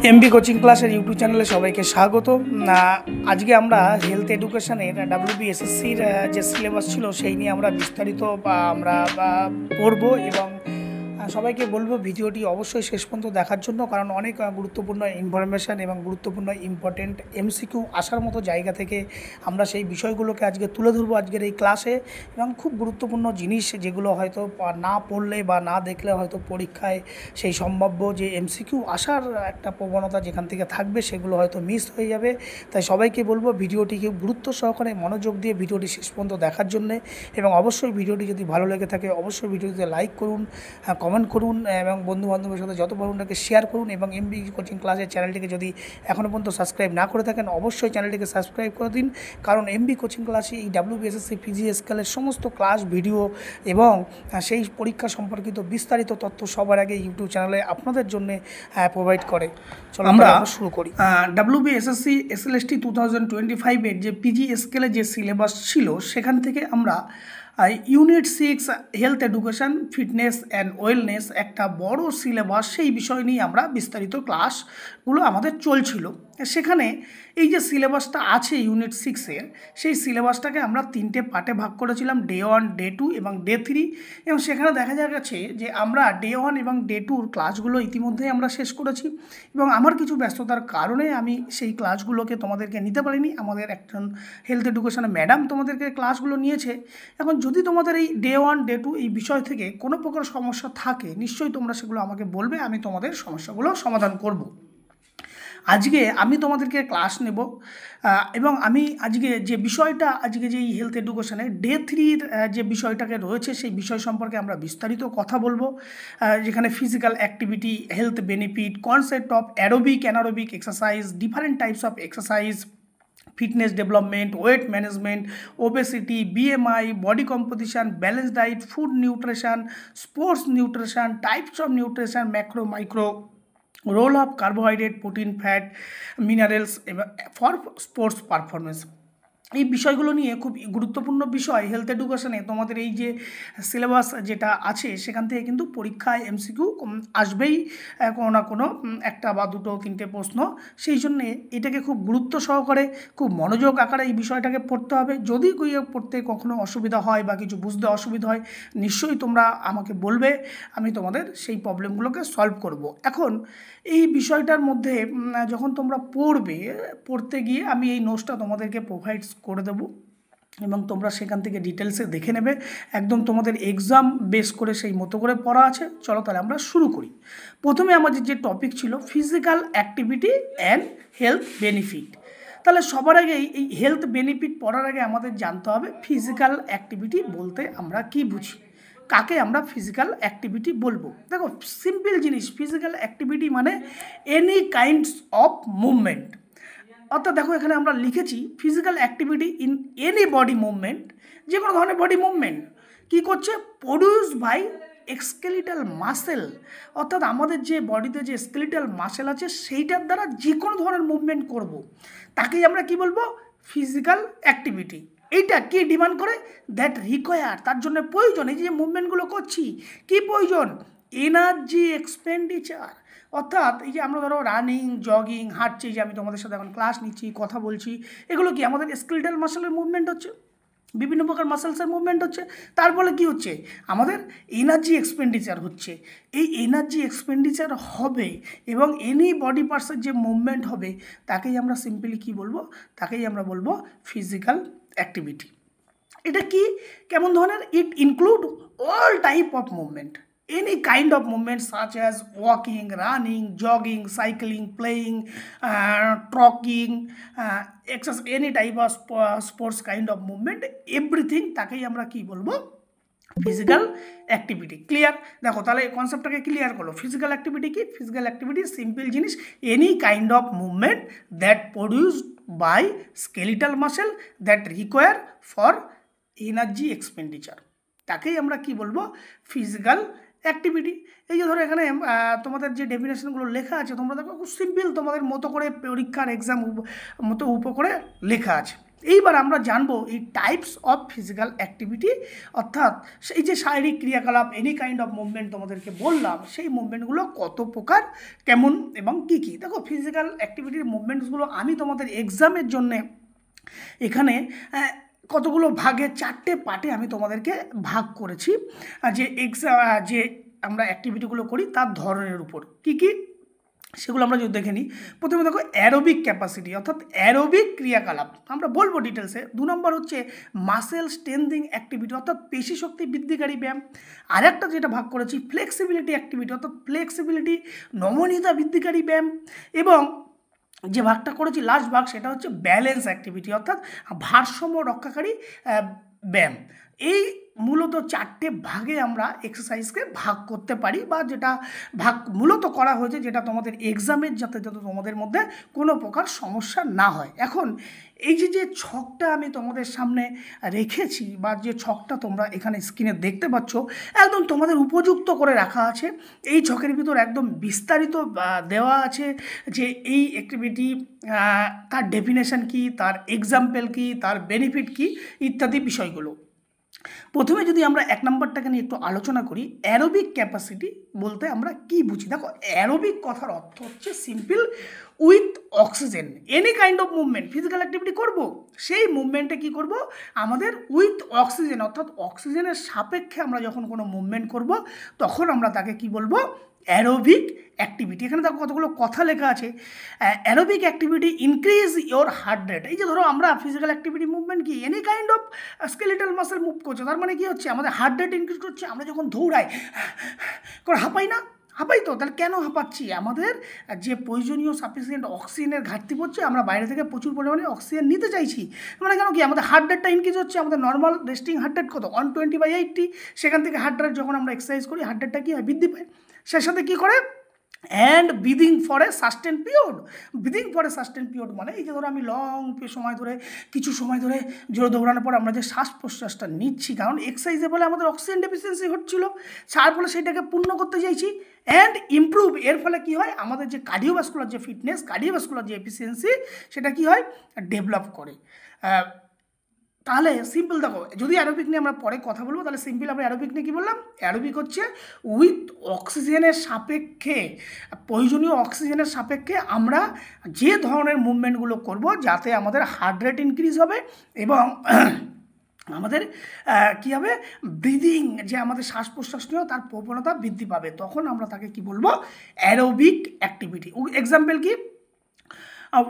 MB coaching ক্লাসের YouTube চ্যানেলে সবাইকে স্বাগত। আজকে আমরা হেলথ এডুকেশনের WBSSCর যে সিলেবাস ছিল সেই নিয়ে আমরা বিস্তারিত আমরা পড়ব এবং সবাইকে বলবো ভিডিওটি অবশ্যই শেষ পর্যন্ত দেখার জন্য, কারণ অনেক গুরুত্বপূর্ণ ইনফরমেশান এবং গুরুত্বপূর্ণ ইম্পর্টেন্ট MCQ আসার মতো জায়গা থেকে আমরা সেই বিষয়গুলোকে আজকে তুলে ধরবো আজকের এই ক্লাসে। এবং খুব গুরুত্বপূর্ণ জিনিস যেগুলো হয়তো না পড়লে বা না দেখলে হয়তো পরীক্ষায় সেই সম্ভাব্য যে MCQ আসার একটা প্রবণতা যেখান থেকে থাকবে সেগুলো হয়তো মিস হয়ে যাবে। তাই সবাইকে বলবো ভিডিওটিকে গুরুত্ব সহকারে মনোযোগ দিয়ে ভিডিওটি শেষ পর্যন্ত দেখার জন্যে, এবং অবশ্যই ভিডিওটি যদি ভালো লেগে থাকে অবশ্যই ভিডিওটিতে লাইক করুন, কমেন্ট করুন এবং বন্ধুবান্ধবের সাথে যত পারুনটাকে শেয়ার করুন। এবং এমবি কোচিং ক্লাসের চ্যানেলটিকে যদি এখনও পর্যন্ত সাবস্ক্রাইব না করে থাকেন অবশ্যই চ্যানেলটিকে সাবস্ক্রাইব করে দিন, কারণ এমবি কোচিং ক্লাসে এই WBSSC PG স্কেলের সমস্ত ক্লাস ভিডিও এবং সেই পরীক্ষা সম্পর্কিত বিস্তারিত তথ্য সবার আগে ইউটিউব চ্যানেলে আপনাদের জন্য প্রোভাইড করে। চলো আমরা শুরু করি। WBSSC SLST 2025-এর যে PG স্কেলে যে সিলেবাস ছিল সেখান থেকে আমরা unit 6 health education fitness and wellness একটা বড় সিলেবাস, সেই বিষয় নিয়ে আমরা বিস্তারিত ক্লাসগুলো আমাদের চলছিল। সেখানে এই যে সিলেবাসটা আছে ইউনিট 6-এর, সেই সিলেবাসটাকে আমরা 3টে পার্টে ভাগ করেছিলাম, ডে 1, ডে 2 এবং ডে 3। এবং সেখানে দেখা গেছে যে আমরা ডে 1 এবং ডে 2-র ক্লাসগুলো ইতিমধ্যেই আমরা শেষ করেছি, এবং আমার কিছু ব্যস্ততার কারণে আমি সেই ক্লাসগুলোকে তোমাদেরকে নিতে পারিনি। আমাদের একজন হেলথ এডুকেশনের ম্যাডাম তোমাদেরকে ক্লাসগুলো নিয়েছে। এখন যদি তোমাদের এই ডে 1, ডে 2 এই বিষয় থেকে কোনো প্রকার সমস্যা থাকে নিশ্চয়ই তোমরা সেগুলো আমাকে বলবে, আমি তোমাদের সমস্যাগুলো সমাধান করব। আজকে আমি তোমাদেরকে ক্লাস নেব এবং আমি আজকে যে বিষয়টা আজকে যে এই হেলথ এডুকেশনে ডে 3-র যে বিষয়টাকে রয়েছে সেই বিষয় সম্পর্কে আমরা বিস্তারিত কথা বলবো, যেখানে physical activity, health benefit, concept of aerobic anaerobic exercise, different types of exercise, fitness development, weight management, obesity, BMI, body composition, balance diet, food nutrition, sports nutrition, types of nutrition, macro micro, role of carbohydrate, protein, fat, minerals for sports performance. এই বিষয়গুলো নিয়ে খুব গুরুত্বপূর্ণ বিষয় health এডুকেশনে। তোমাদের এই যে syllabus যেটা আছে সেখান থেকে কিন্তু পরীক্ষায় MCQ আসবেই, কোনো না কোনো একটা বা দুটো তিনটে প্রশ্ন। সেই জন্যে এটাকে খুব গুরুত্ব সহকারে খুব মনোযোগ আকারে এই বিষয়টাকে পড়তে হবে। যদি পড়তে কখনো অসুবিধা হয় বা কিছু বুঝতে অসুবিধা হয় নিশ্চয়ই তোমরা আমাকে বলবে, আমি তোমাদের সেই প্রবলেমগুলোকে সলভ করব। এখন এই বিষয়টার মধ্যে যখন তোমরা পড়তে গিয়ে আমি এই নোটসটা তোমাদেরকে প্রোভাইড করে দেবো এবং তোমরা সেখান থেকে ডিটেলসে দেখে নেবে। একদম তোমাদের এক্সাম বেস করে সেই মতো করে পড়া আছে। চলো তাহলে আমরা শুরু করি। প্রথমে আমাদের যে টপিক ছিল physical activity and health benefit. তাহলে সবার আগে এই হেলথ বেনিফিট পড়ার আগে আমাদের জানতে হবে ফিজিক্যাল অ্যাক্টিভিটি বলতে আমরা কি বুঝি, কাকে আমরা ফিজিক্যাল অ্যাক্টিভিটি বলবো। দেখো সিম্পল জিনিস, ফিজিক্যাল অ্যাক্টিভিটি মানে এনি কাইন্ডস অফ মুভমেন্ট। অর্থাৎ দেখো এখানে আমরা লিখেছি physical activity in any body movement, যে কোনো ধরনের বডি মুভমেন্ট কী করছে, প্রডিউস বাই স্কেলিটাল মাসেল। অর্থাৎ আমাদের যে বডিতে যে স্কেলিটাল মাসেল আছে সেইটার দ্বারা যে কোনো ধরনের মুভমেন্ট করব, তাকেই আমরা কি বলবো, ফিজিক্যাল অ্যাক্টিভিটি। এইটা কি ডিমান্ড করে, দ্যাট রিকোয়ার, তার জন্য প্রয়োজন, এই যে মুভমেন্টগুলো করছি কি প্রয়োজন, এনার্জি এক্সপেন্ডিচার। অর্থাৎ এই যে আমরা ধরো রানিং, জগিং, হাঁটছি, যে আমি তোমাদের সাথে এখন ক্লাস নিচ্ছি, কথা বলছি, এগুলো কি আমাদের স্কেলিটাল মাসেলের মুভমেন্ট হচ্ছে, বিভিন্ন প্রকার মাসেলসের মুভমেন্ট হচ্ছে। তার ফলে কী হচ্ছে, আমাদের এনার্জি এক্সপেন্ডিচার হচ্ছে। এই এনার্জি এক্সপেন্ডিচার হবে এবং এনি বডি পার্টসের যে মুভমেন্ট হবে তাকেই আমরা সিম্পলি কী বলবো, তাকেই আমরা বলবো ফিজিক্যাল অ্যাক্টিভিটি। এটা কি কেমন ধরনের, it include all type of movement, any kind of movement such as walking, running, jogging, cycling, playing, talking, exercise, any type of sports kind of movement, everything তাকেই আমরা কি বলবো, ফিজিক্যাল অ্যাক্টিভিটি। ক্লিয়ার? দেখো তাহলে এই কনসেপ্টটাকে ক্লিয়ার করো। Physical activity কি, ফিজিক্যাল অ্যাক্টিভিটি সিম্পল জিনিস, any kind of movement that produced by skeletal muscle that require for energy expenditure, তাকেই আমরা কি বলবো, ফিজিক্যাল অ্যাক্টিভিটি। এই যে ধরো এখানে তোমাদের যে ডেফিনেশনগুলো লেখা আছে তোমরা দেখো খুব সিম্পল, তোমাদের মতো করে পরীক্ষার এক্সাম মতো করে লেখা আছে। এইবার আমরা জানবো এই টাইপস অফ ফিজিক্যাল অ্যাক্টিভিটি, অর্থাৎ সেই যে শারীরিক ক্রিয়াকলাপ এনি কাইন্ড অফ মুভমেন্ট তোমাদেরকে বললাম, সেই মুভমেন্টগুলো কত প্রকার, কেমন এবং কী কী। দেখো ফিজিক্যাল অ্যাক্টিভিটির মুভমেন্টসগুলো আমি তোমাদের এক্সামের জন্যে এখানে কতগুলো ভাগে 4টে পার্টে আমি তোমাদেরকে ভাগ করেছি, যে আমরা অ্যাক্টিভিটিগুলো করি তার ধরনের উপর কী কী সেগুলো আমরা যদি দেখে নিই। প্রথমে দেখো অ্যারোবিক ক্যাপাসিটি, অর্থাৎ অ্যারোবিক ক্রিয়াকলাপ আমরা বলবো ডিটেলসে। 2 নম্বর হচ্ছে মাসেল স্ট্রেন্থিং অ্যাক্টিভিটি, অর্থাৎ পেশি শক্তি বৃদ্ধিকারী ব্যায়াম। আরেকটা যেটা ভাগ করেছি ফ্লেক্সিবিলিটি অ্যাক্টিভিটি, অর্থাৎ ফ্লেক্সিবিলিটি নমনীয়তা বৃদ্ধিকারী ব্যায়াম। এবং যে ভাগটা করেছি লাস্ট ভাগ সেটা হচ্ছে ব্যালেন্স অ্যাক্টিভিটি, অর্থাৎ ভারসাম্য রক্ষাকারী ব্যায়াম। এই মূলত 4টে ভাগে আমরা এক্সারসাইজকে ভাগ করতে পারি, বা যেটা ভাগ মূলত করা হয়েছে যেটা তোমাদের এক্সামের যাতে তোমাদের মধ্যে কোনো প্রকার সমস্যা না হয়। এখন এই যে ছকটা আমি তোমাদের সামনে রেখেছি, বা যে ছকটা তোমরা এখানে স্ক্রিনে দেখতে পাচ্ছ, একদম তোমাদের উপযুক্ত করে রাখা আছে। এই ছকের ভিতর একদম বিস্তারিত দেওয়া আছে যে এই অ্যাক্টিভিটি তার ডেফিনেশন কী, তার এক্সাম্পল কী, তার বেনিফিট কী ইত্যাদি বিষয়গুলো। প্রথমে যদি আমরা 1 নম্বরটাকে নিয়ে একটু আলোচনা করি, অ্যারোবিক ক্যাপাসিটি বলতে আমরা কি বুঝি। দেখো অ্যারোবিক কথার অর্থ হচ্ছে simple with oxygen. Any kind of movement physical activity করব, সেই মুভমেন্টে কি করব, আমাদের উইথ অক্সিজেন, অর্থাৎ অক্সিজেনের সাপেক্ষে আমরা যখন কোনো মুভমেন্ট করব তখন আমরা তাকে কি বলবো, অ্যারোবিক অ্যাক্টিভিটি। এখানে দেখো কতগুলো কথা লেখা আছে। Aerobic activity increase your heart rate. এই যে ধরো আমরা ফিজিক্যাল অ্যাক্টিভিটি মুভমেন্ট কি, any kind of skeletal muscle move করছে, তার মানে কি হচ্ছে আমাদের হার্ট রেট ইনক্রিজ করছে। আমরা যখন দৌড়াই করে হাঁপাই না, হাঁপাই তো, তাহলে কেন হাঁপাচ্ছি, আমাদের যে প্রয়োজনীয় সাফিসিয়েন্ট অক্সিজেনের ঘাটতি পড়ছে, আমরা বাইরে থেকে প্রচুর পরিমাণে অক্সিজেন নিতে চাইছি, মানে কেন কি আমাদের হার্ট রেটটা ইনক্রিজ হচ্ছে। আমাদের নর্মাল রেস্টিং হার্ট রেট কত 120/80, সেখান থেকে হার্ট রেট যখন আমরা এক্সারসাইজ করি হার্ট রেটটা কী হয়, বৃদ্ধি পায়। সে সাথে কী করে, and breathing for a sustain period. Breathing for a sustain period মানে এই যে ধরো আমি লং সময় ধরে কিছু সময় ধরে জোরে দৌড়ানোর পর আমরা যে শ্বাস প্রশ্বাসটা নিচ্ছি, কারণ এক্সারসাইজে বলে আমাদের অক্সিজেন ডেফিসিয়েন্সি হচ্ছিলো, তার ফলে সেটাকে পূর্ণ করতে চাইছি। অ্যান্ড ইমপ্রুভ, এর ফলে কী হয়, আমাদের যে কার্ডিওভাস্কুলার যে ফিটনেস, কার্ডিওভাস্কুলার যে এফিসিয়েন্সি, সেটা কী হয়, ডেভেলপ করে। তাহলে সিম্পল দেখো, যদি অ্যারোবিক নিয়ে আমরা পরে কথা বলবো, তাহলে সিম্পল আমরা অ্যারোবিক নিয়ে কী বললাম, অ্যারোবিক হচ্ছে উইথ অক্সিজেনের সাপেক্ষে, প্রয়োজনীয় অক্সিজেনের সাপেক্ষে আমরা যে ধরনের মুভমেন্টগুলো করব যাতে আমাদের হার্ট রেট ইনক্রিজ হবে এবং আমাদের কী হবে, ব্রিদিং, যে আমাদের শ্বাস প্রশ্বাস নেওয়া তার প্রবণতা বৃদ্ধি পাবে, তখন আমরা তাকে কি বলবো, অ্যারোবিক অ্যাক্টিভিটি। এক্সাম্পল কি,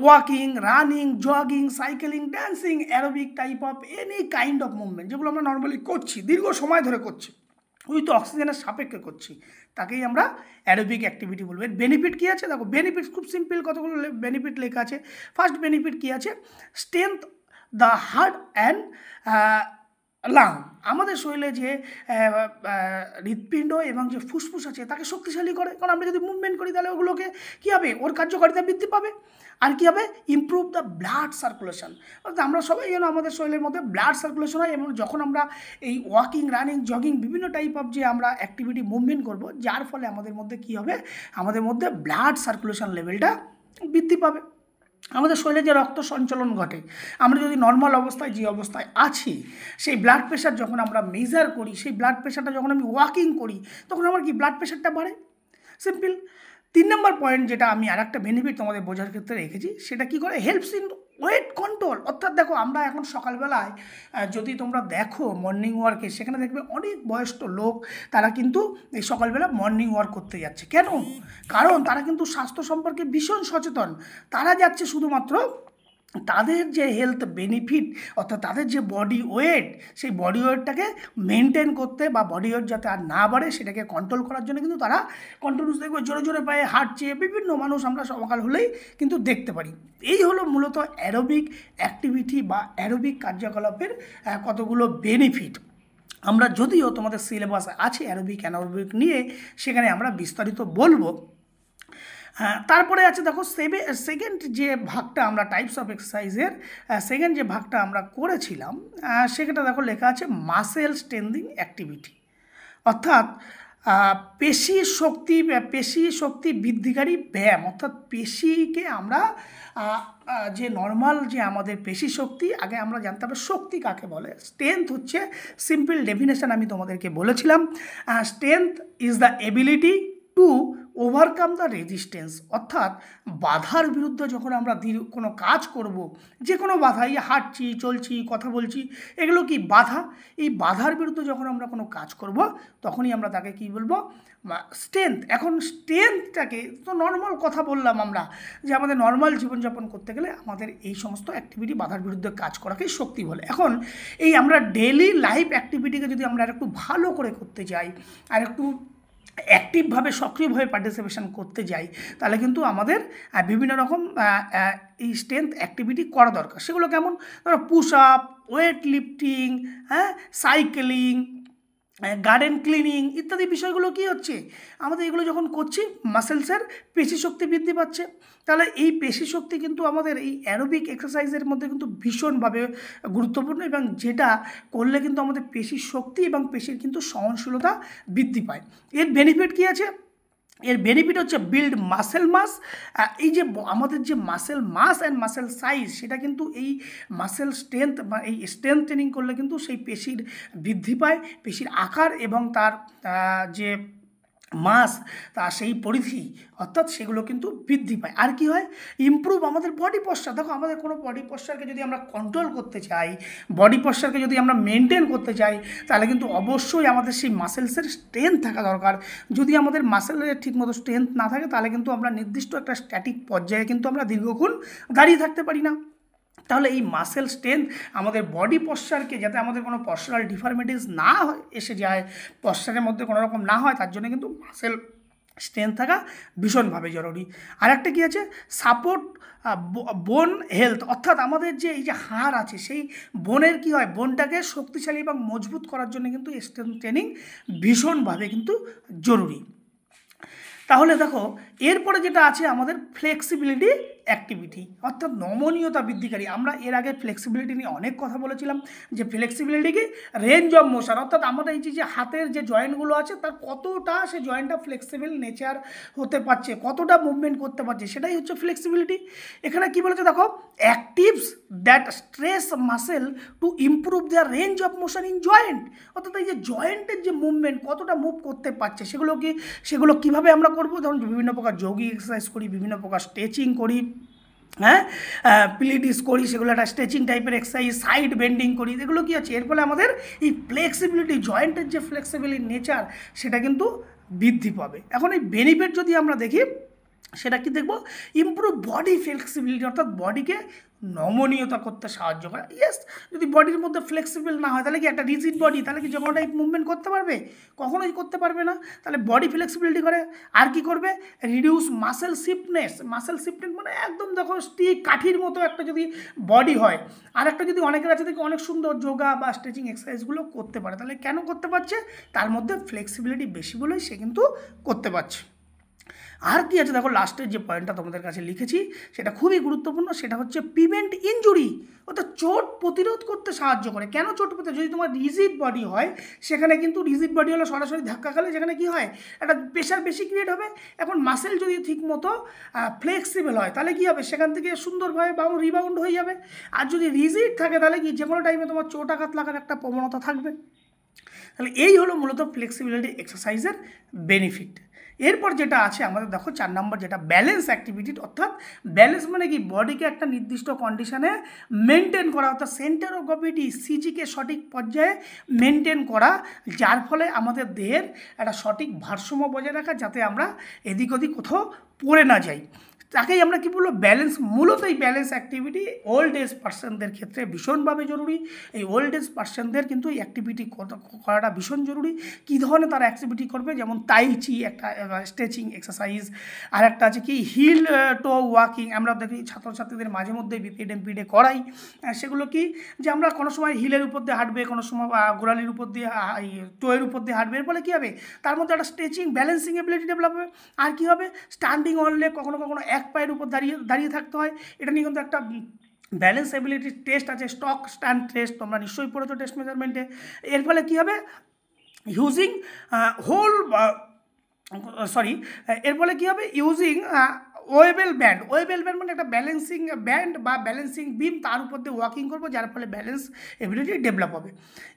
walking, running, jogging, cycling, dancing, aerobic type of any kind of movement যেগুলো আমরা নর্মালি করছি, দীর্ঘ সময় ধরে করছি, উইথ অক্সিজেনের সাপেক্ষে করছি, তাকেই আমরা অ্যারোবিক অ্যাক্টিভিটি বলবো। এর বেনিফিট কী আছে দেখো, বেনিফিট খুব সিম্পল, কতগুলো বেনিফিট লেখা আছে। ফার্স্ট বেনিফিট কী আছে, strength the heart and lung. আমাদের শরীরে যে হৃৎপিণ্ড এবং যে ফুসফুস আছে তাকে শক্তিশালী করে, কারণ আমরা যদি মুভমেন্ট করি তাহলে ওগুলোকে কী হবে, ওর কার্যকারিতা বৃদ্ধি পাবে। আর কী হবে, ইমপ্রুভ দ্য ব্লাড সার্কুলেশন, অর্থাৎ আমরা সবাই যেন আমাদের শরীরের মধ্যে ব্লাড সার্কুলেশন হয়, এবং যখন আমরা এই ওয়াকিং, রানিং, জগিং বিভিন্ন টাইপ অফ যে আমরা অ্যাক্টিভিটি মুভমেন্ট করব, যার ফলে আমাদের মধ্যে কী হবে, আমাদের মধ্যে ব্লাড সার্কুলেশন লেভেলটা বৃদ্ধি পাবে। আমাদের শরীরে যে রক্ত সঞ্চালন ঘটে, আমরা যদি নর্মাল অবস্থায় যে অবস্থায় আছি, সেই ব্লাড প্রেশার যখন আমরা মেজার করি, সেই ব্লাড প্রেশারটা যখন আমি ওয়াকিং করি, তখন আমার কি ব্লাড প্রেশারটা বাড়ে, সিম্পল। 3 নম্বর পয়েন্ট যেটা আমি আর একটা বেনিফিট তোমাদের বোঝার ক্ষেত্রে রেখেছি, সেটা কি করে, হেল্পস ইন ওয়েট কন্ট্রোল। অর্থাৎ দেখো আমরা এখন সকালবেলায় যদি তোমরা দেখো মর্নিং ওয়ার্কে, সেখানে দেখবে অনেক বয়স্ক লোক তারা কিন্তু এই সকালবেলা মর্নিং ওয়ার্ক করতে যাচ্ছে। কেন, কারণ তারা কিন্তু স্বাস্থ্য সম্পর্কে ভীষণ সচেতন। তারা যাচ্ছে শুধুমাত্র তাদের যে হেলথ বেনিফিট, অর্থাৎ তাদের যে বডি ওয়েট, সেই বডি ওয়েটটাকে মেনটেন করতে, বা বডি ওয়েট যাতে আর না বাড়ে সেটাকে কন্ট্রোল করার জন্য কিন্তু তারা কন্টিনিউস দেখবে জোরে জোরে পায়ে হাঁটছে, বিভিন্ন মানুষ আমরা সকাল হলেই কিন্তু দেখতে পারি। এই হলো মূলত অ্যারোবিক অ্যাক্টিভিটি বা অ্যারোবিক কার্যকলাপের কতগুলো বেনিফিট। আমরা যদিও তোমাদের সিলেবাস আছে অ্যারোবিক অ্যানারোবিক নিয়ে, সেখানে আমরা বিস্তারিত বলবো। তারপরে আছে দেখো সেকেন্ড যে ভাগটা আমরা টাইপস অফ এক্সারসাইজের সেকেন্ড যে ভাগটা আমরা করেছিলাম, সেখানটা দেখো লেখা আছে মাসেল স্ট্রেন্থিং অ্যাক্টিভিটি, অর্থাৎ পেশি শক্তি বৃদ্ধিকারী ব্যায়াম, অর্থাৎ পেশিকে আমরা যে নর্মাল যে আমাদের পেশি শক্তি, আগে আমরা জানতে হবে শক্তি কাকে বলে। স্ট্রেংথ হচ্ছে সিম্পল ডেফিনেশন আমি তোমাদেরকে বলেছিলাম, strength is the ability to overcome the resistance, অর্থাৎ বাধার বিরুদ্ধে যখন আমরা কোনো কাজ করব, যে কোনো বাধা, এই হাঁটছি, চলছি, কথা বলছি, এগুলো কি বাধা, এই বাধার বিরুদ্ধে যখন আমরা কোনো কাজ করব তখনই আমরা তাকে কি বলবো, স্ট্রেংথ। এখন স্ট্রেংথটাকে তো নর্মাল কথা বললাম আমরা, যে আমাদের নর্মাল জীবনযাপন করতে গেলে আমাদের এই সমস্ত অ্যাক্টিভিটি বাধার বিরুদ্ধে কাজ করাকেই শক্তি বলে। এখন এই আমরা ডেইলি লাইফ অ্যাক্টিভিটিকে যদি আমরা একটু ভালো করে করতে যাই, আর একটু অ্যাক্টিভভাবে সক্রিয়ভাবে পার্টিসিপেশন করতে যাই, তাহলে কিন্তু আমাদের বিভিন্ন রকম এই স্ট্রেংথ অ্যাক্টিভিটি করা দরকার। সেগুলো কেমন, ধরো পুশ আপ, ওয়েট লিফটিং, হ্যাঁ, সাইকেলিং, গার্ডেন ক্লিনিং ইত্যাদি বিষয়গুলো কি হচ্ছে, আমাদের এগুলো যখন করছি মাসেলসের পেশি শক্তি বৃদ্ধি পাচ্ছে। তাহলে এই পেশি শক্তি কিন্তু আমাদের এই অ্যারোবিক এক্সারসাইজের মধ্যে কিন্তু ভীষণভাবে গুরুত্বপূর্ণ, এবং যেটা করলে কিন্তু আমাদের পেশির শক্তি এবং পেশির কিন্তু সহনশীলতা বৃদ্ধি পায়। এর বেনিফিট কী আছে, এর বেনিফিট হচ্ছে বিল্ড মাসেল মাস। এই যে আমাদের যে muscle mass and muscle size, সেটা কিন্তু এই মাসেল স্ট্রেংথ বা এই স্ট্রেংথ ট্রেনিং করলে কিন্তু সেই পেশির বৃদ্ধি পায়, পেশির আকার এবং তার যে মাস, তা সেই পরিধি, অর্থাৎ সেগুলো কিন্তু বৃদ্ধি পায়। আর কি হয়, ইমপ্রুভ আমাদের বডি পশ্চার। দেখো, আমাদের কোনো বডি পশ্চারকে যদি আমরা কন্ট্রোল করতে চাই, বডি পশ্চারকে যদি আমরা মেনটেন করতে চাই, তাহলে কিন্তু অবশ্যই আমাদের সেই মাসেলসের স্ট্রেংথ থাকা দরকার। যদি আমাদের মাসেলের ঠিকমতো স্ট্রেংথ না থাকে, তাহলে কিন্তু আমরা নির্দিষ্ট একটা স্ট্যাটিক পর্যায়ে কিন্তু আমরা দীর্ঘক্ষণ দাঁড়িয়ে থাকতে পারি না। তাহলে এই মাসেল স্ট্রেংথ আমাদের বডি পশ্চারকে, যাতে আমাদের কোনো পশ্চারাল ডিফরমিটিস না এসে যায়, পশ্চারের মধ্যে কোনো রকম না হয়, তার জন্য কিন্তু মাসেল স্ট্রেংথ থাকা ভীষণভাবে জরুরি। আর একটা কী আছে, সাপোর্ট বোন হেলথ, অর্থাৎ আমাদের যে এই যে হাড় আছে, সেই বোনের কী হয়, বোনটাকে শক্তিশালী এবং মজবুত করার জন্য কিন্তু স্ট্রেংথ ট্রেনিং ভীষণভাবে কিন্তু জরুরি। তাহলে দেখো, এরপরে যেটা আছে আমাদের ফ্লেক্সিবিলিটি অ্যাক্টিভিটি, অর্থাৎ নমনীয়তা বৃদ্ধিকারী। আমরা এর আগে ফ্লেক্সিবিলিটি নিয়ে অনেক কথা বলেছিলাম, যে ফ্লেক্সিবিলিটিকে রেঞ্জ অফ মোশন, অর্থাৎ আমাদের এই যে হাতের যে জয়েন্টগুলো আছে, তার কতটা সে জয়েন্টটা ফ্লেক্সিবল নেচার হতে পারছে, কতটা মুভমেন্ট করতে পারছে, সেটাই হচ্ছে ফ্লেক্সিবিলিটি। এখানে কি বলেছে দেখো, actives that stress muscle to improve there range of motion in joint, অর্থাৎ এই যে জয়েন্টের যে মুভমেন্ট, কতটা মুভ করতে পারছে, সেগুলো কীভাবে আমরা করবো, ধরুন বিভিন্ন প্রকার যোগী এক্সারসাইজ করি, বিভিন্ন প্রকার স্ট্রেচিং করি, হ্যাঁ, পিলিটিস করি, সেগুলো একটা স্ট্রেচিং টাইপের এক্সারসাইজ, সাইড বেন্ডিং করি, এগুলো কী আছে, এর ফলে আমাদের এই ফ্লেক্সিবিলিটি, জয়েন্টের যে ফ্লেক্সিবিলিটি নেচার, সেটা কিন্তু বৃদ্ধি পাবে। এখন এই বেনিফিট যদি আমরা দেখি, সেটা কি দেখব, ইমপ্রুভ বডি ফ্লেক্সিবিলিটি, অর্থাৎ বডিকে নমনীয়তা করতে সাহায্য করে। ইয়েস, যদি বডির মধ্যে ফ্লেক্সিবল না হয়, তাহলে কি একটা রিজিড বডি, তাহলে কি যে কোনো টাইপ মুভমেন্ট করতে পারবে, কখনোই করতে পারবে না। তাহলে বডি ফ্লেক্সিবিলিটি করে। আর কি করবে, রিডিউস মাসেল সিফনেস। মাসেল সিফনেস মানে একদম দেখো স্টিক কাঠির মতো একটা যদি বডি হয়, আর একটা যদি অনেকের আছে দেখে অনেক সুন্দর যোগা বা স্ট্রেচিং এক্সারসাইজগুলো করতে পারে, তাহলে কেন করতে পারছে, তার মধ্যে ফ্লেক্সিবিলিটি বেশি বলেই সে কিন্তু করতে পারছে। আর কি আছে দেখো, লাস্টের যে পয়েন্টটা তোমাদের কাছে লিখেছি, সেটা খুবই গুরুত্বপূর্ণ, সেটা হচ্ছে প্রিভেন্ট ইনজুরি, অর্থাৎ চোট প্রতিরোধ করতে সাহায্য করে। কেন চোট প্রতিরোধ, যদি তোমার রিজিড বডি হয়, সেখানে কিন্তু রিজিড বডি হলে সরাসরি ধাক্কা খেলে যেখানে কি হয়, একটা প্রেশার বেশি ক্রিয়েট হবে। এখন মাসেল যদি ঠিকমতো ফ্লেক্সিবল হয়, তাহলে কী হবে, সেখান থেকে সুন্দরভাবে রিবাউন্ড হয়ে যাবে। আর যদি রিজিড থাকে, তাহলে কি যে কোনো টাইমে তোমার চোট আঘাত লাগার একটা প্রবণতা থাকবে। তাহলে এই হলো মূলত ফ্লেক্সিবিলিটি এক্সারসাইজের বেনিফিট। এরপর যেটা আছে আমাদের দেখো 4 নম্বর, যেটা ব্যালেন্স অ্যাক্টিভিটি, অর্থাৎ ব্যালেন্স মানে কি, বডিকে একটা নির্দিষ্ট কন্ডিশনে মেনটেন করা, অর্থাৎ সেন্টার অফ গ্র্যাভিটি সিজিকে সঠিক পর্যায়ে মেনটেন করা, যার ফলে আমাদের দেহের একটা সঠিক ভারসাম্য বজায় রাখা, যাতে আমরা এদিক ওদিক কোথাও পড়ে না যাই, তাকেই আমরা কি বলবো, ব্যালেন্স। মূলত এই ব্যালেন্স অ্যাক্টিভিটি ওল্ড এজ পার্সনদের ক্ষেত্রে ভীষণভাবে জরুরি। এই ওল্ড এজ পার্সনদের কিন্তু এই অ্যাক্টিভিটি করাটা ভীষণ জরুরি। কী ধরনের তারা অ্যাক্টিভিটি করবে, যেমন তাইচি একটা স্ট্রেচিং এক্সারসাইজ, আর একটা আছে কি হিল টো ওয়াকিং। আমরা দেখি ছাত্রছাত্রীদের মাঝে মধ্যে বিপিডে করাই, সেগুলো কি, যে আমরা কোনো সময় হিলের উপর দিয়ে হাঁটবে, কোনো সময় গোড়ালির উপর দিয়ে, টোয়ের উপর দিয়ে হাঁটবে, এর ফলে কী হবে, তার মধ্যে একটা স্ট্রেচিং ব্যালেন্সিং এবিলিটি ডেভেলপ হবে। আর কী হবে, স্ট্যান্ডিং অন লেগ, কখনো কখনো এক পায়ের উপর দাঁড়িয়ে থাকতে হয়, এটা নিয়ে কিন্তু একটা ব্যালেন্স এবিলিটির টেস্ট আছে, স্টক স্ট্যান্ড টেস্ট, তোমরা নিশ্চয়ই পড়েছো টেস্ট মেজারমেন্টে। এর ফলে কী হবে, ইউজিং হোল সরি এর ফলে কী হবে ইউজিং ওয়েবেল ব্যান্ড মানে একটা ব্যালেন্সিং ব্যান্ড বা ব্যালেন্সিং বিম, তার উপর দিয়ে ওয়াকিং করবো, যার ফলে ব্যালেন্স এবিলিটি ডেভেলপ হবে।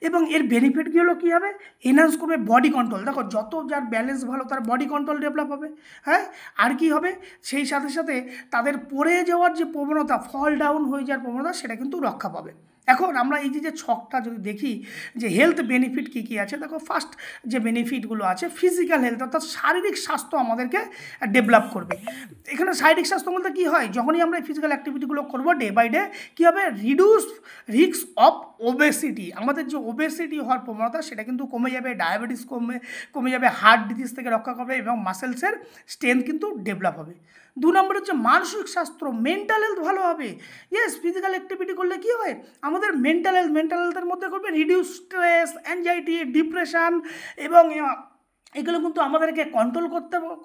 এবং এর বেনিফিটগুলো কী হবে, এনহান্স করবে বডি কন্ট্রোল। দেখো যত যার ব্যালেন্স ভালো তার বডি কন্ট্রোল ডেভেলপ হবে। হ্যাঁ, আর কি হবে, সেই সাথে সাথে তাদের পড়ে যাওয়ার যে প্রবণতা, ফল ডাউন হয়ে যাওয়ার প্রবণতা, সেটা কিন্তু রক্ষা পাবে। এখন আমরা এই যে ছকটা যদি দেখি যে হেলথ বেনিফিট কী কী আছে, দেখো ফার্স্ট যে বেনিফিটগুলো আছে ফিজিক্যাল হেলথ, অর্থাৎ শারীরিক স্বাস্থ্য আমাদেরকে ডেভেলপ করবে। এখানে শারীরিক স্বাস্থ্য বলতে কী হয়, যখনই আমরা ফিজিক্যাল অ্যাক্টিভিটিগুলো করবো ডে বাই ডে কী হবে, রিডিউস রিস্ক অফ ওবেসিটি, আমাদের যে ওবেসিটি হওয়ার প্রবণতা সেটা কিন্তু কমে যাবে, ডায়াবেটিস কমে যাবে, হার্ট ডিজিজ থেকে রক্ষা করবে এবং মাসেলসের স্ট্রেংথ কিন্তু ডেভেলপ হবে। 2 নম্বর হচ্ছে মানসিক স্বাস্থ্য, মেন্টাল হেলথ ভালো হবে। ইয়েস, ফিজিক্যাল অ্যাক্টিভিটি করলে কী হয়, আমাদের মেন্টাল হেলথের মধ্যে করবে রিডিউস স্ট্রেস, অ্যাংজাইটি, ডিপ্রেশান, এবং এগুলো কিন্তু আমাদেরকে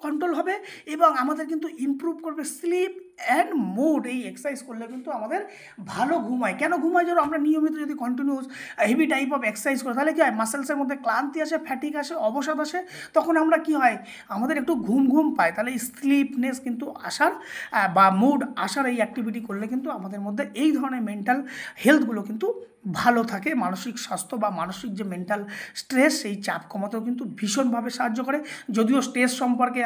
কন্ট্রোল হবে এবং আমাদের কিন্তু ইমপ্রুভ করবে স্লিপ অ্যান্ড মুড। এই এক্সারসাইজ করলে কিন্তু আমাদের ভালো ঘুম হয়। কেন ঘুম হয়, ধরো আমরা নিয়মিত যদি continuous heavy type of exercise করি, তাহলে কী হয়, মাসেলসের মধ্যে ক্লান্তি আসে, ফ্যাটিক আসে, অবসাদ আসে, তখন আমরা কি হয়, আমাদের একটু ঘুম পাই। তাহলে এই স্লিপনেস কিন্তু আসার বা মুড আসার এই অ্যাক্টিভিটি করলে কিন্তু আমাদের মধ্যে এই ধরনের মেন্টাল হেলথগুলো কিন্তু ভালো থাকে। মানসিক স্বাস্থ্য বা মানসিক যে মেন্টাল স্ট্রেস, সেই চাপ কমাতেও কিন্তু ভীষণভাবে সাহায্য করে। যদিও স্ট্রেস সম্পর্কে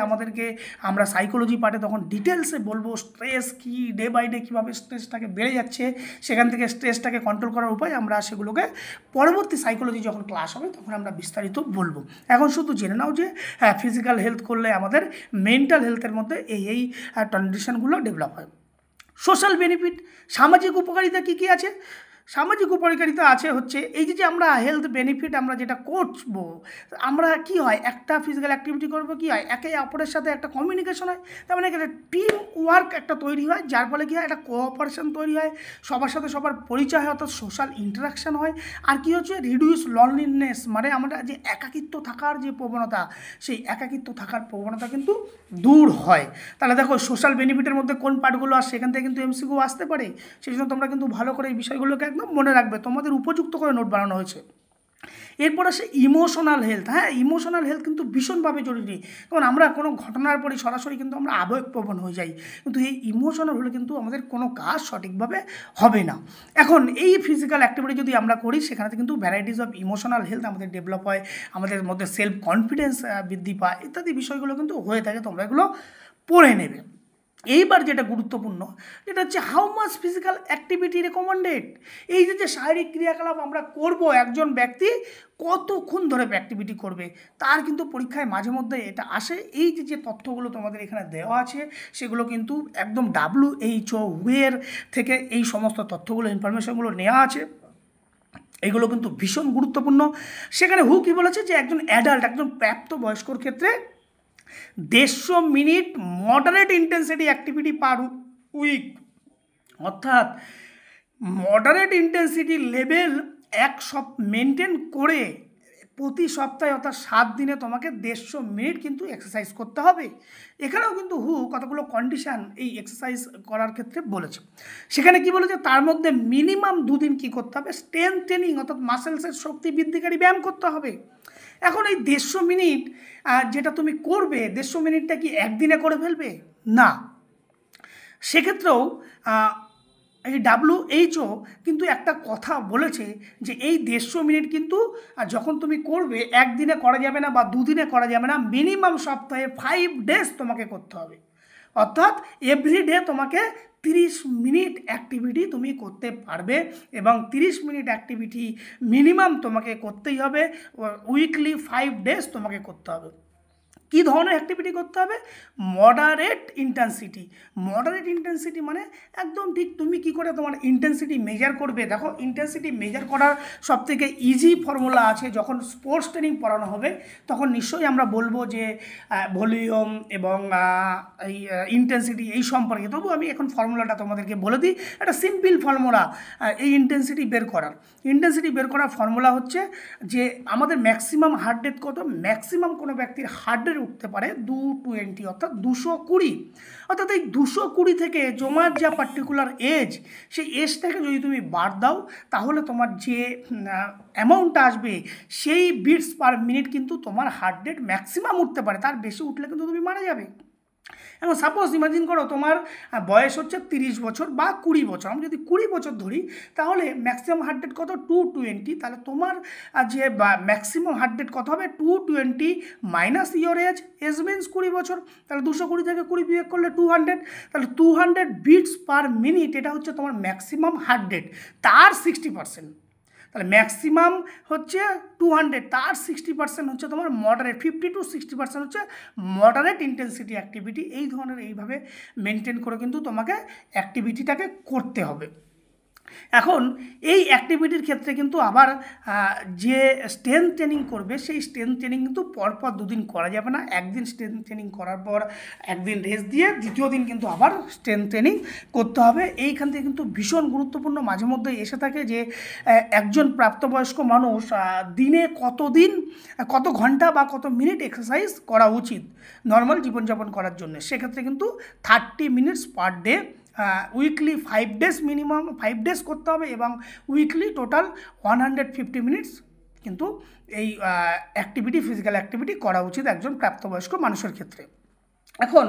আমরা সাইকোলজি পার্টে তখন ডিটেলসে বলবো, স্ট্রেস কি, ডে বাই ডে কীভাবে স্ট্রেসটাকে বেড়ে যাচ্ছে, সেখান থেকে স্ট্রেসটাকে কন্ট্রোল করার উপায় আমরা সেগুলোকে পরবর্তী সাইকোলজি যখন ক্লাস হবে তখন আমরা বিস্তারিত বলবো। এখন শুধু জেনে নাও যে হ্যাঁ, ফিজিক্যাল হেলথ করলে আমাদের মেন্টাল হেলথের মধ্যে এই কন্ডিশনগুলো ডেভেলপ হয়। সোশ্যাল বেনিফিট, সামাজিক উপকারিতা কী কী আছে, সামাজিক উপকারিতা আছে হচ্ছে এই যে আমরা হেলথ বেনিফিট আমরা যেটা করবো, আমরা কি হয়, একটা ফিজিক্যাল অ্যাক্টিভিটি করবো, কি হয়, একে অপরের সাথে একটা কমিউনিকেশন হয়, তার মানে একটা টিম ওয়ার্ক একটা তৈরি হয়, যার ফলে কী হয়, একটা কোঅপারেশন তৈরি হয়, সবার সাথে সবার পরিচয় হয়, অর্থাৎ সোশ্যাল ইন্টারাকশান হয়। আর কি হচ্ছে, রিডিউস লনলিনেস, মানে আমরা যে একাকিত্ব থাকার যে প্রবণতা, সেই একাকিত্ব থাকার প্রবণতা কিন্তু দূর হয়। তাহলে দেখো সোশ্যাল বেনিফিটের মধ্যে কোন পার্টগুলো আসছে, সেখান থেকে কিন্তু এমসিকিউ আসতে পারে, সেই জন্য তোমরা কিন্তু ভালো করে এই বিষয়গুলোকে একদম মনে রাখবে, তোমাদের উপযুক্ত করে নোট বানানো হয়েছে। এরপর আসে ইমোশনাল হেলথ। হ্যাঁ, ইমোশনাল হেলথ কিন্তু ভীষণভাবে জরুরি, কারণ আমরা কোনো ঘটনার পরই সরাসরি কিন্তু আমরা আবেগপ্রবণ হয়ে যাই, কিন্তু এই ইমোশনাল হলে কিন্তু আমাদের কোনো কাজ সঠিকভাবে হবে না। এখন এই ফিজিক্যাল অ্যাক্টিভিটি যদি আমরা করি, সেখানে কিন্তু ভ্যারাইটিস অফ ইমোশনাল হেলথ আমাদের ডেভেলপ হয়, আমাদের মধ্যে সেলফ কনফিডেন্স বৃদ্ধি পায়, ইত্যাদি বিষয়গুলো কিন্তু হয়ে থাকে, তোমরা এগুলো পড়ে নেবে। এইবার যেটা গুরুত্বপূর্ণ, যেটা হচ্ছে how much physical activity recommended, এই যে শারীরিক ক্রিয়াকলাপ আমরা করব, একজন ব্যক্তি কতক্ষণ ধরে অ্যাক্টিভিটি করবে, তার কিন্তু পরীক্ষায় মাঝে মধ্যে এটা আসে। এই যে তথ্যগুলো তোমাদের এখানে দেওয়া আছে, সেগুলো কিন্তু একদম WHO এর থেকে এই সমস্ত তথ্যগুলো, ইনফরমেশনগুলো নেওয়া আছে, এগুলো কিন্তু ভীষণ গুরুত্বপূর্ণ। সেখানে কী বলেছে, যে একজন অ্যাডাল্ট, একজন প্রাপ্তবয়স্কর ক্ষেত্রে 150 minute moderate intensity activity per week, অর্থাৎ মডারেট ইন্টেন্সিটি লেভেল মেনটেন করে প্রতি সপ্তাহে, অর্থাৎ 7 দিনে তোমাকে 150 মিনিট কিন্তু এক্সারসাইজ করতে হবে। এখানেও কিন্তু কতগুলো কন্ডিশান এই এক্সারসাইজ করার ক্ষেত্রে বলেছে। সেখানে কি বলেছে, তার মধ্যে মিনিমাম 2 দিন কী করতে হবে, স্ট্রেংথ ট্রেনিং, অর্থাৎ মাসেলসের শক্তি বৃদ্ধিকারী ব্যায়াম করতে হবে। এখন এই 150 মিনিট যেটা তুমি করবে, 150 মিনিটটা কি একদিনে করে ফেলবে না, সেক্ষেত্রেও এই WHO কিন্তু একটা কথা বলেছে যে এই 150 মিনিট কিন্তু যখন তুমি করবে, একদিনে করা যাবে না বা 2 দিনে করা যাবে না, মিনিমাম সপ্তাহে 5 ডেজ তোমাকে করতে হবে, অর্থাৎ এভরিডে তোমাকে 30 মিনিট অ্যাক্টিভিটি তুমি করতে পারবে, এবং 30 মিনিট অ্যাক্টিভিটি মিনিমাম তোমাকে করতেই হবে, উইকলি 5 ডেজ তোমাকে করতে হবে। কী ধরনের অ্যাক্টিভিটি করতে হবে, মডারেট ইন্টেন্সিটি মানে একদম ঠিক তুমি কি করে তোমার ইন্টেন্সিটি মেজার করবে। দেখো, ইন্টেন্সিটি মেজার করার সবথেকে ইজি ফর্মুলা আছে, যখন স্পোর্টস ট্রেনিং পড়ানো হবে তখন নিশ্চয়ই আমরা বলবো যে ভলিউম এবং এই ইন্টেন্সিটি এই সম্পর্কে। তবু আমি এখন ফর্মুলাটা তোমাদেরকে বলে দিই, একটা সিম্পল ফর্মুলা এই ইন্টেন্সিটি বের করার ফর্মুলা হচ্ছে যে আমাদের ম্যাক্সিমাম হার্ট রেট কত, ম্যাক্সিমাম কোনো ব্যক্তির হার্ট রেট হার্টের উঠতে পারে 220 অর্থাৎ 220। অর্থাৎ এই 220 থেকে তোমার যা পার্টিকুলার এজ, সেই এজটাকে যদি তুমি বাদ দাও তাহলে তোমার যে অ্যামাউন্টটা আসবে সেই বিটস পার মিনিট কিন্তু তোমার হার্ট রেট ম্যাক্সিমাম উঠতে পারে, তার বেশি উঠলে কিন্তু তুমি মারা যাবে। এখন সাপোজ ইমাজিন করো তোমার বয়স হচ্ছে 30 বছর বা 20 বছর, আমি যদি 20 বছর ধরি তাহলে ম্যাক্সিমাম হার্ট রেট কত 220, তাহলে তোমার যে ম্যাক্সিমাম হার্ট রেট কত হবে 220 মাইনাস ইয়োর এজ মিনস 20 বছর, তাহলে 220 থেকে 20 বিয়োগ করলে 200, তাহলে 200 বিটস পার মিনিট এটা হচ্ছে তোমার ম্যাক্সিমাম হার্ট রেট, তার 60%। তাহলে ম্যাক্সিমাম হচ্ছে 200, তার 60% হচ্ছে তোমার মডারেট, 50 to 60% হচ্ছে মডারেট ইন্টেন্সিটি অ্যাক্টিভিটি। এই ধরনের এইভাবে মেনটেন করে কিন্তু তোমাকে অ্যাক্টিভিটিটাকে করতে হবে। এখন এই অ্যাক্টিভিটির ক্ষেত্রে কিন্তু আবার যে স্ট্রেংথ ট্রেনিং করবে সেই স্ট্রেংথ ট্রেনিং কিন্তু পরপর 2 দিন করা যাবে না, একদিন স্ট্রেংথ ট্রেনিং করার পর একদিন রেস্ট দিয়ে দ্বিতীয় দিন কিন্তু আবার স্ট্রেংথ ট্রেনিং করতে হবে। এইখান থেকে কিন্তু ভীষণ গুরুত্বপূর্ণ মাঝে মধ্যে এসে থাকে যে একজন প্রাপ্তবয়স্ক মানুষ দিনে কত ঘন্টা বা কত মিনিট এক্সারসাইজ করা উচিত নর্মাল জীবনযাপন করার জন্য। সেক্ষেত্রে কিন্তু 30 minutes per day, weekly 5 days, minimum 5 days করতে হবে এবং উইকলি টোটাল 150 মিনিটস কিন্তু এই অ্যাক্টিভিটি, ফিজিক্যাল অ্যাক্টিভিটি করা উচিত একজন প্রাপ্তবয়স্ক মানুষের ক্ষেত্রে। এখন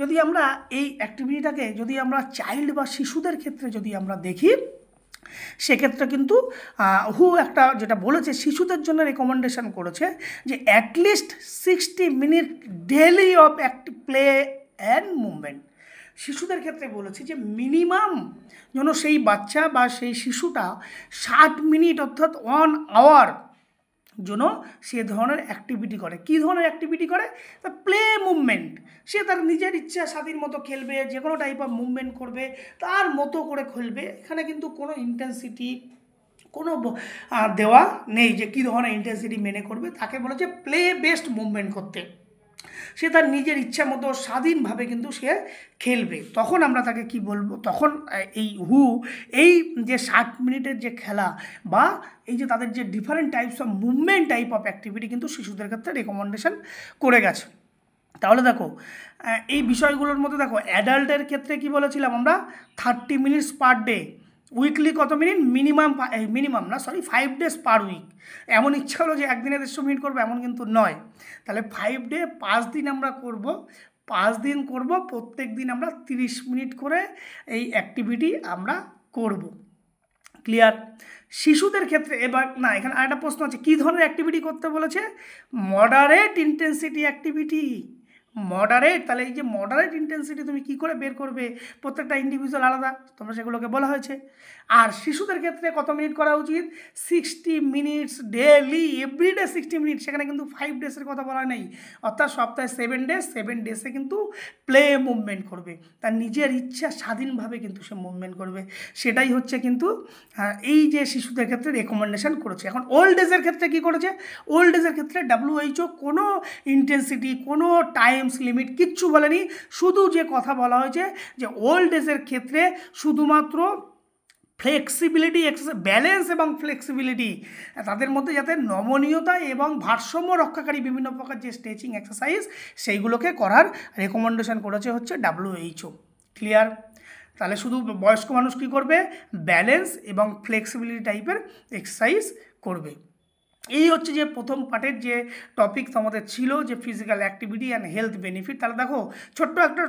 যদি আমরা এই অ্যাক্টিভিটিটাকে যদি আমরা চাইল্ড বা শিশুদের ক্ষেত্রে যদি আমরা দেখি, সেক্ষেত্রে কিন্তু একটা যেটা বলেছে শিশুদের জন্য রেকমেন্ডেশন করেছে যে at least 60 minute daily of active play and movement. শিশুদের ক্ষেত্রে বলেছি যে মিনিমাম যেন সেই বাচ্চা বা সেই শিশুটা 60 মিনিট অর্থাৎ 1 আওয়ার যেন সে ধরনের অ্যাক্টিভিটি করে। কী ধরনের অ্যাক্টিভিটি করে? তা প্লে মুভমেন্ট, সে তার নিজের ইচ্ছা স্বাধীন মতো খেলবে, যে কোনো টাইপ অফ মুভমেন্ট করবে, তার মতো করে খেলবে। এখানে কিন্তু কোনো ইন্টেন্সিটি কোনো দেওয়া নেই যে কী ধরনের ইন্টেন্সিটি মেনে করবে, তাকে বলেছে প্লে বেসড মুভমেন্ট করতে। সে তার নিজের ইচ্ছা মতো স্বাধীনভাবে কিন্তু সে খেলবে। তখন আমরা তাকে কি বলবো, তখন এই যে 60 মিনিটের যে খেলা বা এই যে তাদের যে different types of movement type of activity কিন্তু শিশুদের ক্ষেত্রে রেকমেন্ডেশন করে গেছে। তাহলে দেখো এই বিষয়গুলোর মধ্যে দেখো অ্যাডাল্টের ক্ষেত্রে কি বলেছিলাম আমরা 30 মিনিটস পার ডে, উইকলি কত মিনিট, মিনিমাম না 5 ডেজ পার উইক। এমন ইচ্ছা হলো যে একদিনে 150 মিনিট করবো এমন কিন্তু নয়। তাহলে 5 ডে 5 দিন আমরা করব, 5 দিন করব, প্রত্যেক দিন আমরা 30 মিনিট করে এই অ্যাক্টিভিটি আমরা করব। ক্লিয়ার? শিশুদের ক্ষেত্রে এবার না, এখানে আরেকটা প্রশ্ন আছে, কী ধরনের অ্যাক্টিভিটি করতে বলেছে? Moderate intensity activity. মডারেট, তাহলে এই যে মডারেট ইন্টেন্সিটি তুমি কী করে বের করবে? প্রত্যেকটা ইন্ডিভিজুয়াল আলাদা, তোমরা সেগুলোকে বলা হয়েছে। আর শিশুদের ক্ষেত্রে কত মিনিট করা উচিত? 60 মিনিটস ডেলি, এভরিডে 60 মিনিট। সেখানে কিন্তু 5 ডেজের কথা বলা নেই, অর্থাৎ সপ্তাহে 7 ডেজ, 7 ডেজে কিন্তু প্লে মুভমেন্ট করবে, তার নিজের ইচ্ছা স্বাধীনভাবে কিন্তু সে মুভমেন্ট করবে। সেটাই হচ্ছে কিন্তু এই যে শিশুদের ক্ষেত্রে রেকমেন্ডেশন করেছে। এখন ওল্ড এজের ক্ষেত্রে কী করেছে? ওল্ড এজের ক্ষেত্রে WHO কোনো ইন্টেন্সিটি, কোনো টাইমস লিমিট কিচ্ছু বলেনি, শুধু যে কথা বলা হয়েছে যে ওল্ড এজের ক্ষেত্রে শুধুমাত্র ফ্লেক্সিবিলিটি, ব্যালেন্স এবং ফ্লেক্সিবিলিটি, তাদের মধ্যে যাতে নমনীয়তা এবং ভারসাম্য রক্ষাকারী বিভিন্ন প্রকার যে স্ট্রেচিং এক্সারসাইজ সেইগুলোকে করার রেকমেন্ডেশন করেছে হচ্ছে WHO। ক্লিয়ার? তাহলে শুধু বয়স্ক মানুষ কী করবে? ব্যালেন্স এবং ফ্লেক্সিবিলিটি টাইপের এক্সারসাইজ করবে। এই হচ্ছে যে প্রথম পার্টের যে টপিক তোমাদের ছিল যে physical activity and health benefit. তাহলে দেখো ছোট্ট একটা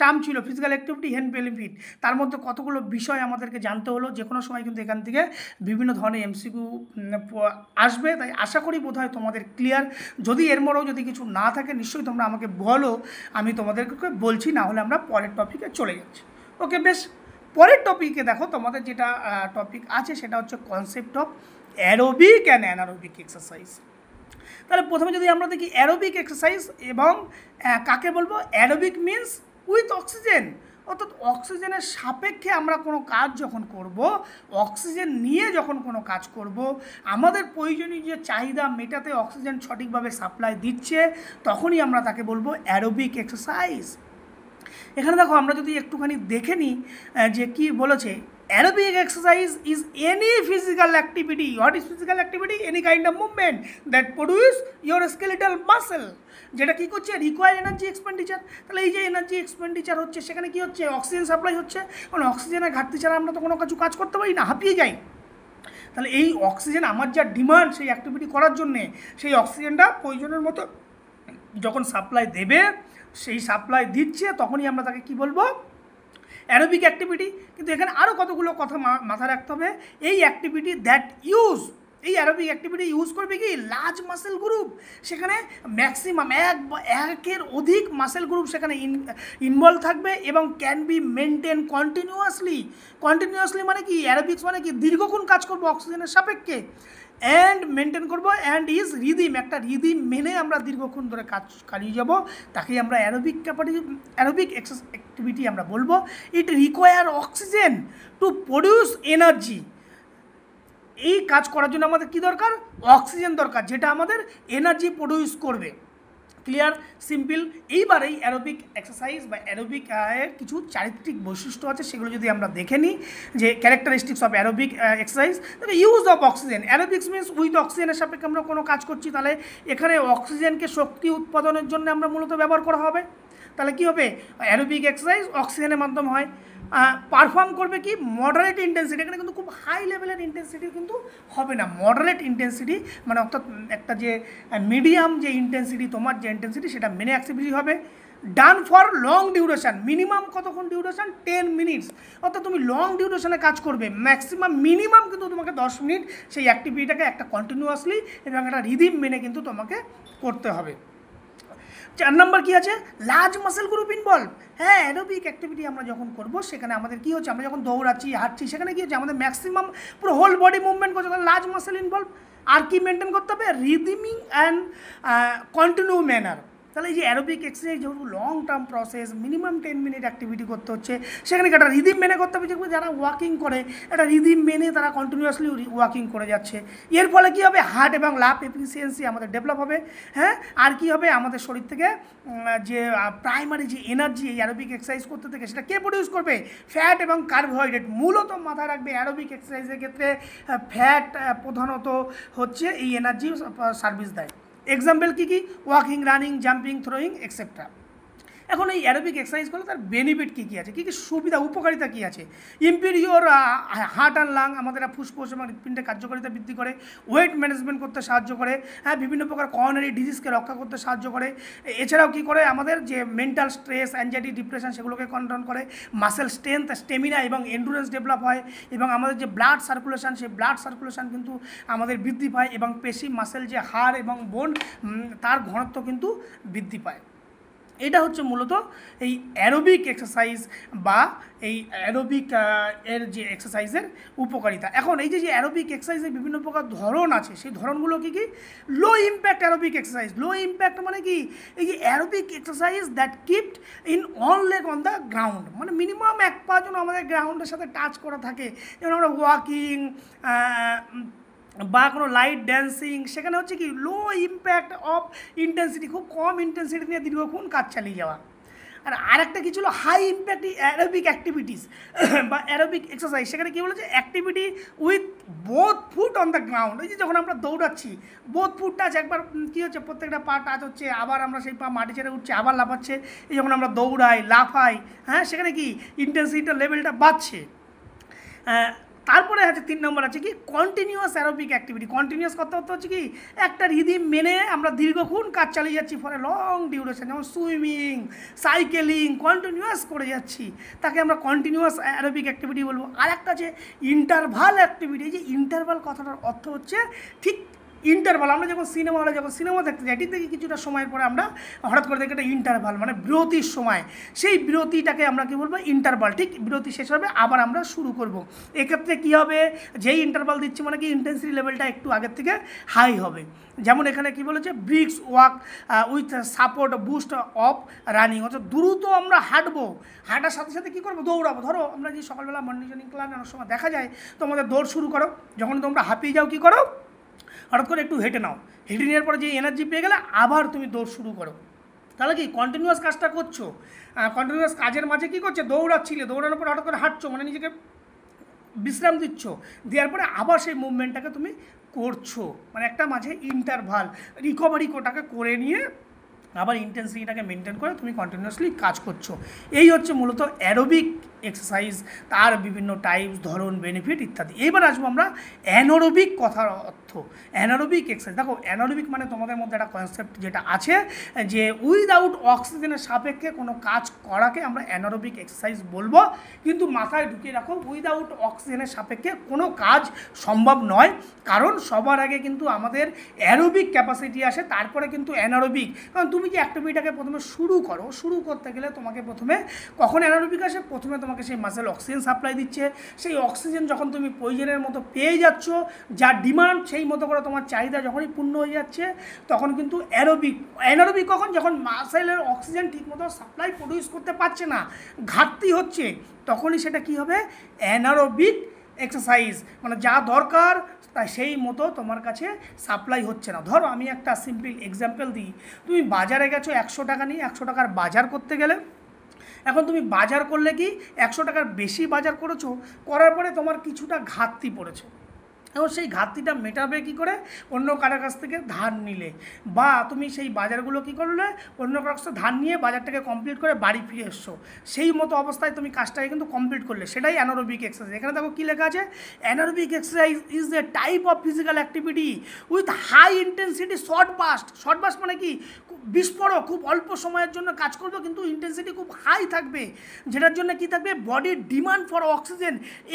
টার্ম ছিল ফিজিক্যাল অ্যাক্টিভিটি হেলথ বেনিফিট, তার মধ্যে কতগুলো বিষয় আমাদেরকে জানতে হলো। যে কোনো সময় কিন্তু এখান থেকে বিভিন্ন ধরনের MCQ আসবে, তাই আশা করি বোধহয় তোমাদের ক্লিয়ার। যদি এর মধ্যেও যদি কিছু না থাকে নিশ্চয়ই তোমরা আমাকে বলো, আমি তোমাদেরকে বলছি, না হলে আমরা পরের টপিকে চলে যাচ্ছি। ওকে, বেশ। পরের টপিকে দেখো তোমাদের যেটা টপিক আছে সেটা হচ্ছে concept of aerobic and anaerobic exercise. তাহলে প্রথমে যদি আমরা দেখি অ্যারোবিক এক্সারসাইজ এবং কাকে বলবো? অ্যারোবিক মিন্স উইথ অক্সিজেন, অর্থাৎ অক্সিজেনের সাপেক্ষে আমরা কোনো কাজ যখন করব, অক্সিজেন নিয়ে যখন কোনো কাজ করব, আমাদের প্রয়োজনীয় যে চাহিদা মেটাতে অক্সিজেন সঠিকভাবে সাপ্লাই দিচ্ছে, তখনই আমরা তাকে বলবো অ্যারোবিক এক্সারসাইজ। এখানে দেখো আমরা যদি একটুখানি দেখে নিই যে কি বলেছে। Aerobic exercise is any physical activity. What is physical activity? Any kind of movement that produce your skeletal muscle. যেটা কী করছে, রিকোয়ার এনার্জি এক্সপেন্ডিচার। তাহলে এই যে এনার্জি এক্সপেন্ডিচার হচ্ছে, সেখানে কী হচ্ছে, অক্সিজেন সাপ্লাই হচ্ছে। কারণ অক্সিজেনের ঘাটতি ছাড়া আমরা তো কোনো কিছু কাজ করতে পারি না, হাঁপিয়ে যাই। তাহলে এই অক্সিজেন আমার যা ডিমান্ড সেই অ্যাক্টিভিটি করার জন্যে, সেই অক্সিজেনটা প্রয়োজনের মতো যখন সাপ্লাই দেবে, সেই সাপ্লাই দিচ্ছে, তখনই আমরা তাকে কী বলবো, অ্যারোবিক অ্যাক্টিভিটি। কিন্তু এখানে আরও কতগুলো কথা মাথায় রাখতে হবে। এই অ্যাক্টিভিটি দ্যাট ইউজ, এই অ্যারোবিক অ্যাক্টিভিটি ইউজ করবে কি লার্জ মাসেল গ্রুপ, সেখানে ম্যাক্সিমাম একের অধিক মাসেল গ্রুপ সেখানে ইনভলভ থাকবে এবং can be maintain continuously. Continuously মানে কি, অ্যারোবিক্স মানে কি দীর্ঘক্ষণ কাজ করবো অক্সিজেনের সাপেক্ষে, অ্যান্ড মেনটেন করবো, অ্যান্ড ইজ রিদিম, একটা রিদিম মেনে আমরা দীর্ঘক্ষণ ধরে কাজ চালিয়ে যাবো, তাকেই আমরা অ্যারোবিক অ্যাক্টিভিটি আমরা বলবো। It require oxygen to produce energy. এই কাজ করার জন্য আমাদের কী দরকার, অক্সিজেন দরকার, যেটা আমাদের এনার্জি প্রডিউস করবে। Clear, simple. এইবার এই অ্যারোবিক এক্সারসাইজ বা অ্যারোবিক কিছু চারিত্রিক বৈশিষ্ট্য আছে, সেগুলো যদি আমরা দেখে নিই, যে characteristics of aerobic exercise. Use of oxygen, aerobics means with অক্সিজেনের সাপেক্ষে আমরা কোনো কাজ করছি, তাহলে এখানে অক্সিজেনকে শক্তি উৎপাদনের জন্য আমরা মূলত ব্যবহার করা হবে। তাহলে কী হবে, অ্যারোবিক এক্সারসাইজ অক্সিজেনের মাধ্যমে হয়। পারফর্ম করবে কি মডারেট ইন্টেন্সিটি, এখানে কিন্তু খুব হাই লেভেলের ইন্টেন্সিটি কিন্তু হবে না, মডারেট ইন্টেন্সিটি মানে অর্থাৎ একটা যে মিডিয়াম যে ইন্টেন্সিটি, তোমার যে ইন্টেন্সিটি সেটা মেনে অ্যাক্টিভিটি হবে। Done for long duration, minimum কতক্ষণ ডিউরেশন, 10 মিনিটস, অর্থাৎ তুমি লং ডিউরেশনে কাজ করবে, ম্যাক্সিমাম মিনিমাম কিন্তু তোমাকে 10 মিনিট সেই অ্যাক্টিভিটিটাকে একটা কন্টিনিউয়াসলি এবং একটা রিদিম মেনে কিন্তু তোমাকে করতে হবে। 4 নম্বর কী আছে, লার্জ মাসেল গ্রুপ ইনভলভ। হ্যাঁ, অ্যারোবিক অ্যাক্টিভিটি আমরা যখন করবো সেখানে আমাদের কী হচ্ছে, আমরা যখন দৌড়াচ্ছি হাঁটছি, সেখানে কী হচ্ছে, আমাদের ম্যাক্সিমাম পুরো হোল বডি মুভমেন্ট করছে, তাহলে লার্জ মাসেল ইনভলভ। আর কি মেনটেন করতে হবে, রিদিমিং অ্যান্ড কন্টিনিউ ম্যানার। তাহলে এই যে অ্যারোবিক এক্সারসাইজ যেহেতু long term process, minimum 10 minute activity করতে হচ্ছে, সেখানে একটা রিদিম মেনে করতে হবে। যেগুলো যারা ওয়াকিং করে, একটা রিদিম মেনে তারা কন্টিনিউয়াসলি ওয়াকিং করে যাচ্ছে, এর ফলে কী হবে, হার্ট এবং লাভ এফিসিয়েন্সি আমাদের ডেভেলপ হবে। হ্যাঁ, আর কি হবে, আমাদের শরীর থেকে যে প্রাইমারি যে এনার্জি এই অ্যারোবিক এক্সারসাইজ করতে থেকে সেটা কে প্রডিউস করবে, ফ্যাট এবং কার্বোহাইড্রেট। মূলত মাথায় রাখবে অ্যারোবিক এক্সারসাইজের ক্ষেত্রে ফ্যাট প্রধানত হচ্ছে এই এনার্জি সার্ভিস দেয়। এক্সাম্পল কী কী, walking, running, jumping, throwing etcetera. এখন এই অ্যারোবিক এক্সারসাইজ করলে তার বেনিফিট কী কী আছে, কী কী সুবিধা উপকারিতা কী আছে। ইম্পিরিয়র হার্ট অ্যান্ড লাং, আমাদের ফুসফুস এবং হৃৎপিণ্ডের কার্যকারিতা বৃদ্ধি করে, ওয়েট ম্যানেজমেন্ট করতে সাহায্য করে, হ্যাঁ, বিভিন্ন প্রকার করোনারি ডিজিজকে রক্ষা করতে সাহায্য করে। এছাড়াও কী করে, আমাদের যে মেন্টাল স্ট্রেস, অ্যাংজাইটি, ডিপ্রেশন সেগুলোকে কন্ট্রোল করে, মাসেল স্ট্রেংথ, স্টেমিনা এবং এন্ডুরেন্স ডেভেলপ হয়, এবং আমাদের যে ব্লাড সার্কুলেশন, সেই ব্লাড সার্কুলেশন কিন্তু আমাদের বৃদ্ধি পায়, এবং পেশি মাসেল যে হাড় এবং বোন তার ঘনত্ব কিন্তু বৃদ্ধি পায়। এটা হচ্ছে মূলত এই অ্যারোবিক এক্সারসাইজ বা এই অ্যারোবিক এর যে এক্সারসাইজের উপকারিতা। এখন এই যে অ্যারোবিক এক্সারসাইজের বিভিন্ন প্রকার ধরন আছে, সেই ধরনগুলো কী কী, লো ইম্প্যাক্ট অ্যারোবিক এক্সারসাইজ। লো ইম্প্যাক্ট মানে কি, এই যে aerobic exercise that kept in on leg on the ground, মানে মিনিমাম এক পা যেন আমাদের গ্রাউন্ডের সাথে টাচ করা থাকে, যেমন আমরা ওয়াকিং বা কোনো লাইট ড্যান্সিং, সেখানে হচ্ছে কি লো ইম্প্যাক্ট অফ ইন্টেন্সিটি, খুব কম ইন্টেন্সিটি নিয়ে দীর্ঘক্ষণ কাজ চালিয়ে যাওয়া। আর আরেকটা কী ছিল, হাই ইম্প্যাক্ট অ্যারোবিক অ্যাক্টিভিটিস বা অ্যারোবিক এক্সারসাইজ, সেখানে কী বলেছে, activity with both foot on the ground. এই যে যখন আমরা দৌড়াচ্ছি, বোথ ফুট টাচ, একবার কী হচ্ছে, প্রত্যেকটা পা টাচ হচ্ছে, আবার আমরা সেই পা মাটি ছেড়ে উঠছে, আবার লাফাচ্ছে। এই যখন আমরা দৌড়াই, লাফাই, হ্যাঁ, সেখানে কি ইন্টেন্সিটির লেভেলটা বাড়ছে। তারপরে আছে 3 নম্বর আছে কি, কন্টিনিউয়াস অ্যারোবিক অ্যাক্টিভিটি। কন্টিনিউয়াস করতে হচ্ছে কি, একটা রিদিম মেনে আমরা দীর্ঘক্ষণ কাজ চালিয়ে যাচ্ছি ফর এ লং ডিউরেশন, যেমন সুইমিং, সাইকেলিং, কন্টিনিউয়াস করে যাচ্ছি, তাকে আমরা কন্টিনিউয়াস অ্যারোবিক অ্যাক্টিভিটি বলবো। আর একটা আছে ইন্টারভাল অ্যাক্টিভিটি। এই যে ইন্টারভাল কথাটার অর্থ হচ্ছে ঠিক ইন্টারভাল। আমরা যখন সিনেমা হলে যখন সিনেমা দেখতে যাই, ঠিক থেকে কিছুটা সময়ের পরে আমরা হঠাৎ করে দেখি একটা ইন্টারভাল, মানে বিরতির সময়, সেই বিরতিটাকে আমরা কী বলবো, ইন্টারভাল। ঠিক বিরতি শেষ হবে, আবার আমরা শুরু করব। এক্ষেত্রে কী হবে, যেই ইন্টারভাল দিচ্ছি মানে কি ইন্টেন্সিটি লেভেলটা একটু আগের থেকে হাই হবে। যেমন এখানে কি বলেছে, brisk walk with support boost of running, অর্থাৎ দ্রুত আমরা হাঁটবো, হাঁটার সাথে সাথে কী করবো, দৌড়াবো। ধরো আমরা যে সকালবেলা মর্নিং ক্লাস অনেক সময় দেখা যায়, তোমাদের দৌড় শুরু করো, যখন তোমরা হাঁপিয়ে যাও কী করো, হঠাৎ করে একটু হেঁটে নাও, হেঁটে নেওয়ার পরে যে এনার্জি পেয়ে গেলে আবার তুমি দৌড় শুরু করো। তাহলে কি কন্টিনিউয়াস কাজটা করছো, কন্টিনিউয়াস কাজের মাঝে কী করছে, দৌড়াচ্ছিলে, দৌড়ানোর পরে হঠাৎ করে হাঁটছো, মানে নিজেকে বিশ্রাম দিচ্ছ, দেওয়ার পরে আবার সেই মুভমেন্টটাকে তুমি করছো, মানে একটা মাঝে ইন্টারভাল রিকভারি কোটাকে করে নিয়ে আবার ইন্টেন্সিটিটাকে মেনটেন করে তুমি কন্টিনিউয়াসলি কাজ করছো। এই হচ্ছে মূলত অ্যারোবিক এক্সারসাইজ, তার বিভিন্ন টাইপস, ধরন, বেনিফিট ইত্যাদি। এবার আসবো আমরা অ্যানারোবিক কথার অর্থ। অ্যানারোবিক এক্সারসাইজ, দেখো অ্যানারোবিক মানে তোমাদের মধ্যে একটা কনসেপ্ট যেটা আছে যে উইদাউট অক্সিজেনের সাপেক্ষে কোনো কাজ করাকে আমরা অ্যানারোবিক এক্সারসাইজ বলবো। কিন্তু মাথায় ঢুকিয়ে রাখো, উইদাউট অক্সিজেনের সাপেক্ষে কোনো কাজ সম্ভব নয়, কারণ সবার আগে কিন্তু আমাদের অ্যারোবিক ক্যাপাসিটি আসে, তারপরে কিন্তু অ্যানারোবিক। কারণ তুমি যে অ্যাক্টিভিটিটাকে প্রথমে শুরু করতে গেলে তোমাকে প্রথমে কখন অ্যানারোবিক আসে, প্রথমে তোমাকে সেই মাসেল অক্সিজেন সাপ্লাই দিচ্ছে, সেই অক্সিজেন যখন তুমি প্রয়োজনের মতো পেয়ে যাচ্ছ, যা ডিমান্ড সেই মতো করে তোমার চাহিদা যখনই পূর্ণ হয়ে যাচ্ছে, তখন কিন্তু অ্যানারোবিক কখন, যখন মাসেলের অক্সিজেন ঠিকমতো সাপ্লাই প্রডিউস করতে পারছে না, ঘাটতি হচ্ছে, তখনই সেটা কি হবে, অ্যানারোবিক এক্সারসাইজ। মানে যা দরকার তাই সেই মতো তোমার কাছে সাপ্লাই হচ্ছে না। ধরো আমি একটা সিম্পল এক্সাম্পল দিই, তুমি বাজারে গেছো 100 টাকা নিয়ে, 100 টাকার বাজার করতে গেলে, এখন তুমি বাজার করলে কি 100 টাকার বেশি বাজার করেছো, করার পরে তোমার কিছুটা ঘাটতি পড়েছে, এবং সেই ঘাটতিটা মেটাবে কী করে, অন্য কারোর কাছ থেকে ধার নিলে, বা তুমি সেই বাজারগুলো কী করলে, অন্য কারোর কাছ থেকে ধার নিয়ে বাজারটাকে কমপ্লিট করে বাড়ি ফিরে এসছো, সেই মতো অবস্থায় তুমি কাজটাকে কিন্তু কমপ্লিট করলে, সেটাই অ্যানারোবিক এক্সারসাইজ। এখানে দেখো কী লেখা আছে, anaerobic exercise is a type of physical activity with high intensity short burst মানে কি, বিস্ফোরক, খুব অল্প সময়ের জন্য কাজ করবে কিন্তু ইন্টেন্সিটি খুব হাই থাকবে, যেটার জন্য কী থাকবে, বডির demand for oxygen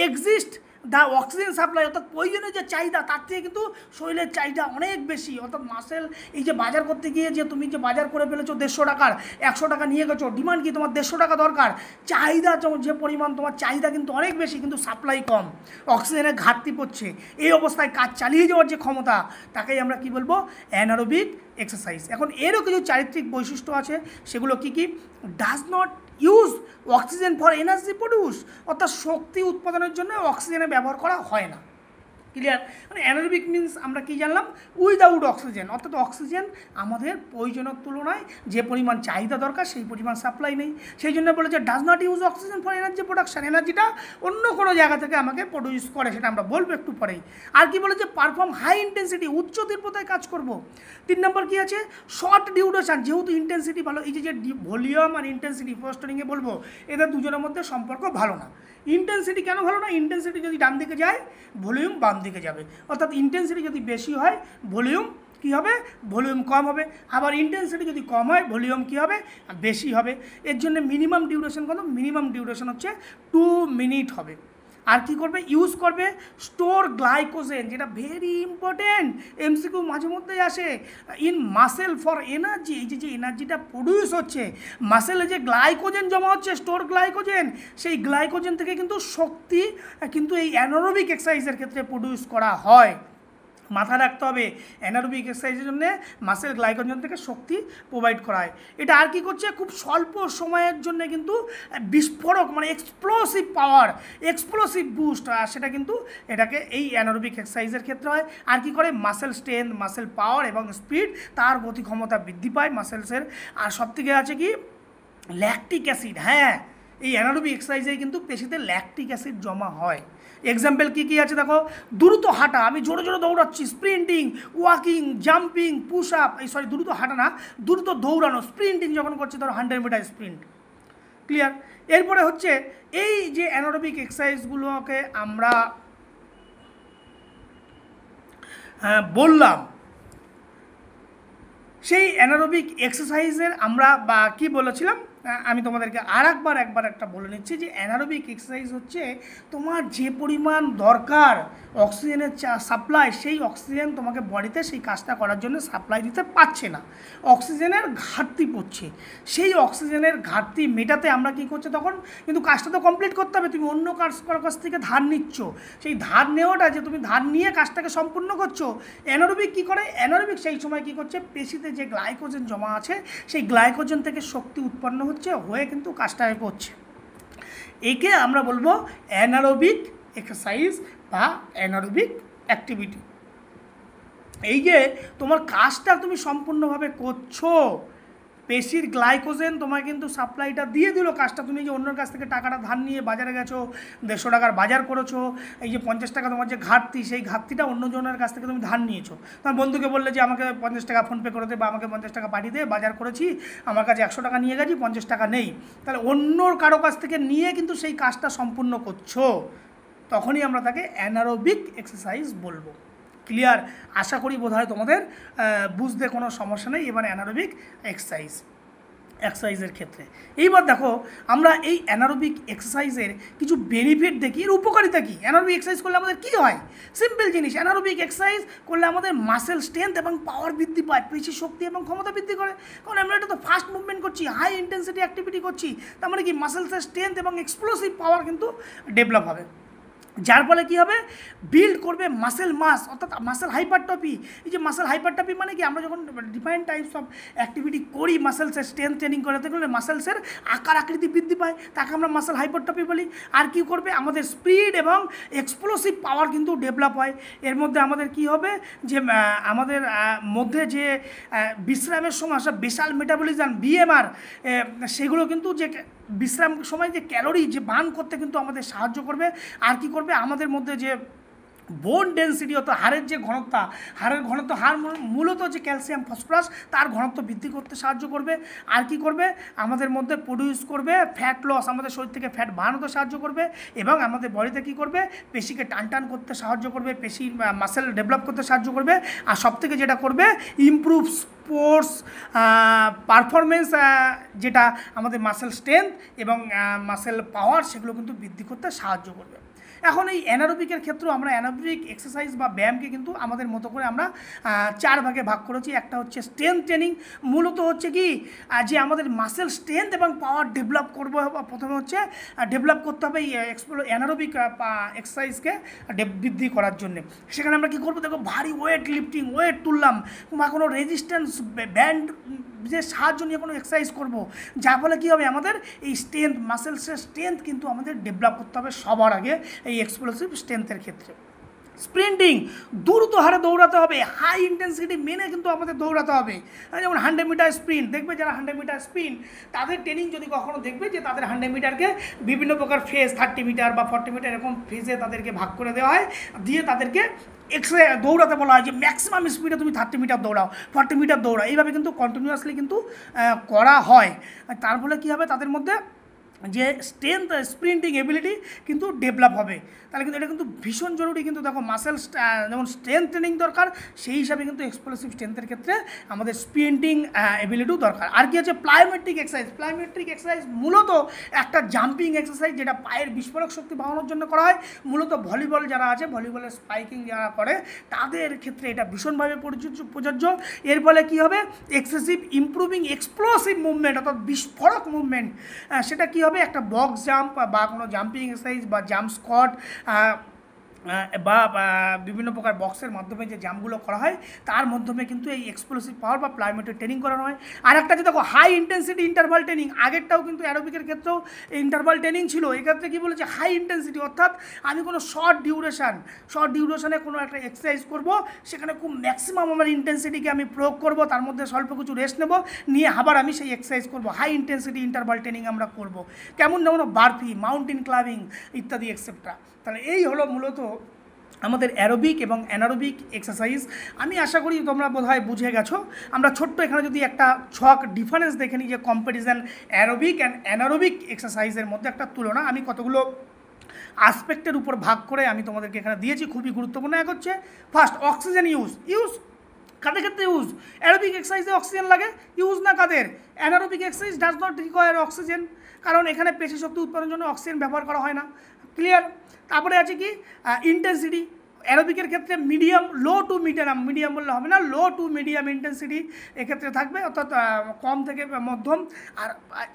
exist, the oxygen supply, অর্থাৎ প্রয়োজনীয় যে চাহিদা তার থেকে কিন্তু শরীরের চাহিদা অনেক বেশি। অর্থাৎ মাসেল এই যে বাজার করতে গিয়ে যে তুমি যে বাজার করে ফেলেছো 150 টাকার, 100 টাকা নিয়ে গেছো, ডিমান্ড কি তোমার 150 টাকা দরকার, চাহিদা যে পরিমাণ, তোমার চাহিদা কিন্তু অনেক বেশি কিন্তু সাপ্লাই কম, অক্সিজেনের ঘাটতি পড়ছে, এই অবস্থায় কাজ চালিয়ে যাওয়ার যে ক্ষমতা, তাকেই আমরা কি বলবো, অ্যানারোবিক এক্সারসাইজ। এখন এরও কিছু চারিত্রিক বৈশিষ্ট্য আছে, সেগুলো কি কি, does not use oxygen for energy produce, অর্থাৎ শক্তি উৎপাদনের জন্য অক্সিজেনের ব্যবহার করা হয় না। ক্লিয়ার? মানে অ্যানারোবিক মিনস আমরা কী জানলাম, উইদাউট অক্সিজেন, অর্থাৎ অক্সিজেন আমাদের প্রয়োজনের তুলনায় যে পরিমাণ চাহিদা দরকার সেই পরিমাণ সাপ্লাই নেই, সেই জন্য বলেছে does not use oxygen for energy production, এনার্জিটা অন্য কোনো জায়গা থেকে আমাকে প্রডিউস করে, সেটা আমরা বলবো একটু পরেই। আর কি বলেছে, পারফর্ম হাই ইন্টেন্সিটি, উচ্চ তীব্রতায় কাজ করব। 3 নম্বর কী আছে, শর্ট ডিউরেশন, যেহেতু ইন্টেন্সিটি ভালো, এই যে ভলিউম আর ইন্টেন্সিটি পোস্টারিংয়ে বলবো, এদের দুজনের মধ্যে সম্পর্ক ভালো না। ইন্টেন্সিটি কেন ভালো না, ইন্টেন্সিটি যদি ডান দিকে যায় ভলিউম বাম দিকে যাবে, অর্থাৎ ইন্টেন্সিটি যদি বেশি হয় ভলিউম কী হবে, ভলিউম কম হবে, আবার ইন্টেন্সিটি যদি কম হয় ভলিউম কী হবে, বেশি হবে। এর জন্য মিনিমাম ডিউরেশন কত, মিনিমাম ডিউরেশন হচ্ছে 2 মিনিট হবে। আর কি করবে, ইউজ করবে স্টোর গ্লাইকোজেন, যেটা ভেরি ইম্পর্টেন্ট, এমসিকিউ মাঝে মধ্যেই আসে, ইন মাসেল ফর এনার্জি, এই যে এনার্জিটা প্রডিউস হচ্ছে, মাসেলে যে গ্লাইকোজেন জমা হচ্ছে, স্টোর গ্লাইকোজেন, সেই গ্লাইকোজেন থেকে কিন্তু শক্তি কিন্তু এই অ্যানারোবিক এক্সারসাইজের ক্ষেত্রে প্রডিউস করা হয়। মাথায় রাখতে হবে, অ্যানারোবিক এক্সারসাইজের জন্য মাসেল গ্লাইকোজেন থেকে শক্তি প্রোভাইড করা হয়। এটা আর কি করছে, খুব স্বল্প সময়ের জন্য কিন্তু বিস্ফোরক মানে এক্সপ্লোসিভ পাওয়ার, এক্সপ্লোসিভ বুস্ট, সেটা কিন্তু এটাকে এই অ্যানারোবিক এক্সারসাইজের ক্ষেত্রে হয়। আর কি করে, মাসেল স্ট্রেংথ, মাসেল পাওয়ার এবং স্পিড, তার গতি ক্ষমতা বৃদ্ধি পায় মাসেলসের। আর সবথেকে আছে কি, ল্যাকটিক অ্যাসিড। হ্যাঁ, এই অ্যানারোবিক এক্সারসাইজে কিন্তু পেশিতে ল্যাকটিক অ্যাসিড জমা হয়। এক্সাম্পল কী কী আছে দেখো, দ্রুত হাঁটা, আমি জোরে জোরে দৌড়াচ্ছি, sprinting, walking, jumping, push up, দ্রুত হাঁটা না, দ্রুত দৌড়ানো, স্প্রিন্টিং যখন করছি, ধরো 100 মিটার স্প্রিন্ট। ক্লিয়ার? এরপরে হচ্ছে এই যে অ্যানারোবিক এক্সারসাইজগুলোকে আমরা বললাম, সেই অ্যানারোবিক এক্সারসাইজের আমরা বা কী বলেছিলাম, আমি তোমাদেরকে একবার একটা বলে নিচ্ছি যে অ্যানারোবিক এক্সারসাইজ হচ্ছে তোমার যে পরিমাণ দরকার অক্সিজেনের সাপ্লাই, সেই অক্সিজেন তোমাকে বডিতে সেই কাজটা করার জন্য সাপ্লাই দিতে পারছে না, অক্সিজেনের ঘাটতি পড়ছে। সেই অক্সিজেনের ঘাটতি মেটাতে আমরা কী করছি, তখন কিন্তু কাজটা তো কমপ্লিট করতে হবে, তুমি অন্য কাছ থেকে ধার নিচ্ছ, সেই ধার নেওয়াটা যে তুমি ধার নিয়ে কাজটাকে সম্পূর্ণ করছো। অ্যানারোবিক কী করে, অ্যানারোবিক সেই সময় কী করছে, পেশিতে যে গ্লাইকোজেন জমা আছে সেই গ্লাইকোজেন থেকে শক্তি উৎপন্ন হয়ে কিন্তু কাজটাকে করছে। একে আমরা বলবো অ্যানারোবিক এক্সারসাইজ বা অ্যানারোবিক অ্যাক্টিভিটি। এই যে তোমার কাজটা তুমি সম্পূর্ণভাবে করছো, পেশির গ্লাইকোজেন তোমায় কিন্তু সাপ্লাইটা দিয়ে দিল, কাজটা তুমি যে অন্যের কাছ থেকে টাকাটা ধার নিয়ে বাজারে গেছো, 150 টাকার বাজার করেছো, এই যে 50 টাকা তোমার যে ঘাটতি, সেই ঘাটতিটা অন্যজনের কাছ থেকে তুমি ধার নিয়েছো। তোমার বন্ধুকে বললে যে আমাকে 50 টাকা ফোনপে করে দে বা আমাকে 50 টাকা পাঠিয়ে দে, বাজার করেছি, আমার কাছে 100 টাকা নিয়ে গেছি, 50 টাকা নেই, তাহলে অন্যর কারো কাছ থেকে নিয়ে কিন্তু সেই কাজটা সম্পূর্ণ করছো, তখনই আমরা তাকে অ্যানারোবিক এক্সারসাইজ বলবো। ক্লিয়ার? আশা করি বোধহয় তোমাদের বুঝতে কোনো সমস্যা নেই এবার অ্যানারোবিক এক্সারসাইজের ক্ষেত্রে। এইবার দেখো আমরা এই অ্যানারোবিক এক্সারসাইজের কিছু বেনিফিট দেখি, এর উপকারিতা কী। অ্যানারোবিক এক্সারসাইজ করলে আমাদের কী হয়? সিম্পল জিনিস, অ্যানারোবিক এক্সারসাইজ করলে আমাদের মাসেল স্ট্রেংথ এবং পাওয়ার বৃদ্ধি পায়, পেশির শক্তি এবং ক্ষমতা বৃদ্ধি করে। কারণ আমরা এটা তো ফাস্ট মুভমেন্ট করছি, হাই ইন্টেন্সিটি অ্যাক্টিভিটি করছি, তার মানে কি মাসেলসের স্ট্রেংথ এবং এক্সপ্লোসিভ পাওয়ার কিন্তু ডেভেলপ হবে, যার ফলে কী হবে? বিল্ড করবে মাসেল মাস, অর্থাৎ মাসেল হাইপারট্রফি। এই যে মাসেল হাইপারট্রফি মানে কি, আমরা যখন ডিফারেন্ট টাইপস অফ অ্যাক্টিভিটি করি মাসেলসের স্ট্রেংথ ট্রেনিং করাতে গেলে মাসেলসের আকার আকৃতি বৃদ্ধি পায়, তাকে আমরা মাসেল হাইপারট্রফি বলি। আর কি করবে? আমাদের স্পিড এবং এক্সপ্লোসিভ পাওয়ার কিন্তু ডেভেলপ হয়। এর মধ্যে আমাদের কি হবে? যে আমাদের মধ্যে যে বিশ্রামের সময় সব বেসাল মেটাবলিজম বিএমআর, সেগুলো কিন্তু যে বিশ্রাম সময় যে ক্যালোরি যে বার্ন করতে কিন্তু আমাদের সাহায্য করবে। আর কি করবে? আমাদের মধ্যে যে বোন ডেন্সিটি, অর্থাৎ হাড়ের যে ঘনত্ব, হাড় মূলত যে ক্যালসিয়াম ফসফরাস, তার ঘনত্ব বৃদ্ধি করতে সাহায্য করবে। আর কি করবে? আমাদের মধ্যে প্রডিউস করবে ফ্যাট লস, আমাদের শরীর থেকে ফ্যাট বার্ন হতে সাহায্য করবে, এবং আমাদের বডিতে কী করবে? পেশিকে টান করতে সাহায্য করবে, পেশির মাসেল ডেভেলপ করতে সাহায্য করবে। আর সবথেকে যেটা করবে, ইমপ্রুভ স্পোর্টস পারফরমেন্স, যেটা আমাদের মাসেল স্ট্রেংথ এবং মাসেল পাওয়ার, সেগুলো কিন্তু বৃদ্ধি করতে সাহায্য করবে। এখন এই অ্যানারোবিকের ক্ষেত্রেও আমরা অ্যানারোবিক এক্সারসাইজ বা ব্যায়ামকে কিন্তু আমাদের মতো করে আমরা 4 ভাগে ভাগ করেছি। একটা হচ্ছে স্ট্রেংথ ট্রেনিং, মূলত হচ্ছে কি যে আমাদের মাসেল স্ট্রেংথ এবং পাওয়ার ডেভেলপ করবো। প্রথমে হচ্ছে ডেভেলপ করতে হবে এই অ্যানারোবিক এক্সারসাইজকে বৃদ্ধি করার জন্যে। সেখানে আমরা কী করবো? দেখো, ভারী ওয়েট লিফটিং, ওয়েট তুললাম, বা কোনো রেজিস্ট্যান্স ব্যান্ড যে সাহায্য নিয়ে কোনো এক্সারসাইজ করবো, যার ফলে কী হবে? আমাদের এই স্ট্রেংথ, মাসেলসের স্ট্রেংথ কিন্তু আমাদের ডেভেলপ করতে হবে সবার আগে এই এক্সপ্লোসিভ স্ট্রেংথের ক্ষেত্রে। স্প্রিন্টিং, দ্রুত হারে দৌড়াতে হবে, হাই ইন্টেন্সিটি মেনে কিন্তু আমাদের দৌড়াতে হবে। যেমন 100 মিটার স্প্রিন্ট, দেখবে যারা 100 মিটার স্প্রিন্ট, তাদের ট্রেনিং যদি কখনো দেখবে যে তাদের 100 মিটারকে বিভিন্ন প্রকার ফেজ, 30 মিটার বা 40 মিটার এরকম ফেজে তাদেরকে ভাগ করে দেওয়া হয়, দিয়ে তাদেরকে দৌড়াতে বলা হয় যে ম্যাক্সিমাম স্পিডে তুমি 30 মিটার দৌড়াও, 40 মিটার দৌড়াও। এইভাবে কিন্তু কন্টিনিউয়াসলি কিন্তু করা হয়। তার ফলে কী হবে? তাদের মধ্যে যে স্ট্রেংথ, স্প্রিন্টিং এবিলিটি কিন্তু ডেভেলপ হবে। তাহলে কিন্তু এটা কিন্তু ভীষণ জরুরি। কিন্তু দেখো, মাসেল যেমন স্ট্রেংথ ট্রেনিং দরকার, সেই হিসাবে কিন্তু এক্সপ্লোসিভ স্ট্রেংথের ক্ষেত্রে আমাদের স্প্রিন্টিং এবিলিটিও দরকার। আর কি আছে? প্লায়োমেট্রিক এক্সারসাইজ। প্লায়োমেট্রিক এক্সারসাইজ মূলত একটা জাম্পিং এক্সারসাইজ, যেটা পায়ের বিস্ফোরক শক্তি বাড়ানোর জন্য করা হয়। মূলত ভলিবল যারা আছে, ভলিবলের স্পাইকিং যারা করে, তাদের ক্ষেত্রে এটা ভীষণভাবে প্রযোজ্য। এর ফলে কী হবে? এক্সেসিভ ইমপ্রুভিং এক্সপ্লোসিভ মুভমেন্ট, অর্থাৎ বিস্ফোরক মুভমেন্ট, সেটা কী হবে? একটা বক্স জাম্প বা কোনো জাম্পিং এক্সারসাইজ বা জাম্প স্কোয়াট বা বিভিন্ন প্রকার বক্সের মাধ্যমে যে জাম্পগুলো করা হয়, তার মাধ্যমে কিন্তু এই এক্সপ্লোসিভ পাওয়ার বা প্লায়োমেট্রিক ট্রেনিং করানো হয়। আর একটা যে দেখো, হাই ইন্টেন্সিটি ইন্টারভাল ট্রেনিং, আগেরটাও কিন্তু অ্যারোবিকের ক্ষেত্রেও ইন্টারভাল ট্রেনিং ছিল। এক্ষেত্রে কী বলেছে? হাই ইন্টেন্সিটি, অর্থাৎ আমি কোনো শর্ট ডিউরেশনে কোনো একটা এক্সারসাইজ করব, সেখানে খুব ম্যাক্সিমাম আমার ইন্টেন্সিটিকে আমি প্রয়োগ করব, তার মধ্যে স্বল্প কিছু রেস্ট নেব, নিয়ে আবার আমি সেই এক্সারসাইজ করব। হাই ইন্টেন্সিটি ইন্টারভাল ট্রেনিং আমরা করব। কেমন? যেমন বার্ফি, মাউন্টেন ক্লাইম্বিং ইত্যাদি এক্সেট্রা। তাহলে এই হলো মূলত আমাদের অ্যারোবিক এবং অ্যানারোবিক এক্সারসাইজ। আমি আশা করি তোমরা বোধহয় বুঝে গেছো। আমরা ছোট্ট এখানে যদি একটা ছক ডিফারেন্স দেখে নিই, যে কম্প্যারিজন অ্যারোবিক অ্যান্ড অ্যানারোবিক এক্সারসাইজের মধ্যে একটা তুলনা, আমি কতগুলো আসপেক্টের উপর ভাগ করে আমি তোমাদেরকে এখানে দিয়েছি, খুবই গুরুত্বপূর্ণ। এক হচ্ছে ফার্স্ট, অক্সিজেন ইউজ কাদের ক্ষেত্রে ইউজ? অ্যারোবিক এক্সারসাইজে অক্সিজেন লাগে, ইউজ না কাদের? Anaerobic exercise does not require oxygen, কারণ এখানে পেশি শক্তি উৎপাদনের জন্য অক্সিজেন ব্যবহার করা হয় না। ক্লিয়ার? তারপরে আছে কি ইন্টেন্সিটি, অ্যারোবিকের ক্ষেত্রে মিডিয়াম, লো টু মিডিয়াম বললে হবে না, লো টু মিডিয়াম ইন্টেন্সিটি এক্ষেত্রে থাকবে, অর্থাৎ কম থেকে মধ্যম। আর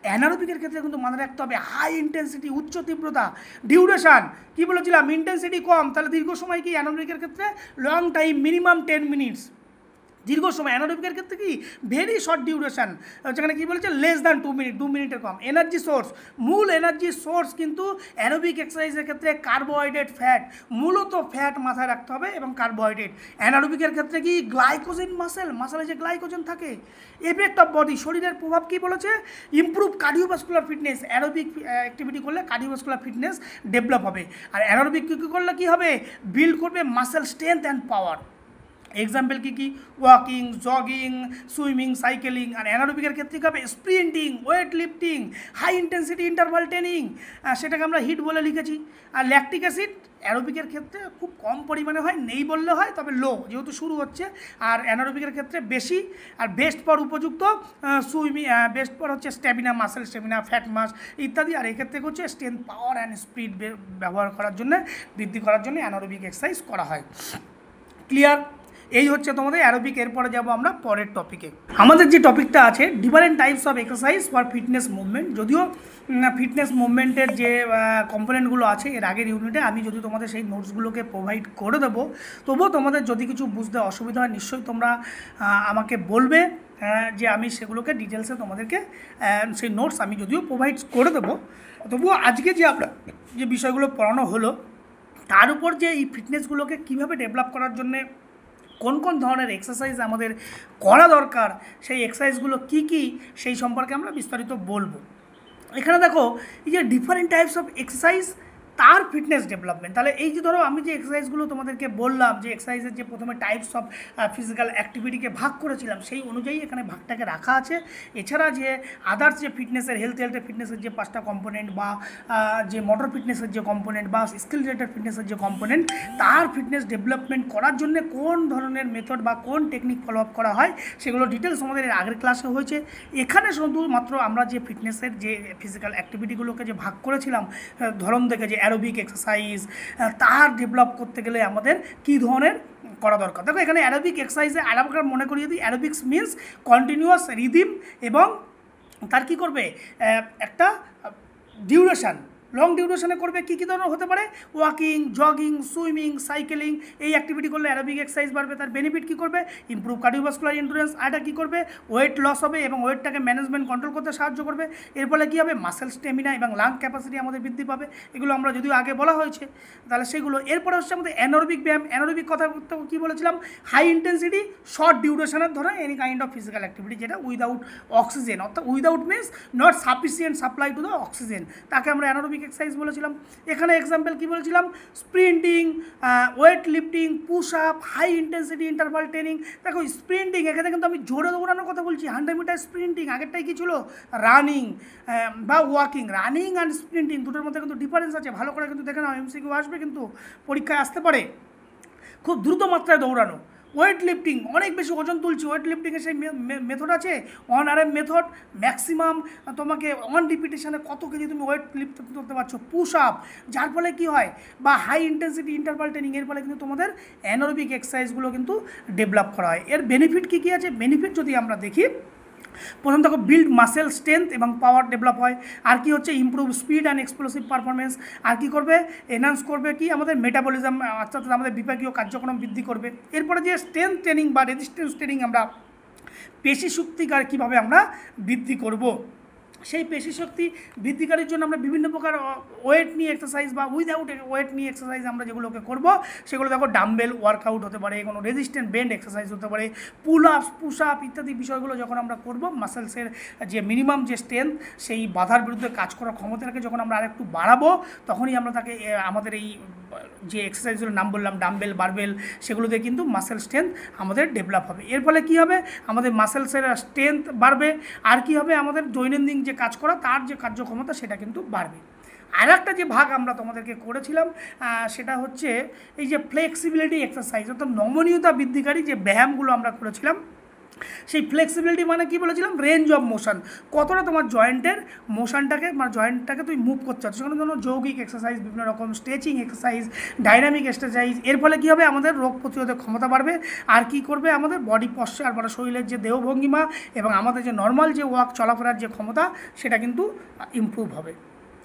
অ্যানারোবিকের ক্ষেত্রে কিন্তু মনে রাখতে হবে হাই ইন্টেন্সিটি, উচ্চ তীব্রতা, ডিউরেশান। কী বলেছিলাম? ইন্টেন্সিটি কম, তাহলে দীর্ঘ সময় কি? অ্যানারোবিকের ক্ষেত্রে লং টাইম, মিনিমাম 10 মিনিটস। দীর্ঘ সময়। অ্যানারোবিকের ক্ষেত্রে কি ভেরি শর্ট ডিউরেশন, যেখানে কী বলেছে লেস দ্যান 2 মিনিট, 2 মিনিটের কম। এনার্জি সোর্স, মূল এনার্জি সোর্স কিন্তু অ্যারোবিক এক্সারসাইজের ক্ষেত্রে কার্বোহাইড্রেট, ফ্যাট, মূলত ফ্যাট মাথায় রাখতে হবে এবং কার্বোহাইড্রেট। অ্যানারোবিকের ক্ষেত্রে কি গ্লাইকোজেন, মাসেলে যে গ্লাইকোজেন থাকে। এফেক্ট অফ বডি, শরীরের প্রভাব কী বলেছে, improve cardiovascular fitness. Aerobic activity করলে কার্ডিওভাস্কুলার ফিটনেস ডেভেলপ হবে। আর অ্যানারোবিক কী করলে কী হবে, বিল্ড করবে muscle strength and power. Example কী কী, ওয়াকিং, জগিং, সুইমিং, সাইকেলিং। আর অ্যানারোবিকের ক্ষেত্রে কী হবে, sprinting, weight lifting, high intensity interval training, সেটাকে আমরা হিট বলে লিখেছি। আর ল্যাকটিক অ্যাসিড অ্যারোবিকের ক্ষেত্রে খুব কম পরিমাণে হয়, নেই বললে হয়, তবে লো, যেহেতু শুরু হচ্ছে। আর অ্যানারোবিকের ক্ষেত্রে বেশি। আর বেস্ট ফর উপযুক্ত সুইমিং, বেস্ট ফর হচ্ছে স্ট্যামিনা, মাসেল স্ট্যামিনা, ফ্যাট মাস ইত্যাদি। আর এক্ষেত্রে হচ্ছে স্ট্রেংথ, পাওয়ার অ্যান্ড স্পিড ব্যবহার করার জন্য, বৃদ্ধি করার জন্য অ্যানারোবিক এক্সারসাইজ করা হয়। ক্লিয়ার? এই হচ্ছে তোমাদের অ্যারোবিক। এরপরে যাব আমরা পরের টপিকে। আমাদের যে টপিকটা আছে different types of exercise for fitness movement. যদিও ফিটনেস মুভমেন্টের যে কম্পোনেন্টগুলো আছে এর আগের ইউনিটে আমি যদি তোমাদের সেই নোটসগুলোকে প্রোভাইড করে দেবো, তবুও তোমাদের যদি কিছু বুঝতে অসুবিধা হয় নিশ্চয়ই তোমরা আমাকে বলবে, যে আমি সেগুলোকে ডিটেলসে তোমাদেরকে সেই নোটস আমি যদিও প্রোভাইড করে দেবো। তবুও আজকে যে আমরা যে বিষয়গুলো পড়ানো হলো তার উপর যে এই ফিটনেসগুলোকে কীভাবে ডেভেলপ করার জন্যে কোন কোন ধরনের এক্সারসাইজ আমাদের করা দরকার, সেই এক্সারসাইজগুলো কী কী, সেই সম্পর্কে আমরা বিস্তারিত বলবো। এখানে দেখো এই যে ডিফারেন্ট টাইপস অফ এক্সারসাইজ তার ফিটনেস ডেভেলপমেন্ট। তাহলে এই যে ধরো আমি যে এক্সারসাইজগুলো তোমাদেরকে বললাম, যে এক্সারসাইজের যে প্রথমে টাইপস অফ ফিজিক্যাল অ্যাক্টিভিটিকে ভাগ করেছিলাম, সেই অনুযায়ী এখানে ভাগটাকে রাখা আছে। এছাড়া যে আদার্স যে ফিটনেসের হেলথের ফিটনেসের যে 5টা কম্পোনেন্ট, বা যে মোটর ফিটনেসের যে কম্পোনেন্ট, বা স্কিল রিলেটেড ফিটনেসের যে কম্পোনেন্ট, তার ফিটনেস ডেভেলপমেন্ট করার জন্য কোন ধরনের মেথড বা কোন টেকনিক ফলো আপ করা হয়, সেগুলো ডিটেলস আমাদের এর আগের ক্লাসে হয়েছে। এখানে শুধুমাত্র আমরা যে ফিটনেসের যে ফিজিক্যাল অ্যাক্টিভিটিগুলোকে যে ভাগ করেছিলাম ধরন দেখে, যে অ্যারোবিক এক্সারসাইজ, তার ডেভেলপ করতে গেলে আমাদের কী ধরনের করা দরকার। দেখো এখানে অ্যারোবিক এক্সারসাইজে আরেকবার মনে করিয়ে দিই, অ্যারোবিক্স মিনস কন্টিনিউয়াস রিদিম, এবং তার কী করবে, একটা ডিউরেশান, লং ডিউরেশনে করবে। কী কী ধরনের হতে পারে, ওয়াকিং, জগিং, সুইমিং, সাইকেলিং, এই অ্যাক্টিভিটি করলে অ্যারোবিক এক্সারসাইজ বাড়বে। তার বেনিফিট কী করবে, ইমপ্রুভ কার্ডিওভাস্কুলার এন্ডুরেন্স। আরটা কী করবে, ওয়েট লস হবে এবং ওয়েটটাকে ম্যানেজমেন্ট কন্ট্রোল করতে সাহায্য করবে। এর ফলে কী হবে, মাসেল স্টেমিনা এবং লাং ক্যাপাসিটি আমাদের বৃদ্ধি পাবে। এগুলো আমরা যদিও আগে বলা হয়েছে, তাহলে সেগুলো। এরপরে হচ্ছে আমাদের অ্যানোরোবিক ব্যায়াম। অ্যানোরোবিক কথা কী বলেছিলাম, হাই ইন্টেন্সিটি শর্ট ডিউরেশনের ধরে any kind of physical activity যেটা উইদাউট অক্সিজেন, অর্থাৎ without means not sufficient supply to the oxygen, তাকে আমরা অ্যানোরোবিক এক্সারসাইজ বলেছিলাম। এখানে এক্সাম্পল কী বলেছিলাম, sprinting, weight lifting, push up, high intensity interval training. দেখো স্প্রিন্টিং, এখানে কিন্তু আমি জোরে দৌড়ানোর কথা বলছি, 100 মিটার স্প্রিন্টিং। আগেরটাই কী ছিল, রানিং বা ওয়াকিং। রানিং অ্যান্ড স্প্রিন্টিং দুটোর মধ্যে কিন্তু ডিফারেন্স আছে, ভালো করে কিন্তু দেখে নাও, এমসিকিউ আসবে কিন্তু পরীক্ষায় আসতে পারে। খুব দ্রুত মাত্রায় দৌড়ানো। ওয়েট লিফটিং, অনেক বেশি ওজন তুলছি, ওয়েট লিফটিংয়ের সেই মেথড আছে, 1 RM মেথড, ম্যাক্সিমাম তোমাকে 1 রিপিটেশনে কত কেজি তুমি ওয়েট লিফট করতে পারছো। পুশ আপ, যার ফলে কী হয়, বা হাই ইন্টেন্সিটি ইন্টারভাল ট্রেনিং, এর ফলে কিন্তু তোমাদের অ্যানোরোবিক এক্সারসাইজগুলো কিন্তু ডেভেলপ করা হয়। এর বেনিফিট কী কী আছে, বেনিফিট যদি আমরা দেখি, প্রথম দেখো বিল্ড মাসেল স্ট্রেংথ এবং পাওয়ার ডেভেলপ হয়। আর কি হচ্ছে, improve speed and explosive performance. আর কি করবে, এনহান্স করবে কি আমাদের মেটাবলিজম, অর্থাৎ আমাদের বিপাকীয় কার্যক্রম বৃদ্ধি করবে। এরপরে যে স্ট্রেংথ ট্রেনিং বা রেজিস্ট্যান্স ট্রেনিং, আমরা পেশি শক্তিকার কীভাবে আমরা বৃদ্ধি করব, সেই পেশি শক্তি বৃদ্ধিকারীর জন্য আমরা বিভিন্ন প্রকার ওয়েট নিয়ে এক্সারসাইজ বা উইদাউট ওয়েট নিয়ে এক্সারসাইজ আমরা যেগুলোকে করব, সেগুলো দেখো ডাম্বেল ওয়ার্কআউট হতে পারে, কোনো রেজিস্ট্যান্ট বেন্ড এক্সারসাইজ হতে পারে, পুল আপস, পুশ আপ ইত্যাদি বিষয়গুলো যখন আমরা করব, মাসেলসের যে মিনিমাম যে স্ট্রেংথ, সেই বাধার বিরুদ্ধে কাজ করার ক্ষমতাটাকে যখন আমরা আরেকটু বাড়াবো, তখনই আমরা তাকে আমাদের এই যে এক্সারসাইজগুলোর নাম বললাম, ডাম্বেল, বারবেল, সেগুলোতে কিন্তু মাসেল স্ট্রেংথ আমাদের ডেভেলপ হবে। এর ফলে কী হবে, আমাদের মাসেলসের স্ট্রেংথ বাড়বে। আর কি হবে, আমাদের দৈনন্দিন যে কাজ করা তার যে কার্যক্ষমতা সেটা কিন্তু বাড়বে। আর একটা যে ভাগ আমরা তোমাদেরকে করেছিলাম, সেটা হচ্ছে এই যে ফ্লেক্সিবিলিটি এক্সারসাইজ, অর্থাৎ নমনীয়তা বৃদ্ধিকারী যে ব্যায়ামগুলো আমরা করেছিলাম, সেই ফ্লেক্সিবিলিটি মানে কি বলেছিলাম, রেঞ্জ অফ মোশন, কতটা তোমার জয়েন্টের মোশনটাকে, মানে জয়েন্টটাকে তুমি মুভ করতে চাচ্ছ, সেখানে ধরো যৌগিক এক্সারসাইজ, বিভিন্ন রকম স্ট্রেচিং এক্সারসাইজ, ডাইনামিক এক্সারসাইজ। এর ফলে কী হবে, আমাদের রোগ প্রতিরোধের ক্ষমতা বাড়বে। আর কি করবে, আমাদের বডি পশ্চার মানে শরীরের যে দেহভঙ্গিমা এবং আমাদের যে নর্মাল যে ওয়াক চলাফেরার যে ক্ষমতা, সেটা কিন্তু ইমপ্রুভ হবে।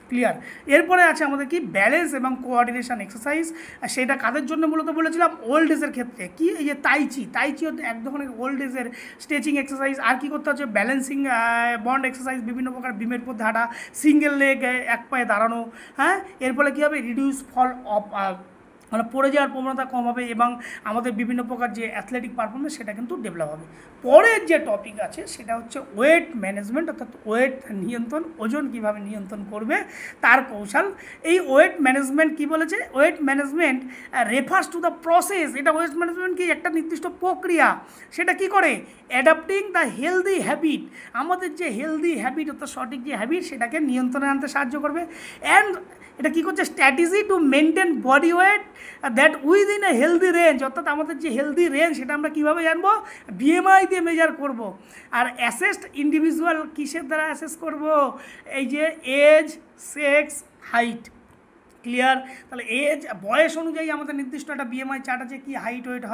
ক্লিয়ার। এরপরে আছে আমাদের কি ব্যালেন্স এবং কোঅর্ডিনেশন এক্সারসাইজ। সেটা কাদের জন্য মূলত বলেছিলাম, ওল্ড এজের ক্ষেত্রে। কি এই যে তাইচি হচ্ছে এক ধরনের ওল্ড এজের স্ট্রেচিং এক্সারসাইজ। আর কি করতে হচ্ছে, ব্যালেন্সিং বন্ড এক্সারসাইজ, বিভিন্ন প্রকার বিমের মধ্যে হাঁটা, সিঙ্গেল লেগ এক পায়ে দাঁড়ানো। হ্যাঁ, এর ফলে কী হবে, রিডিউস ফল অফ মানে পড়ে যাওয়ার প্রবণতা কম হবে এবং আমাদের বিভিন্ন প্রকার যে অ্যাথলেটিক পারফরমেন্স সেটা কিন্তু ডেভেলপ হবে। পরের যে টপিক আছে সেটা হচ্ছে ওয়েট ম্যানেজমেন্ট, অর্থাৎ ওয়েট নিয়ন্ত্রণ, ওজন কীভাবে নিয়ন্ত্রণ করবে তার কৌশল। এই ওয়েট ম্যানেজমেন্ট কি বলেছে, wait management refers to the process. এটা ওয়েট ম্যানেজমেন্ট কি একটা নির্দিষ্ট প্রক্রিয়া, সেটা কি করে, অ্যাডাপ্টিং দ্য হেলদি হ্যাবিট, আমাদের যে হেলদি হ্যাবিট অর্থাৎ সঠিক যে হ্যাবিট সেটাকে নিয়ন্ত্রণে আনতে সাহায্য করবে। অ্যান্ড এটা কী করছে, strategy to maintain body weight that within a healthy range, অর্থাৎ আমাদের যে হেলদি রেঞ্জ সেটা আমরা কীভাবে জানবো, বিএমআই দিয়ে মেজার করব। আর অ্যাসেসড ইন্ডিভিজুয়াল কিসের দ্বারা অ্যাসেস করব, এই যে এজ, সেক্স, হাইট। ক্লিয়ার। তাহলে এজ, বয়স অনুযায়ী আমাদের নির্দিষ্ট একটা বিএমআই চার্ট আছে, কি হাইট ওয়েট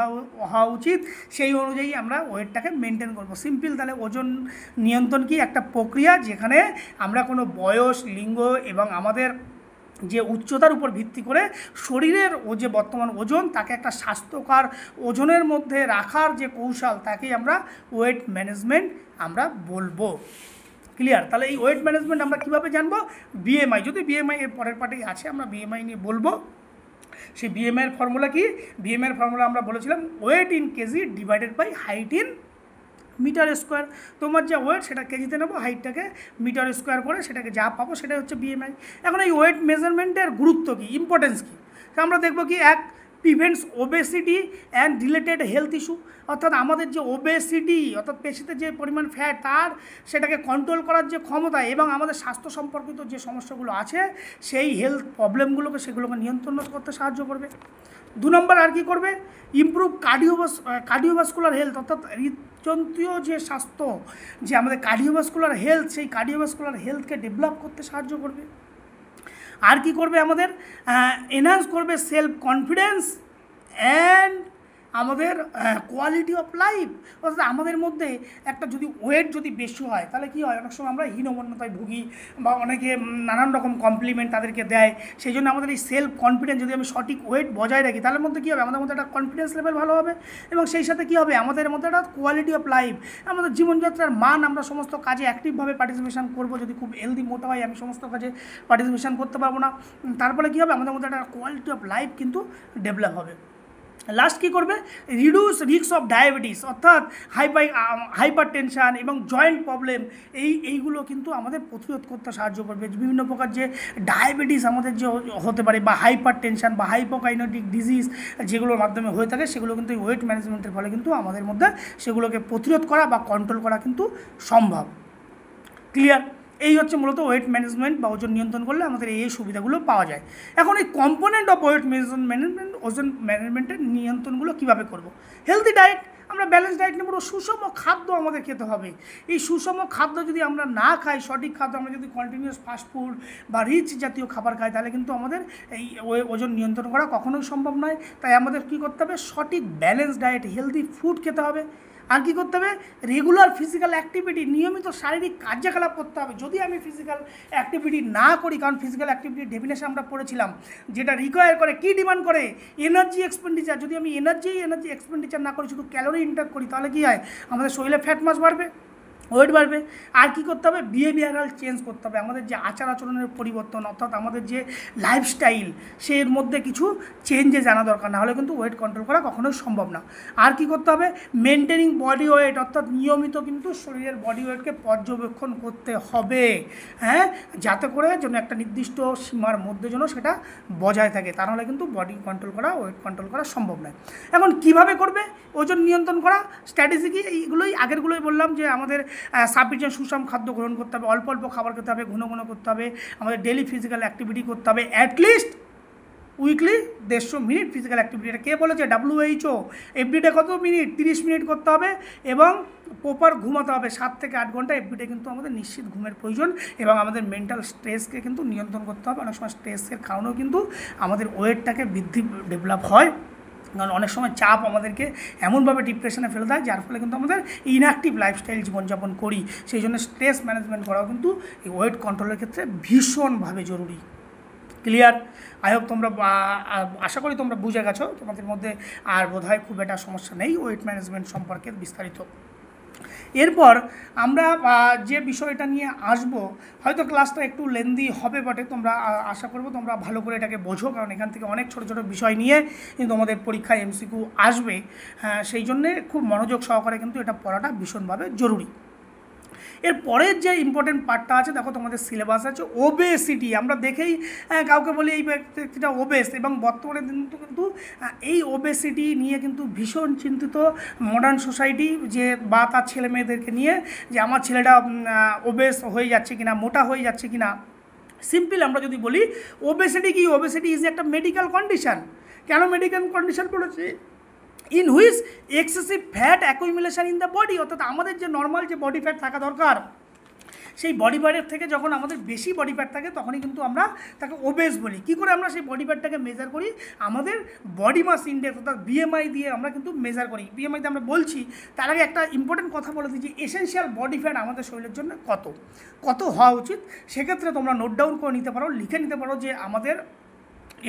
হওয়া উচিত, সেই অনুযায়ী আমরা ওয়েটটাকে মেনটেন করব। সিম্পল। তাহলে ওজন নিয়ন্ত্রণ কি একটা প্রক্রিয়া যেখানে আমরা কোনো বয়স, লিঙ্গ এবং আমাদের যে উচ্চতার উপর ভিত্তি করে শরীরের যে বর্তমান ওজন তাকে একটা স্বাস্থ্যকর ওজনের মধ্যে রাখার যে কৌশল তাকেই আমরা ওয়েট ম্যানেজমেন্ট আমরা বলবো। ক্লিয়ার। তাহলে এই ওয়েট ম্যানেজমেন্ট আমরা কীভাবে জানবো, বিএমআই, যদি বিএমআই এর পরের পার্টেই আছে আমরা বিএমআই নিয়ে বলবো। সেই বিএমআইয়ের ফর্মুলা কি, বিএমআইয়ের ফর্মুলা আমরা বলেছিলাম weight in KG divided by height in metre square. তোমার যা ওয়েট সেটা কেজিতে নেবো, হাইটটাকে মিটার স্কোয়ার করে সেটাকে যা পাবো সেটাই হচ্ছে বিএমআই। এখন এই ওয়েট মেজারমেন্টের গুরুত্ব কী, ইম্পর্টেন্স কী, আমরা দেখবো কি, এক, prevents obesity and related health issue, অর্থাৎ আমাদের যে ওবেসিটি অর্থাৎ পেশিতে যে পরিমাণ ফ্যাট তার সেটাকে কন্ট্রোল করার যে ক্ষমতা এবং আমাদের স্বাস্থ্য সম্পর্কিত যে সমস্যাগুলো আছে সেই হেলথ প্রবলেমগুলোকে সেগুলোকে নিয়ন্ত্রণ করতে সাহায্য করবে। 2 নম্বর আর কি করবে, ইমপ্রুভ কার্ডিওভাস্কুলার হেলথ, অর্থাৎ হৃদযন্ত্রীয় যে স্বাস্থ্য, যে আমাদের কার্ডিওভাস্কুলার হেলথ, সেই কার্ডিওভাস্কুলার হেলথকে ডেভেলপ করতে সাহায্য করবে। আর কি করবে, আমাদের এনহান্স করবে সেলফ কনফিডেন্স অ্যান্ড আমাদের কোয়ালিটি অফ লাইফ, অর্থাৎ আমাদের মধ্যে একটা যদি ওয়েট যদি বেশি হয় তাহলে কী হয়, অনেক সময় আমরা হীনমন্যতায় ভুগি বা অনেকে নানান রকম কমপ্লিমেন্ট তাদেরকে দেয়। সেই জন্য আমাদের এই সেলফ কনফিডেন্স যদি আমি সঠিক ওয়েট বজায় রাখি তাহলে মধ্যে কী হবে, আমাদের মধ্যে একটা কনফিডেন্স লেভেল ভালো হবে এবং সেই সাথে কী হবে, আমাদের মধ্যে একটা কোয়ালিটি অফ লাইফ, আমাদের জীবনযাত্রার মান, আমরা সমস্ত কাজে অ্যাক্টিভভাবে পার্টিসিপেশন করবো। যদি খুব হেলদি মোটা হয় আমি সমস্ত কাজে পার্টিসিপেশন করতে পারবো না, তারপরে কী হবে, আমাদের মধ্যে একটা কোয়ালিটি অফ লাইফ কিন্তু ডেভেলপ হবে। লাস্ট কী করবে, রিডিউস রিস্ক অফ ডায়াবেটিস, অর্থাৎ হাইপার টেনশান এবং জয়েন্ট প্রবলেম, এইগুলো কিন্তু আমাদের প্রতিরোধ করতে সাহায্য করবে। বিভিন্ন প্রকার যে ডায়াবেটিস আমাদের যে হতে পারে বা হাইপার টেনশান বা হাইপোকাইনেটিক ডিজিজ যেগুলোর মাধ্যমে হয়ে থাকে সেগুলো কিন্তু ওয়েট ম্যানেজমেন্টের ফলে কিন্তু আমাদের মধ্যে সেগুলোকে প্রতিরোধ করা বা কন্ট্রোল করা কিন্তু সম্ভব। ক্লিয়ার। এই হচ্ছে মূলত ওয়েট ম্যানেজমেন্ট বা ওজন নিয়ন্ত্রণ করলে আমাদের এই সুবিধাগুলো পাওয়া যায়। এখন এই কম্পোনেন্ট অফ ওয়েট ম্যানেজমেন্ট, ওজন ম্যানেজমেন্টের নিয়ন্ত্রণগুলো কীভাবে করব, হেলদি ডায়েট, আমরা ব্যালেন্স ডায়েট নেব, সুষম খাদ্য আমাদের খেতে হবে। এই সুষম খাদ্য যদি আমরা না খাই, সঠিক খাদ্য আমরা যদি কন্টিনিউয়াস ফাস্টফুড বা রিচ জাতীয় খাবার খাই তাহলে কিন্তু আমাদের এই ওজন নিয়ন্ত্রণ করা কখনোই সম্ভব নয়। তাই আমাদের কী করতে হবে, সঠিক ব্যালেন্স ডায়েট, হেলদি ফুড খেতে হবে। আর কী করতে হবে, রেগুলার ফিজিক্যাল অ্যাক্টিভিটি, নিয়মিত শারীরিক কার্যকলাপ করতে হবে। যদি আমি ফিজিক্যাল অ্যাক্টিভিটি না করি, কারণ ফিজিক্যাল অ্যাক্টিভিটির ডেফিনেশন আমরা পড়েছিলাম, যেটা রিকোয়ার করে, কী ডিমান্ড করে, এনার্জি এক্সপেন্ডিচার। যদি আমি এনার্জি এক্সপেন্ডিচার না করি, শুধু ক্যালোরি ইনটেক করি, তাহলে কী হয়, আমাদের শরীরে ফ্যাট মাস বাড়বে, ওয়েট বাড়বে। আর কী করতে হবে, বিহেভিয়ারাল চেঞ্জ করতে হবে, আমাদের যে আচার আচরণের পরিবর্তন, অর্থাৎ আমাদের যে লাইফস্টাইল সের মধ্যে কিছু চেঞ্জেস আনা দরকার, না হলে কিন্তু ওয়েট কন্ট্রোল করা কখনোই সম্ভব না। আর কী করতে হবে, মেনটেনিং বডি ওয়েট, অর্থাৎ নিয়মিত কিন্তু শরীরের বডি ওয়েটকে পর্যবেক্ষণ করতে হবে, হ্যাঁ, যাতে করে যেন একটা নির্দিষ্ট সীমার মধ্যে যেন সেটা বজায় থাকে, তা নাহলে কিন্তু বডি কন্ট্রোল করা, ওয়েট কন্ট্রোল করা সম্ভব নয়। এখন কীভাবে করবে ওজন নিয়ন্ত্রণ করা, স্ট্র্যাটেজি কি, এইগুলোই আগেরগুলোই বললাম যে আমাদের সাফিসিয়েন্ট সুষম খাদ্য গ্রহণ করতে হবে, অল্প অল্প খাবার খেতে হবে, ঘন ঘন করতে হবে, আমাদের ডেলি ফিজিক্যাল অ্যাক্টিভিটি করতে হবে, at least weekly 150 minute physical activity. এটা কে বলেছে, WHO। এভরিডে কত মিনিট, 30 মিনিট করতে হবে এবং প্রপার ঘুমাতে হবে 7 থেকে 8 ঘন্টা এভরিডে। কিন্তু আমাদের নিশ্চিত ঘুমের প্রয়োজন এবং আমাদের মেন্টাল স্ট্রেসকে কিন্তু নিয়ন্ত্রণ করতে হবে। অনেক সময় স্ট্রেসের কারণেও কিন্তু আমাদের ওয়েটটাকে বৃদ্ধি ডেভেলপ হয় কারণ অনেক সময় চাপ আমাদেরকে এমনভাবে ডিপ্রেশনে ফেলে দেয় যার ফলে কিন্তু আমাদের ইনঅ্যাক্টিভ লাইফস্টাইল জীবনযাপন করি। সেই জন্য স্ট্রেস ম্যানেজমেন্ট করাও কিন্তু এই ওয়েট কন্ট্রোলের ক্ষেত্রে ভীষণভাবে জরুরি। ক্লিয়ার? আই হোপ তোমরা আশা করি তোমরা বুঝে গেছো, তোমাদের মধ্যে আর বোধহয় খুব একটা সমস্যা নেই ওয়েট ম্যানেজমেন্ট সম্পর্কে বিস্তারিত। এরপর আমরা যে বিষয়টা নিয়ে আসবো, হয়তো ক্লাসটা একটু লেন্দি হবে বটে, তোমরা আশা করবো তোমরা ভালো করে এটাকে বোঝো, কারণ এখান থেকে অনেক ছোটো ছোটো বিষয় নিয়ে কিন্তু তোমাদের পরীক্ষায় এমসিকিউ আসবে। সেই জন্যে খুব মনোযোগ সহকারে কিন্তু এটা পড়াটা ভীষণভাবে জরুরি। এর পরের যে ইম্পর্টেন্ট পার্টটা আছে, দেখো তোমাদের সিলেবাস আছে ওবেসিটি। আমরা দেখেই কাউকে বলি এই ব্যক্তিটা ওবেস, এবং বর্তমানে কিন্তু এই ওবেসিটি নিয়ে কিন্তু ভীষণ চিন্তিত মডার্ন সোসাইটি, যে বা তার ছেলে মেয়েদেরকে নিয়ে, যে আমার ছেলেটা ওবেস হয়ে যাচ্ছে কিনা, মোটা হয়ে যাচ্ছে কিনা। সিম্পল আমরা যদি বলি ওবেসিটি কি, ওবেসিটি ইজ একটা মেডিকেল কন্ডিশন। কেন মেডিকেল কন্ডিশন বলেছি? In which excessive fat accumulation in the body, অর্থাৎ আমাদের যে নর্মাল যে বডি ফ্যাট থাকা দরকার, সেই বডি ফ্যাটের থেকে যখন আমাদের বেশি বডি ফ্যাট থাকে তখনই কিন্তু আমরা তাকে ওবেস বলি। কী করে আমরা সেই বডি ফ্যাটটাকে মেজার করি? আমাদের বডি মাস ইন্ডেক্স অর্থাৎ বিএমআই দিয়ে আমরা কিন্তু মেজার করি। বিএমআইতে আমরা বলছি, তার আগে একটা ইম্পর্টেন্ট কথা বলে দিই যে এসেনশিয়াল বডি ফ্যাট আমাদের শরীরের জন্য কত হওয়া উচিত। সেক্ষেত্রে তোমরা নোট ডাউন করে নিতে পারো, লিখে নিতে পারো যে আমাদের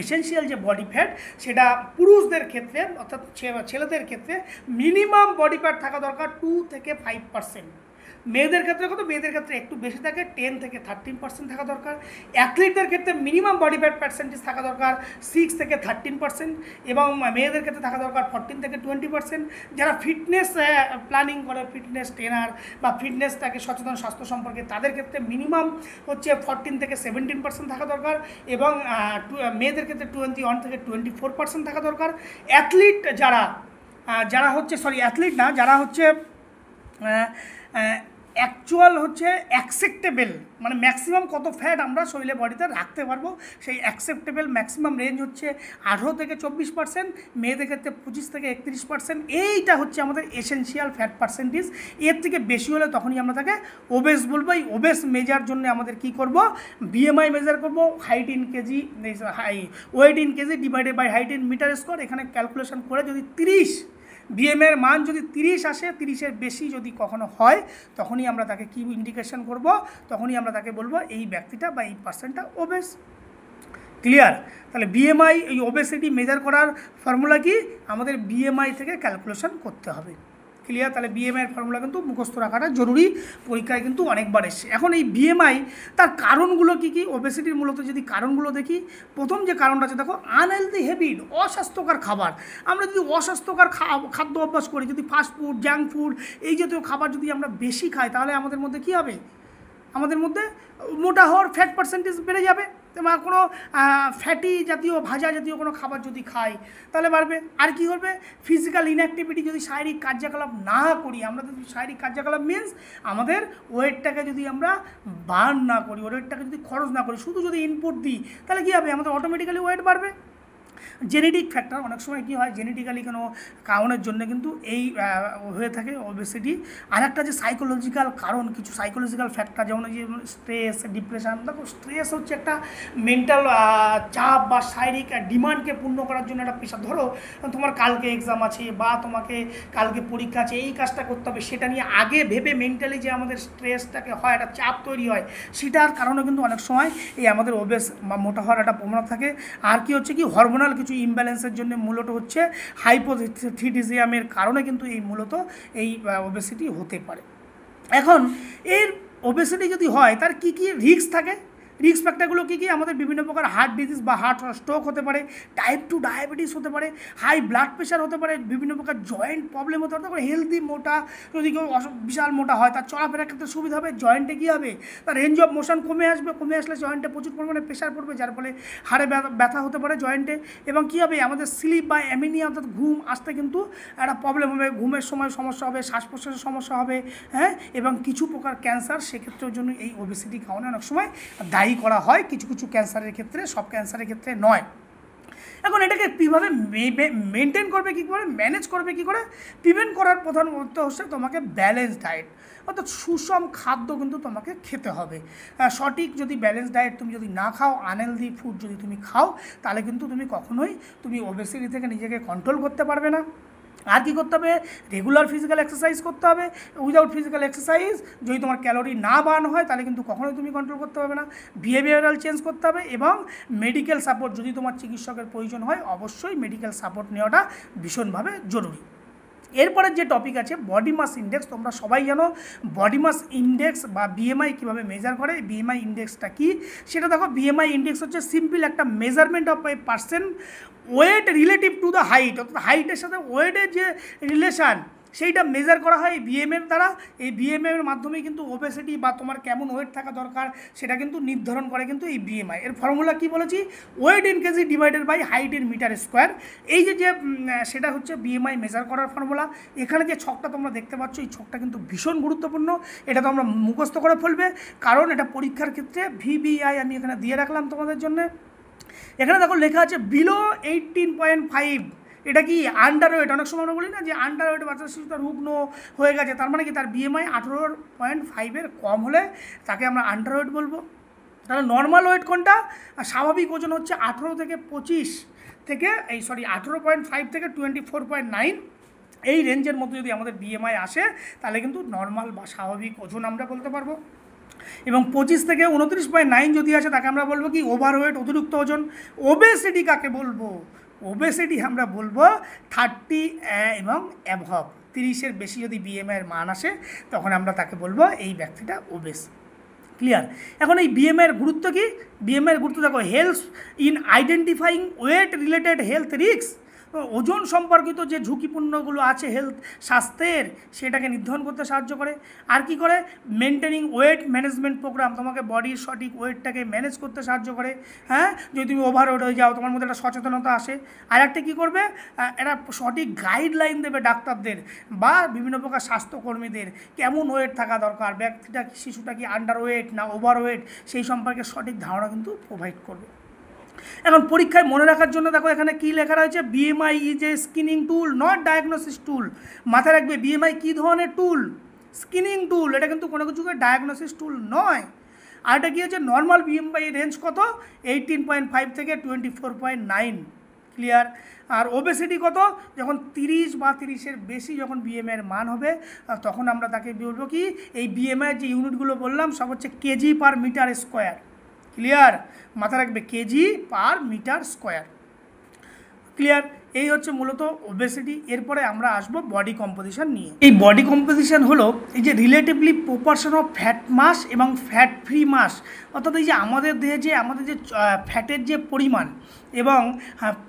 এসেনশিয়াল যে বডি ফ্যাট সেটা পুরুষদের ক্ষেত্রে অর্থাৎ ছেলেদের ক্ষেত্রে মিনিমাম বডি ফ্যাট থাকা দরকার 2 থেকে 5%। মেয়েদের ক্ষেত্রে কত? মেয়েদের ক্ষেত্রে একটু বেশি থাকে, 10 থেকে 13% থাকা দরকার। অ্যাথলিটদের ক্ষেত্রে মিনিমাম বডি ফ্যাট পার্সেন্টেজ থাকা দরকার 6 থেকে 13%, এবং মেয়েদের ক্ষেত্রে থাকা দরকার 14 থেকে 20%। যারা ফিটনেস প্ল্যানিং করে, ফিটনেস ট্রেনার বা ফিটনেসটাকে সচেতন স্বাস্থ্য সম্পর্কে, তাদের ক্ষেত্রে মিনিমাম হচ্ছে 14 থেকে 17% থাকা দরকার, এবং মেয়েদের ক্ষেত্রে 21 থেকে 24% থাকা দরকার। অ্যাথলিট যারা হচ্ছে অ্যাথলিট না, যারা হচ্ছে অ্যাকচুয়াল হচ্ছে অ্যাকসেপ্টেবল, মানে ম্যাক্সিমাম কত ফ্যাট আমরা শরীরে বডিতে রাখতে পারবো, সেই অ্যাকসেপ্টেবল ম্যাক্সিমাম রেঞ্জ হচ্ছে 18 থেকে 24%, মেয়েদের ক্ষেত্রে 25 থেকে 31%। এইটা হচ্ছে আমাদের এসেনশিয়াল ফ্যাট পার্সেন্টেজ। এর থেকে বেশি হলে তখনই আমরা তাকে ওবেস বলবো। এই ওবেস মেজার জন্য আমাদের কি করব? বিএমআই মেজার করব, height in KG, weight in KG divided by height in metre square. এখানে ক্যালকুলেশন করে যদি 30 বিএমএর মান যদি 30 আসে, 30-এর বেশি যদি কখনো হয়, তখনই আমরা তাকে কি ইন্ডিকেশন করব? তখনই আমরা তাকে বলবো এই ব্যক্তিটা বা এই পার্সনটা ওবেস। ক্লিয়ার? তাহলে বিএমআই, এই ওবেসিটি মেজার করার ফর্মুলা কি? আমাদের বিএমআই থেকে ক্যালকুলেশন করতে হবে। ক্লিয়ার? তাহলে বিএমআইয়ের ফর্মুলা কিন্তু মুখস্থ রাখাটা জরুরি, পরীক্ষায় কিন্তু অনেকবার এসছে। এখন এই বিএমআই তার কারণগুলো কী কী? ওবেসিটির মূলত যদি কারণগুলো দেখি, প্রথম যে কারণটা আছে দেখো, আনহেলদি হ্যাবিট, অস্বাস্থ্যকর খাবার। আমরা যদি অস্বাস্থ্যকর খাদ্য অভ্যাস করি, যদি ফাস্ট ফুড, জাঙ্ক ফুড এই জাতীয় খাবার যদি আমরা বেশি খাই, তাহলে আমাদের মধ্যে কী হবে? আমাদের মধ্যে মোটা হওয়ার ফ্যাট পার্সেন্টেজ বেড়ে যাবে। বা কোনো ফ্যাটি জাতীয় ভাজা জাতীয় কোনো খাবার যদি খাই তাহলে বাড়বে। আর কি করবে? ফিজিক্যাল ইনঅ্যাক্টিভিটি, যদি শারীরিক কার্যকলাপ না করি, আমরা যদি শারীরিক কার্যকলাপ মিনস আমাদের ওয়েটটাকে যদি আমরা বার্ন না করি, ওয়েটটাকে যদি খরচ না করি, শুধু যদি ইনপুট দিই, তাহলে কী হবে? আমাদের অটোমেটিক্যালি ওয়েট বাড়বে। জেনেটিক ফ্যাক্টর, অনেক সময় কী হয়, জেনেটিক্যালি কোনো কারণের জন্য কিন্তু এই হয়ে থাকে ওবেসিটি। আর একটা যে সাইকোলজিক্যাল কারণ, কিছু সাইকোলজিক্যাল ফ্যাক্টর, যেমন যে স্ট্রেস, ডিপ্রেশন। দেখো, স্ট্রেস হচ্ছে একটা মেন্টাল চাপ বা শারীরিক ডিমান্ডকে পূর্ণ করার জন্য একটা পেশা। ধরো তোমার কালকে এক্সাম আছে বা তোমাকে কালকে পরীক্ষা আছে, এই কাজটা করতে হবে, সেটা নিয়ে আগে ভেবে মেন্টালি যে আমাদের স্ট্রেসটাকে হয়, একটা চাপ তৈরি হয়, সেটার কারণে কিন্তু অনেক সময় এই আমাদের ওবেস বা মোটা হওয়ার একটা প্রবণতা থাকে। আর কি হচ্ছে কি, হরমোনাল কিছু ইমব্যালেন্সের জন্য মূলত হচ্ছে হাইপোথিটিজিয়ামের কারণে কিন্তু এই মূলত এই ওবেসিটি হতে পারে। এখন এর ওবেসিটি যদি হয়, তার কি কি রিস্ক থাকে? রিস্ক ফ্যাক্টরগুলো কী কী? আমাদের বিভিন্ন প্রকার হার্ট ডিজিজ বা হার্ট স্ট্রোক হতে পারে, টাইপ 2 ডায়াবেটিস হতে পারে, হাই ব্লাড প্রেশার হতে পারে, বিভিন্ন প্রকার জয়েন্ট প্রবলেম হতে পারে। তারপরে হেলদি মোটা, যদি কেউ বিশাল মোটা হয়, তার চলাফেরার ক্ষেত্রে সুবিধা হবে, জয়েন্টে কী হবে? তার রেঞ্জ অফ মোশন কমে আসবে, কমে আসলে জয়েন্টে প্রচুর পরিমাণে প্রেশার পড়বে, যার ফলে হাড়ে ব্যথা হতে পারে জয়েন্টে। এবং কী হবে? আমাদের স্লিপ বা অ্যামিনিয়া অর্থাৎ ঘুম আসতে কিন্তু একটা প্রবলেম হবে, ঘুমের সময় সমস্যা হবে, শ্বাস প্রশ্বাসের সমস্যা হবে, হ্যাঁ, এবং কিছু প্রকার ক্যান্সার সেক্ষেত্রের জন্য এই ওবেসিটি কারণে অনেক সময় দায়ী করা হয়, কিছু কিছু ক্যান্সারের ক্ষেত্রে, সব ক্যান্সারের ক্ষেত্রে নয়। এখন এটাকে কীভাবে মেনটেন করবে, কী করে ম্যানেজ করবে, কী করে প্রিভেন্ট করার প্রধান উদ্দেশ্য হচ্ছে তোমাকে ব্যালেন্স ডায়েট, অর্থাৎ সুষম খাদ্য কিন্তু তোমাকে খেতে হবে। সঠিক যদি ব্যালেন্স ডায়েট তুমি যদি না খাও, আনহেলদি ফুড যদি তুমি খাও, তাহলে কিন্তু তুমি কখনোই ওবেসিটি থেকে নিজেকে কন্ট্রোল করতে পারবে না। আর কী করতে হবে, রেগুলার ফিজিক্যাল এক্সারসাইজ করতে হবে। উইদাউট ফিজিক্যাল এক্সারসাইজ যদি তোমার ক্যালোরি না বার্ন হয় তাহলে কিন্তু কখনোই তুমি কন্ট্রোল করতে পারবে না। বিহেভিয়ারাল চেঞ্জ করতে হবে এবং মেডিকেল সাপোর্ট, যদি তোমার চিকিৎসকের প্রয়োজন হয় অবশ্যই মেডিকেল সাপোর্ট নেওয়াটা ভীষণভাবে জরুরি। এরপরে যে টপিক আছে বডি মাস ইন্ডেক্স। তোমরা সবাই জানো বডি মাস ইন্ডেক্স বা বিএমআই কীভাবে মেজার করে। বিএমআই ইন্ডেক্সটা কি সেটা দেখো। বিএমআই ইন্ডেক্স হচ্ছে সিম্পল একটা measurement of a person weight relative to the height, অর্থাৎ হাইটের সাথে ওয়েটের যে রিলেশান সেইটা মেজার করা হয় বিএমএর দ্বারা। এই বিএমএর মাধ্যমেই কিন্তু ওবেসিটি বা তোমার কেমন ওয়েট থাকা দরকার সেটা কিন্তু নির্ধারণ করে কিন্তু এই বিএমআই। এর ফর্মুলা কি বলেছি, weight in KG divided by height in metre square. এই যে সেটা হচ্ছে বিএমআই মেজার করার ফর্মুলা। এখানে যে ছকটা তোমরা দেখতে পাচ্ছ এই ছকটা কিন্তু ভীষণ গুরুত্বপূর্ণ, এটা তো আমরা মুখস্থ করে ফেলবে, কারণ এটা পরীক্ষার ক্ষেত্রে ভিবিআই আমি এখানে দিয়ে রাখলাম তোমাদের জন্য। এখানে দেখো লেখা আছে বিলো 18.5, এটা কি আন্ডার ওয়েট। অনেক সময় আমরা বলি না যে আন্ডার ওয়েট বাচ্চা শিশুটা রুগ্ন হয়ে গেছে, তার মানে কি তার বিএমআই 18.5 কম হলে তাকে আমরা আন্ডার ওয়েট বলবো। তাহলে নর্মাল ওয়েট কোনটা, আর স্বাভাবিক ওজন হচ্ছে 18 থেকে 25 থেকে 18.5 থেকে 24.9 এই রেঞ্জের মধ্যে যদি আমাদের বিএমআই আসে তাহলে কিন্তু নর্মাল বা স্বাভাবিক ওজন আমরা বলতে পারবো। এবং 25 থেকে 29.9 যদি আসে তাকে আমরা বলবো কি ওভারওয়েট, অতিরিক্ত ওজন। ওবেসিটি কাকে বলবো, ওবেসিটি আমরা বলবো 30 এবং অ্যাবভ, 30-এর বেশি যদি বিএমআইয়ের মান আসে তখন আমরা তাকে বলবো এই ব্যক্তিটা ওবেস। ক্লিয়ার। এখন এই বিএমআইয়ের গুরুত্ব কি, বিএমআইয়ের গুরুত্ব দেখো, help in identifying weight related health risk, ওজন সম্পর্কিত যে ঝুঁকিপূর্ণগুলো আছে হেলথ স্বাস্থ্যের সেটাকে নির্ধারণ করতে সাহায্য করে। আর কি করে, মেনটেনিং ওয়েট ম্যানেজমেন্ট প্রোগ্রাম, তোমাকে বডির সঠিক ওয়েটটাকে ম্যানেজ করতে সাহায্য করে। হ্যাঁ, যদি তুমি ওভারওয়েট হয়ে যাও তোমার মধ্যে একটা সচেতনতা আসে। আর একটা কী করবে, একটা সঠিক গাইডলাইন দেবে ডাক্তারদের বা বিভিন্ন প্রকার স্বাস্থ্যকর্মীদের, কেমন ওয়েট থাকা দরকার, ব্যক্তিটা শিশুটা কি আন্ডার ওয়েট না ওভারওয়েট সেই সম্পর্কে সঠিক ধারণা কিন্তু প্রোভাইড করবে। এখন পরীক্ষায় মনে রাখার জন্য দেখো এখানে কী লেখা রয়েছে, BMI is a screening tool not diagnosis tool. মাথায় রাখবে বিএমআই কী ধরনের টুল, স্ক্রিনিং টুল, এটা কিন্তু কোনো কিছুকে ডায়াগনোসিস টুল নয়। আর এটা কী হচ্ছে, নর্মাল বিএমআই রেঞ্জ কত, 18.5 থেকে 24.9। ক্লিয়ার। আর ওবেসিটি কত, যখন 30 বা 30-এর বেশি যখন বিএমআইয়ের মান হবে তখন আমরা তাকে বলবো কি, এই বিএমআইয়ের যে ইউনিটগুলো বললাম সব হচ্ছে KG per metre square. Clear, মাথা রাখবে KG per metre square. Clear, এই হচ্ছে মূলত ওবেসিটি। এরপরে আমরা আসবো বডি কম্পোজিশন নিয়ে। এই বডি কম্পোজিশন হলো এই যে রিলেটিভলি প্রপোর্শন অফ ফ্যাট মাস এবং ফ্যাট ফ্রি মাস, অর্থাৎ এই যে আমাদের দেহে যে আমাদের যে ফ্যাটের যে পরিমাণ এবং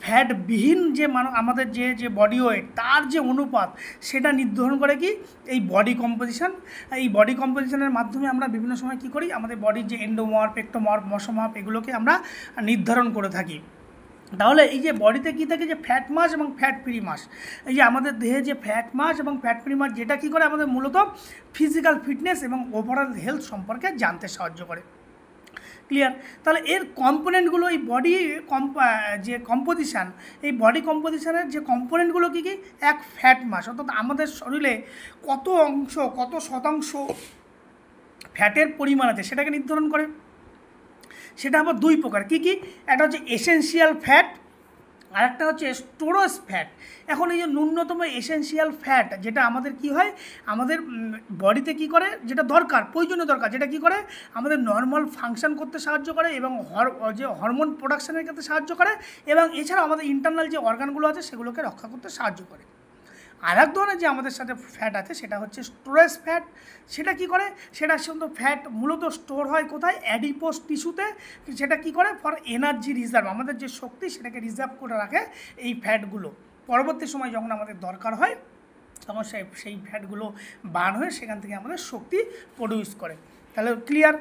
ফ্যাটবিহীন যে আমাদের যে বডি ওয়েট তার যে অনুপাত সেটা নির্ধারণ করে কি এই বডি কম্পোজিশন। এই বডি কম্পোজিশনের মাধ্যমে আমরা বিভিন্ন সময় কী করি, আমাদের বডির যে এন্ডোমর্ফ, একটোমর্ফ, মেসোমর্ফ এগুলোকে আমরা নির্ধারণ করে থাকি। তাহলে এই যে বডিতে কী থাকে, যে ফ্যাট মাস এবং ফ্যাট ফ্রি মাস, এই যে আমাদের দেহে যে ফ্যাট মাস এবং ফ্যাট ফ্রি মাস যেটা কী করে আমাদের মূলত ফিজিক্যাল ফিটনেস এবং ওভারঅল হেলথ সম্পর্কে জানতে সাহায্য করে। ক্লিয়ার। তাহলে এর কম্পোনেন্টগুলো, এই বডি যে কম্পোজিশান, এই বডি কম্পোজিশানের যে কম্পোনেন্টগুলো কী কী, এক ফ্যাট মাস, অর্থাৎ আমাদের শরীরে কত অংশ, কত শতাংশ ফ্যাটের পরিমাণ আছে সেটাকে নির্ধারণ করে। সেটা আবার দুই প্রকার, কী কী, একটা হচ্ছে এসেনশিয়াল ফ্যাট আর একটা হচ্ছে স্টোরেজ ফ্যাট। এখন এই যে ন্যূনতম এসেনশিয়াল ফ্যাট যেটা আমাদের কি হয়, আমাদের বডিতে কি করে, যেটা দরকার, প্রয়োজনীয় দরকার, যেটা কি করে আমাদের নর্মাল ফাংশন করতে সাহায্য করে এবং যে হরমোন প্রোডাকশানের ক্ষেত্রে সাহায্য করে এবং এছাড়াও আমাদের ইন্টারনাল যে অর্গানগুলো আছে সেগুলোকে রক্ষা করতে সাহায্য করে। আর এক ধরনের যে আমাদের সাথে ফ্যাট আছে সেটা হচ্ছে স্টোরেজ ফ্যাট। সেটা কি করে, সেটা শুধু ফ্যাট মূলত স্টোর হয় কোথায়, অ্যাডিপোস টিস্যুতে। সেটা কি করে, ফর এনার্জি রিজার্ভ, আমাদের যে শক্তি সেটাকে রিজার্ভ করে রাখে এই ফ্যাটগুলো। পরবর্তী সময় যখন আমাদের দরকার হয় তখন সেই ফ্যাটগুলো বার্ন হয়ে সেখান থেকে আমাদের শক্তি প্রডিউস করে। তাহলে ক্লিয়ার।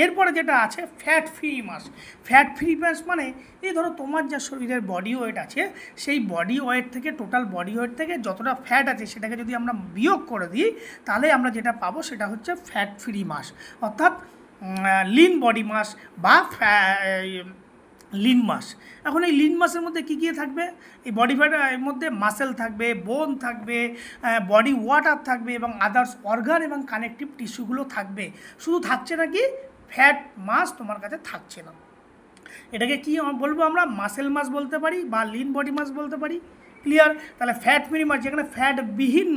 এরপরে যেটা আছে ফ্যাট ফ্রি মাস। ফ্যাট ফ্রি মাস মানে এই ধরো তোমার যা শরীরের বডি ওয়েট আছে সেই বডি ওয়েট থেকে, টোটাল বডি ওয়েট থেকে যতটা ফ্যাট আছে সেটাকে যদি আমরা বিয়োগ করে দিই তাহলে আমরা যেটা পাবো সেটা হচ্ছে ফ্যাট ফ্রি মাস, অর্থাৎ লিন বডি মাস বা লিন মাস। এখন এই লিন মাসের মধ্যে কী কী থাকবে? এই বডি ফ্যাটের মধ্যে মাসেল থাকবে, বোন থাকবে, বডি ওয়াটার থাকবে এবং আদার্স অর্গান এবং কানেকটিভ টিস্যুগুলো থাকবে। শুধু থাকছে না কি, ফ্যাট মাস তোমার কাছে থাকছে না। এটাকে কি বলবো আমরা? মাসেল মাস বলতে পারি বা লিন বডি মাস বলতে পারি। ক্লিয়ার? তাহলে ফ্যাট ফ্রি মাস যেখানে ফ্যাটবিহীন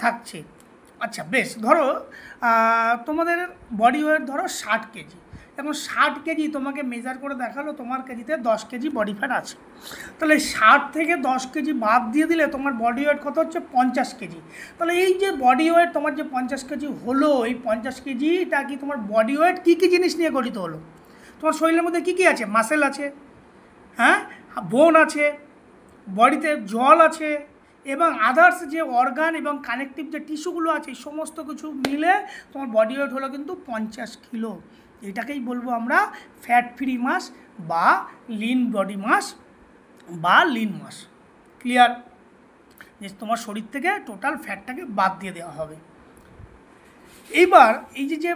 থাকছে। আচ্ছা বেশ, ধরো তোমাদের বডি ওয়েট ধরো 60 কেজি। এখন 60 কেজি তোমাকে মেজার করে দেখালো তোমার কেজিতে 10 কেজি বডি ফ্যাট আছে। তাহলে 60 থেকে 10 কেজি বাদ দিয়ে দিলে তোমার বডি ওয়েট কত হচ্ছে? 50 কেজি। তাহলে এই যে বডি ওয়েট তোমার যে 50 কেজি হলো, এই 50 কেজিটা কি তোমার বডি ওয়েট কী কী জিনিস নিয়ে গঠিত হলো? তোমার শরীরের মধ্যে কী কী আছে? মাসেল আছে, হ্যাঁ, বোন আছে, বডিতে জল আছে এবং আদার্স যে অর্গান এবং কানেকটিভ যে টিস্যুগুলো আছে সমস্ত কিছু মিলে তোমার বডি ওয়েট হলো কিন্তু 50 কিলো। এটাকেই বলবো আমরা ফ্যাট ফ্রি মাস বা লিন বডি মাস বা লিন মাস। ক্লিয়ার? যে তোমার শরীর থেকে টোটাল ফ্যাটটাকে বাদ দিয়ে দেওয়া হবে। এইবার এই যে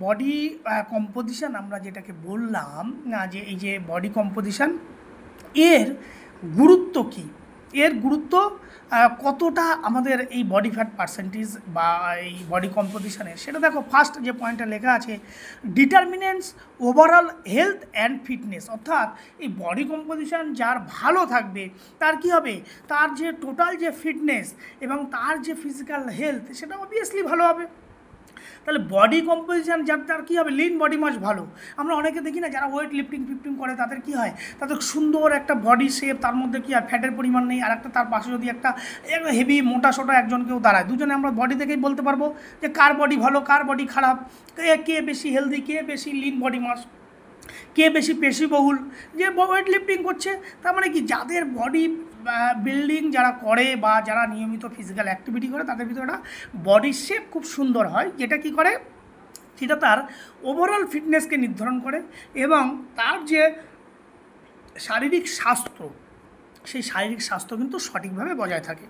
বডি কম্পোজিশন আমরা যেটাকে বললাম না, যে এই যে বডি কম্পোজিশন এর গুরুত্ব কী, এর গুরুত্ব কতটা আমাদের এই বডি ফ্যাট পার্সেন্টেজ বা এই বডি কম্পোজিশনের, সেটা দেখো। ফার্স্ট যে পয়েন্টটা লেখা আছে, determinants overall health and fitness. অর্থাৎ এই বডি কম্পোজিশন যার ভালো থাকবে তার কি হবে? তার যে টোটাল যে ফিটনেস এবং তার যে ফিজিক্যাল হেলথ সেটা অবভিয়াসলি ভালো হবে। তাহলে বডি কম্পোজিশন যার তার কী হবে? লিন বডি মাস ভালো। আমরা অনেকে দেখি না যারা ওয়েট লিফটিং করে তাদের কী হয়? তাদের সুন্দর একটা বডি শেপ, তার মধ্যে কী হয়? ফ্যাটের পরিমাণ নেই। আর একটা তার পাশে যদি একটা হেভি মোটা সোটা একজন কেউ দাঁড়ায়, দুজনে আমরা বডি দেখেই বলতে পারবো যে কার বডি ভালো কার বডি খারাপ, কে বেশি হেলদি, কে বেশি লিন বডি মাস, কে বেশি পেশিবহুল। যে ওয়েট লিফটিং করছে তার মানে কি, যাদের বডি বিল্ডিং যারা করে বা যারা নিয়মিত ফিজিক্যাল অ্যাক্টিভিটি করে তাদের ভিতরে একটা বডি শেপ খুব সুন্দর হয়, যেটা কি করে, সেটা তার ওভারঅল ফিটনেসকে নির্ধারণ করে এবং তার যে শারীরিক স্বাস্থ্য, সেই শারীরিক স্বাস্থ্য কিন্তু সঠিকভাবে বজায় থাকে।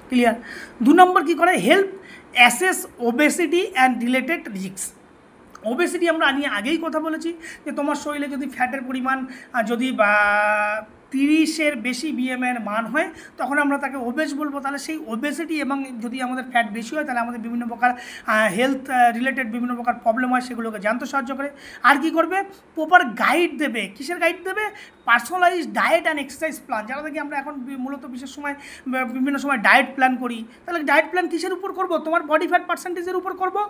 ক্লিয়ার? 2 নম্বর কী করে? Help assess obesity and related risk. Obesity আমরা নিয়ে আগেই কথা বলেছি যে তোমার শরীরে যদি ফ্যাটের পরিমাণ যদি 30-এর বেশি বিএমআইয়ের মান হয় তখন আমরা তাকে ওবেস বলবো। তাহলে সেই ওবেসিটি এবং যদি আমাদের ফ্যাট বেশি হয় তাহলে আমাদের বিভিন্ন প্রকার হেলথ রিলেটেড বিভিন্ন প্রকার প্রবলেম হয়, সেগুলোকে জানতে সাহায্য করে। আর কি করবে? প্রপার গাইড দেবে। কিসের গাইড দেবে? Personalised diet and exercise plan. যারা দেখি আমরা এখন মূলত বিশেষ সময় বিভিন্ন সময় ডায়েট প্ল্যান করি, তাহলে ডায়েট প্ল্যান কিসের উপর করবো? তোমার বডি ফ্যাট পার্সেন্টেজের উপর করবো।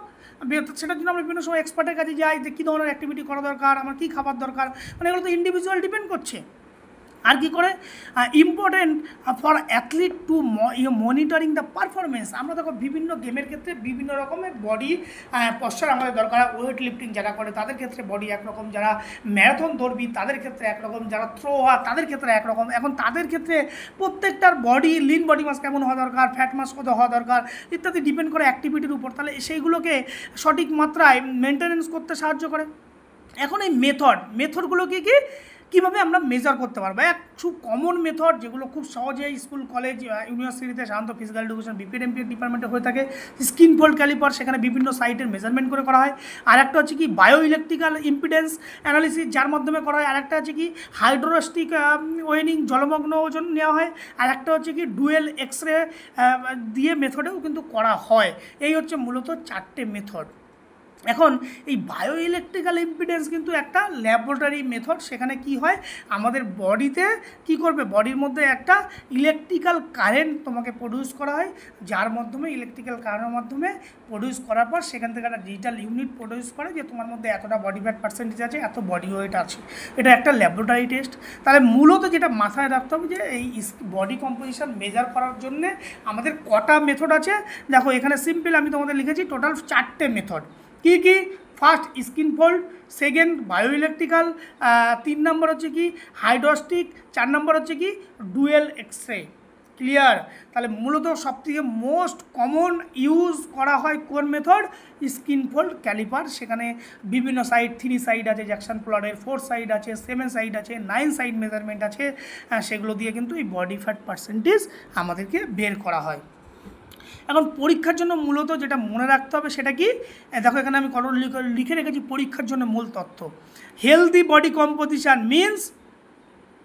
সেটার জন্য আমরা বিভিন্ন সময় এক্সপার্টের কাছে যাই যে কী ধরনের অ্যাক্টিভিটি করা দরকার, আমার কী খাবার দরকার, মানে এগুলো তো ইন্ডিভিজুয়াল ডিপেন্ড করছে। আর কি করে? Important for athlete to monitoring the performance. আমরা দেখো বিভিন্ন গেমের ক্ষেত্রে বিভিন্ন রকমের বডি পশ্চার আমাদের দরকার। ওয়েট লিফটিং যারা করে তাদের ক্ষেত্রে বডি একরকম, যারা ম্যারাথন দৌড়বি তাদের ক্ষেত্রে একরকম, যারা থ্রোয়ার তাদের ক্ষেত্রে একরকম। এখন তাদের ক্ষেত্রে প্রত্যেকটার বডি লিন বডি মাস কেমন হওয়া দরকার, ফ্যাট মাস কত হওয়া দরকার ইত্যাদি ডিপেন্ড করে অ্যাক্টিভিটির উপর। তাহলে সেইগুলোকে সঠিক মাত্রায় মেনটেনেন্স করতে সাহায্য করে। এখন এই মেথডগুলো কী কীভাবে আমরা মেজার করতে পারবো? এক খুব কমন মেথড যেগুলো খুব সহজে স্কুল কলেজ ইউনিভার্সিটিতে সাধারণত ফিজিক্যাল এডুকেশন বিপিএড ডিপার্টমেন্টে হয়ে থাকে। স্কিন ফোল্ড ক্যালিপার, সেখানে বিভিন্ন সাইটের মেজারমেন্ট করে করা হয়। আর একটা হচ্ছে কি বায়ো ইলেকট্রিক্যাল ইম্পিডেন্স অ্যানালিসিস, যার মাধ্যমে করা হয়। আর একটা হচ্ছে কি হাইড্রোস্টিক ওয়েনিং, জলমগ্ন ওজন নেওয়া হয়। আর একটা হচ্ছে কি ডুয়েল এক্সরে দিয়ে মেথডেও কিন্তু করা হয়। এই হচ্ছে মূলত 4টে মেথড। এখন এই বায়ো ইলেকট্রিক্যাল ইম্পিডেন্স কিন্তু একটা ল্যাবরেটরি মেথড। সেখানে কি হয়, আমাদের বডিতে কি করবে, বডির মধ্যে একটা ইলেকট্রিক্যাল কারেন্ট তোমাকে প্রডিউস করা হয়, যার মাধ্যমে ইলেকট্রিক্যাল কারেন্টের মাধ্যমে প্রডিউস করার পর সেখান থেকে একটা ডিজিটাল ইউনিট প্রডিউস করে যে তোমার মধ্যে এতটা বডি ফ্যাট পার্সেন্টেজ আছে, এত বডি ওয়েট আছে। এটা একটা ল্যাবরেটরি টেস্ট। তাহলে মূলত যেটা মাথায় রাখতে হবে যে এই বডি কম্পোজিশন মেজার করার জন্যে আমাদের কটা মেথড আছে। দেখো এখানে সিম্পল আমি তোমাদের লিখেছি টোটাল 4টে মেথড। কি কি? First skin fold, second bio electrical, 3 নম্বর হচ্ছে কি হাইড্রোস্টিক, 4 নম্বর হচ্ছে কি ডুয়েল এক্সরে। ক্লিয়ার? তাহলে মূলত সবথেকে মোস্ট কমন ইউজ করা হয় কোন মেথড? Skin fold caliper. সেখানে বিভিন্ন সাইড, 3 সাইড আছে জ্যাকসন প্লটের, 4 সাইড আছে, 7 সাইড আছে, 9 সাইড মেজারমেন্ট আছে। সেগুলো দিয়ে কিন্তু এই বডি ফ্যাট পার্সেন্টেজ আমাদেরকে বের করা হয়। এখন পরীক্ষার জন্য মূলত যেটা মনে রাখতে হবে সেটা কি, দেখো এখানে আমি লিখে রেখেছি পরীক্ষার জন্য মূল তথ্য। Healthy body composition means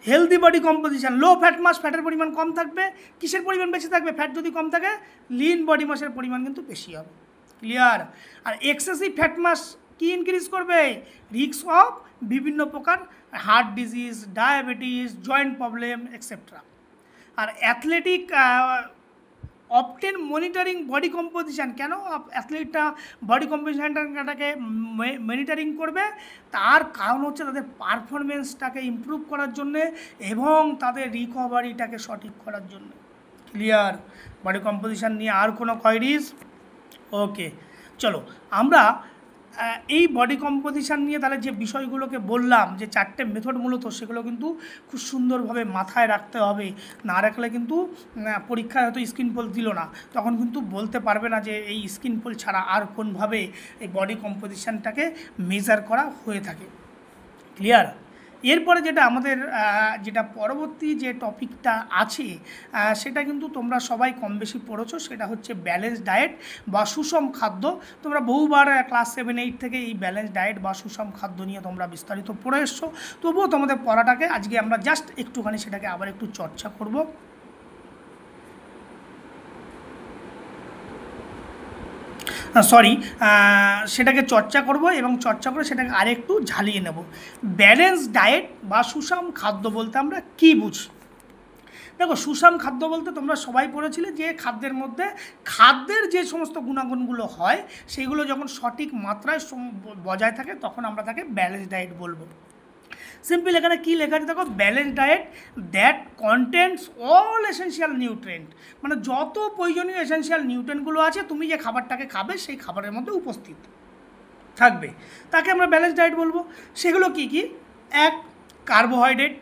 healthy body composition, low fat mass, ফ্যাটের পরিমাণ কম থাকবে। কিসের পরিমাণ বেশি থাকবে? ফ্যাট যদি কম থাকে লিন বডি মাসের পরিমাণ কিন্তু বেশি হবে। ক্লিয়ার? আর এক্সেসিভ ফ্যাট মাস কি ইনক্রিজ করবে? রিস্ক অফ বিভিন্ন প্রকার heart disease, diabetes, joint problem etcetera. আর athletic often monitoring body composition, কেন অ্যাথলিটটা বডি কম্পোজিশনটাকে মনিটরিং করবে? তার কারণ হচ্ছে তাদের পারফরমেন্সটাকে ইমপ্রুভ করার জন্যে এবং তাদের রিকভারিটাকে সঠিক করার জন্য। ক্লিয়ার? বডি কম্পোজিশন নিয়ে আর কোনো কোয়েরিজ? ওকে, চলো আমরা এই বডি কম্পোজিশন নিয়ে তাহলে যে বিষয়গুলোকে বললাম, যে 4টে মেথড মূলত, সেগুলো কিন্তু খুব সুন্দরভাবে মাথায় রাখতে হবে। না রাখলে কিন্তু পরীক্ষায় হয়তো স্কিন পোল দিল না, তখন কিন্তু বলতে পারবে না যে এই স্কিন পোল ছাড়া আর কোনভাবে এই বডি কম্পোজিশনটাকে মেজার করা হয়ে থাকে। ক্লিয়ার? এরপরে যেটা আমাদের যেটা পরবর্তী যে টপিকটা আছে সেটা কিন্তু তোমরা সবাই কম বেশি পড়েছো, সেটা হচ্ছে ব্যালেন্স ডায়েট বা সুষম খাদ্য। তোমরা বহুবার ক্লাস 7-8 থেকে এই ব্যালেন্স ডায়েট বা সুষম খাদ্য নিয়ে তোমরা বিস্তারিত পড়ে এসছো। তবুও তোমাদের পড়াটাকে আজকে আমরা জাস্ট একটুখানি সেটাকে আবার একটু চর্চা করব। সেটাকে চর্চা করব এবং চর্চা করে সেটাকে আরেকটু ঝালিয়ে নেব। ব্যালেন্স ডায়েট বা সুষম খাদ্য বলতে আমরা কী বুঝি? দেখো, সুষম খাদ্য বলতে তোমরা সবাই পড়েছিলে যে খাদ্যের মধ্যে খাদ্যের যে সমস্ত গুণাগুণগুলো হয় সেইগুলো যখন সঠিক মাত্রায় বজায় থাকে তখন আমরা তাকে ব্যালেন্স ডায়েট বলবো। সিম্পল এখানে কী লেখা আছে দেখো, balance diet that contents all essential nutrient, মানে যত প্রয়োজনীয় এসেনশিয়াল নিউট্রিয়েন্টগুলো আছে তুমি যে খাবারটাকে খাবে সেই খাবারের মধ্যে উপস্থিত থাকবে, তাকে আমরা ব্যালেন্স ডায়েট বলবো। সেগুলো কি কি? 1, carbohydrate,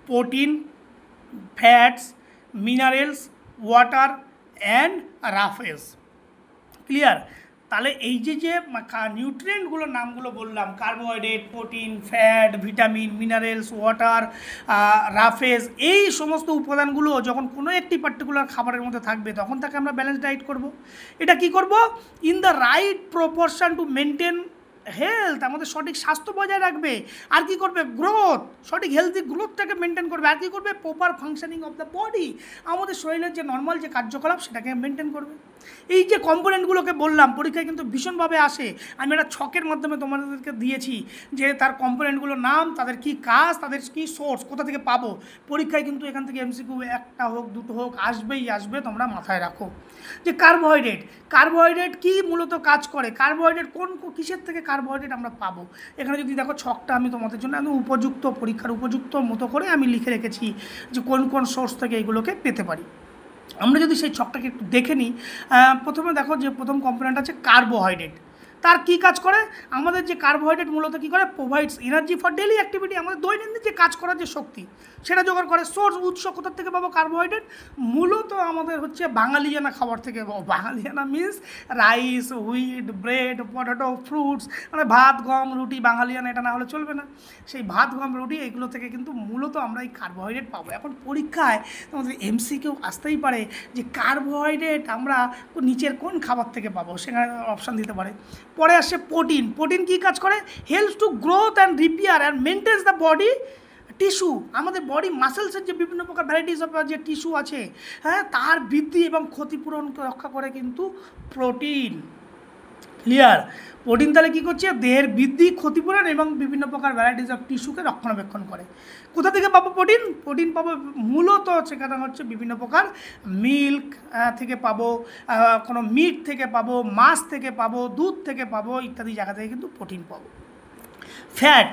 protein, fats, minerals, water and roughage. Clear? তাহলে এই যে নিউট্রিয়েন্টগুলোর নামগুলো বললাম, carbohydrate, protein, fat, vitamin, minerals, water, roughage, এই সমস্ত উপাদানগুলো যখন কোনো একটি পার্টিকুলার খাবারের মধ্যে থাকবে তখন তাকে আমরা ব্যালেন্স ডায়েট করব। এটা কি করব? In the right proportion to maintain health, আমাদের সঠিক স্বাস্থ্য বজায় রাখবে। আর কি করবে? গ্রোথ, সঠিক হেলদি গ্রোথটাকে মেনটেন করবে। আর কি করবে? Proper functioning of the body, আমাদের শরীরের যে নর্মাল যে কার্যকলাপ সেটাকে মেনটেন করবে। এই যে কম্পোনেন্টগুলোকে বললাম পরীক্ষায় কিন্তু ভীষণভাবে আসে। আমি একটা ছকের মাধ্যমে তোমাদেরকে দিয়েছি যে তার কম্পোনেন্টগুলোর নাম, তাদের কি কাজ, তাদের কি সোর্স, কোথা থেকে পাবো। পরীক্ষায় কিন্তু এখান থেকে এমসিকিউ একটা হোক দুটো হোক আসবেই আসবে, তোমরা মাথায় রাখো। যে কার্বোহাইড্রেট, কার্বোহাইড্রেট কি মূলত কাজ করে, কার্বোহাইড্রেট কোন কিসের থেকে কার্বোহাইড্রেট আমরা পাবো। এখানে যদি দেখো ছকটা আমি তোমাদের জন্য একদম উপযুক্ত, পরীক্ষার উপযুক্ত মতো করে আমি লিখে রেখেছি যে কোন কোন সোর্স থেকে এগুলোকে পেতে পারি। আমরা যদি সেই ছকটাকে একটু দেখে নিই, প্রথমে দেখো যে প্রথম কম্পোনেন্ট আছে কার্বোহাইড্রেট। তার কি কাজ করে? আমাদের যে কার্বোহাইড্রেট মূলত কী করে? Provides energy for daily activity, আমাদের দৈনন্দিন যে কাজ করার যে শক্তি সেটা জোগাড় করে। সোর্স, উৎস কোথার থেকে পাবো কার্বোহাইড্রেট? মূলত আমাদের হচ্ছে বাঙালিয়ানা খাবার থেকে পাবো। বাঙালিয়ানা means rice, wheat, bread, potato, fruits, মানে ভাত, গম, রুটি। বাঙালিয়ানা এটা না হলে চলবে না। সেই ভাত, গম, রুটি এগুলো থেকে কিন্তু মূলত আমরা এই কার্বোহাইড্রেট পাবো। এখন পরীক্ষায় তোমাদের এমসিকিউ আসতেই পারে যে কার্বোহাইড্রেট আমরা নিচের কোন খাবার থেকে পাবো, সেখানে অপশান দিতে পারে। পরে আসছে প্রোটিন। প্রোটিন কী কাজ করে? Helps to growth and repair and maintains the body tissue, আমাদের বডি মাসেলসের যে বিভিন্ন প্রকার ভ্যারাইটিস অফ যে টিস্যু আছে, হ্যাঁ, তার বৃদ্ধি এবং ক্ষতিপূরণকে রক্ষা করে কিন্তু প্রোটিন। ক্লিয়ার? প্রোটিন তাহলে কী করছে? দেহের বৃদ্ধি, ক্ষতিপূরণ এবং বিভিন্ন প্রকার ভ্যারাইটিস অফ টিস্যুকে রক্ষণাবেক্ষণ করে। কোথা থেকে পাবো প্রোটিন? প্রোটিন পাবো মূলত সেখানে হচ্ছে বিভিন্ন প্রকার মিল্ক থেকে পাবো, কোনো মিট থেকে পাবো, মাছ থেকে পাবো, দুধ থেকে পাবো, ইত্যাদি জায়গা থেকে কিন্তু প্রোটিন পাবো। ফ্যাট,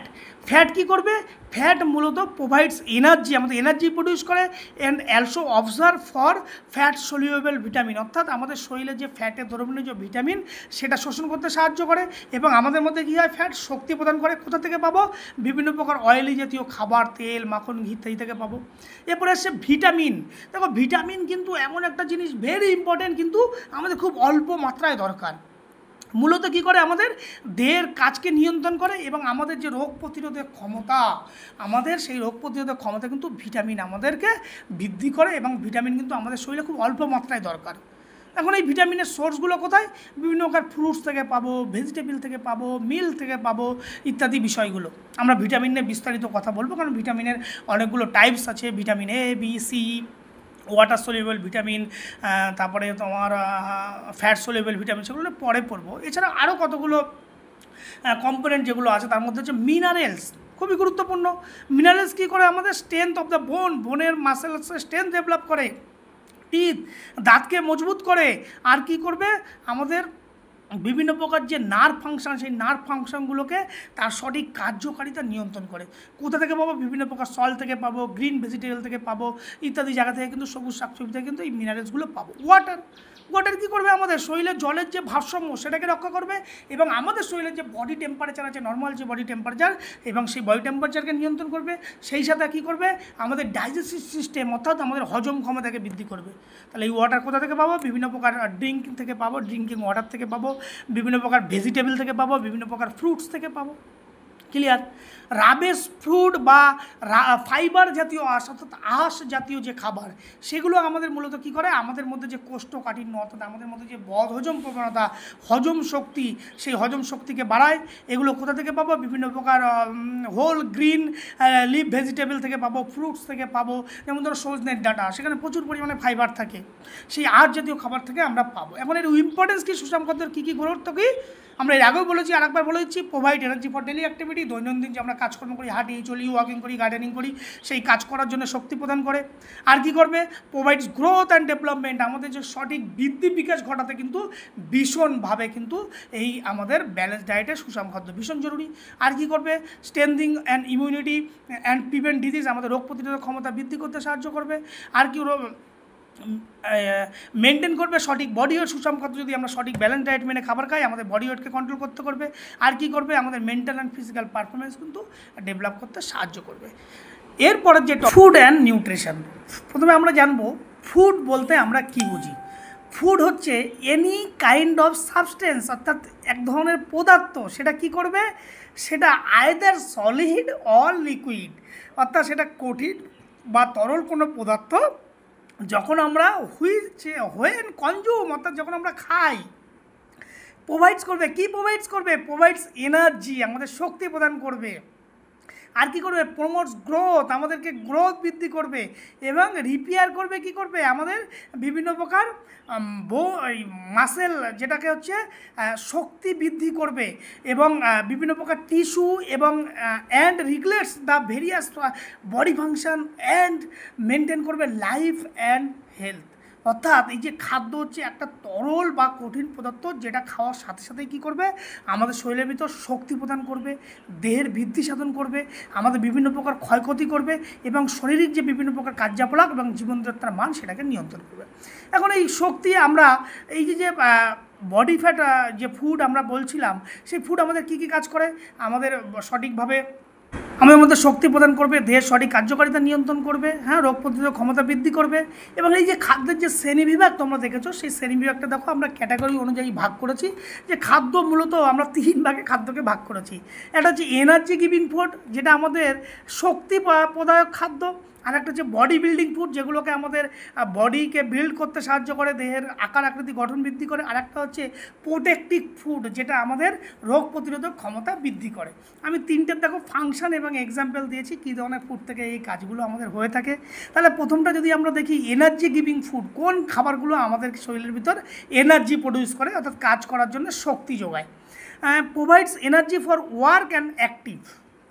ফ্যাট কী করবে? ফ্যাট মূলত প্রোভাইডস এনার্জি, আমাদের এনার্জি প্রডিউস করে and also observe for fat soluble vitamin, অর্থাৎ আমাদের শরীরে যে ফ্যাটের দ্রবণীয় যে ভিটামিন সেটা শোষণ করতে সাহায্য করে এবং আমাদের মধ্যে কী হয়? ফ্যাট শক্তি প্রদান করে। কোথা থেকে পাবো? বিভিন্ন প্রকার অয়েলি জাতীয় খাবার, তেল, মাখন, ঘি ইত্যাদি থেকে পাবো। এরপরে আসছে ভিটামিন। দেখো, ভিটামিন কিন্তু এমন একটা জিনিস ভেরি ইম্পর্টেন্ট, কিন্তু আমাদের খুব অল্প মাত্রায় দরকার। মূলত কী করে? আমাদের দেহের কাজকে নিয়ন্ত্রণ করে এবং আমাদের যে রোগ প্রতিরোধের ক্ষমতা, আমাদের সেই রোগ প্রতিরোধের ক্ষমতা কিন্তু ভিটামিন আমাদেরকে বৃদ্ধি করে এবং ভিটামিন কিন্তু আমাদের শরীরে খুব অল্প মাত্রায় দরকার। এখন এই ভিটামিনের সোর্সগুলো কোথায়? বিভিন্ন প্রকার ফ্রুটস থেকে পাবো, ভেজিটেবল থেকে পাবো, মিল থেকে পাবো, ইত্যাদি বিষয়গুলো। আমরা ভিটামিন নিয়ে বিস্তারিত কথা বলবো, কারণ ভিটামিনের অনেকগুলো টাইপস আছে, vitamin A, B, C, water soluble vitamin, তারপরে তোমার ফ্যাট সলিউবল ভিটামিন, সেগুলো পরে পড়বো। এছাড়া আরও কতগুলো কম্পোনেন্ট যেগুলো আছে, তার মধ্যে হচ্ছে মিনারেলস, খুবই গুরুত্বপূর্ণ। মিনারেলস কী করে? আমাদের স্ট্রেংথ অফ দ্য বোনের মাসেলসের স্ট্রেংথ ডেভেলপ করে, টিথ দাঁতকে মজবুত করে, আর কি করবে? আমাদের বিভিন্ন প্রকার যে নার্ভ ফাংশন, সেই নার্ভ ফাংশনগুলোকে তার সঠিক কার্যকারিতা নিয়ন্ত্রণ করে। কোথা থেকে পাবো? বিভিন্ন প্রকার সল থেকে পাবো, গ্রিন ভেজিটেবল থেকে পাবো, ইত্যাদি জায়গা থেকে কিন্তু, সবুজ শাকসবজি থেকে কিন্তু এই মিনারেলসগুলো পাবো। ওয়াটার কী করবে? আমাদের শরীরের জলের যে ভারসাম্য সেটাকে রক্ষা করবে, এবং আমাদের শরীরের যে বডি টেম্পারেচার আছে, নর্মাল যে বডি টেম্পারেচার, এবং সেই বডি টেম্পারেচারকে নিয়ন্ত্রণ করবে। সেই সাথে কী করবে? আমাদের ডাইজেস্টিভ সিস্টেম, অর্থাৎ আমাদের হজম ক্ষমতাকে বৃদ্ধি করবে। তাহলে এই ওয়াটার কোথা থেকে পাবো? বিভিন্ন প্রকার ড্রিঙ্ক থেকে পাবো, ড্রিঙ্কিং ওয়াটার থেকে পাবো, বিভিন্ন প্রকার ভেজিটেবল থেকে পাবো, বিভিন্ন প্রকার ফ্রুটস থেকে পাবো। ক্লিয়ার? রাবেস ফ্রুট বা ফাইবার জাতীয় আঁশ, অর্থাৎ আঁশ জাতীয় যে খাবার, সেগুলো আমাদের মূলত কী করে? আমাদের মধ্যে যে কোষ্ঠকাঠিন্য, অর্থাৎ আমাদের মধ্যে যে বদহজম প্রবণতা, হজম শক্তি, সেই হজম শক্তিকে বাড়ায়। এগুলো কোথা থেকে পাবো? বিভিন্ন প্রকার হোল গ্রিন লিভ ভেজিটেবল থেকে পাবো, ফ্রুটস থেকে পাবো। যেমন ধরো সজনের ডাঁটা, সেখানে প্রচুর পরিমাণে ফাইবার থাকে, সেই আঁশ জাতীয় খাবার থেকে আমরা পাবো। এখন এর ইম্পর্টেন্স কী? সুষম খাদ্যের কী কী গুরুত্ব কী? আমরা এর আগেও বলেছি, আরেকবার বলে দিচ্ছি। Provide energy for daily activity, দৈনন্দিন যে আমরা কাজকর্ম করি, হাঁটি, চলি, ওয়াকিং করি, গার্ডেনিং করি, সেই কাজ করার জন্য শক্তি প্রদান করে। আর কি করবে? প্রোভাইডস গ্রোথ অ্যান্ড ডেভেলপমেন্ট, আমাদের যে সঠিক বৃদ্ধি বিকাশ ঘটাতে কিন্তু ভীষণভাবে কিন্তু এই আমাদের ব্যালেন্স ডায়েটের সুষম খাদ্য ভীষণ জরুরি। আর কি করবে? Strengthening and immunity and prevent disease, আমাদের রোগ প্রতিরোধক ক্ষমতা বৃদ্ধি করতে সাহায্য করবে। আর কি মেনটেন করবে সঠিক বডি ওয়েট। সুষম খাদ্য যদি আমরা সঠিক ব্যালেন্স ডায়েট মেনে খাবার খাই, আমাদের বডি ওয়েটকে কন্ট্রোল করতে করবে। আর কি করবে? আমাদের মেন্টাল অ্যান্ড ফিজিক্যাল পারফরমেন্স কিন্তু ডেভেলপ করতে সাহায্য করবে। এরপরের যে ফুড অ্যান্ড নিউট্রিশন, প্রথমে আমরা জানবো ফুড বলতে আমরা কি বুঝি। ফুড হচ্ছে এনি কাইন্ড অফ সাবস্টেন্স, অর্থাৎ এক ধরনের পদার্থ, সেটা কি করবে? সেটা আইদার সলিড অর লিকুইড, অর্থাৎ সেটা কঠিন বা তরল কোনো পদার্থ, যখন আমরা হোয়েন কনজিউম, অর্থাৎ যখন আমরা খাই, প্রোভাইডস করবে। কি প্রোভাইডস করবে? প্রোভাইডস এনার্জি, আমাদের শক্তি প্রদান করবে। আর কি করবে? প্রমোটস গ্রোথ, আমাদেরকে গ্রোথ বৃদ্ধি করবে, এবং রিপেয়ার করবে। কি করবে? আমাদের বিভিন্ন প্রকার মাসেল, যেটাকে হচ্ছে শক্তি বৃদ্ধি করবে, এবং বিভিন্ন প্রকার টিস্যু, এবং and regulates the various body function and maintain করবে লাইফ অ্যান্ড হেলথ। অর্থাৎ এই যে খাদ্য হচ্ছে একটা তরল বা কঠিন পদার্থ, যেটা খাওয়ার সাথে সাথেই কী করবে? আমাদের শরীরের ভিতর শক্তি প্রদান করবে, দেহের বৃদ্ধি সাধন করবে, আমাদের বিভিন্ন প্রকার ক্ষয়ক্ষতি করবে, এবং শারীরিক যে বিভিন্ন প্রকার কার্যকলাপ এবং জীবনযাত্রার মান, সেটাকে নিয়ন্ত্রণ করবে। এখন এই শক্তি আমরা এই যে বডি ফ্যাট যে ফুড আমরা বলছিলাম, সেই ফুড আমাদের কী কী কাজ করে? আমাদের সঠিকভাবে আমাদের মধ্যে শক্তি প্রদান করবে, দেহের সঠিক কার্যকারিতা নিয়ন্ত্রণ করবে, হ্যাঁ, রোগ প্রতিরোধক ক্ষমতা বৃদ্ধি করবে। এবং এই যে খাদ্যের যে শ্রেণীবিভাগ তোমরা দেখেছো, সেই শ্রেণীবিভাগটা দেখো আমরা ক্যাটাগরি অনুযায়ী ভাগ করেছি। যে খাদ্য মূলত আমরা 3 ভাগে খাদ্যকে ভাগ করেছি। একটা হচ্ছে এনার্জি গিভিং ফুড, যেটা আমাদের শক্তি প্রদায়ক খাদ্য। আর একটা হচ্ছে বডি বিল্ডিং ফুড, যেগুলোকে আমাদের বডিকে বিল্ড করতে সাহায্য করে, দেহের আকার আকৃতি গঠন বৃদ্ধি করে। আর একটা হচ্ছে প্রোটেক্টিভ ফুড, যেটা আমাদের রোগ প্রতিরোধক ক্ষমতা বৃদ্ধি করে। আমি 3টের দেখো ফাংশন এবং এক্সাম্পল দিয়েছি কী ধরনের ফুড থেকে এই কাজগুলো আমাদের হয়ে থাকে। তাহলে প্রথমটা যদি আমরা দেখি, এনার্জি গিভিং ফুড, কোন খাবারগুলো আমাদের শরীরের ভিতর এনার্জি প্রডিউস করে, অর্থাৎ কাজ করার জন্য শক্তি যোগায়। Provides energy for work and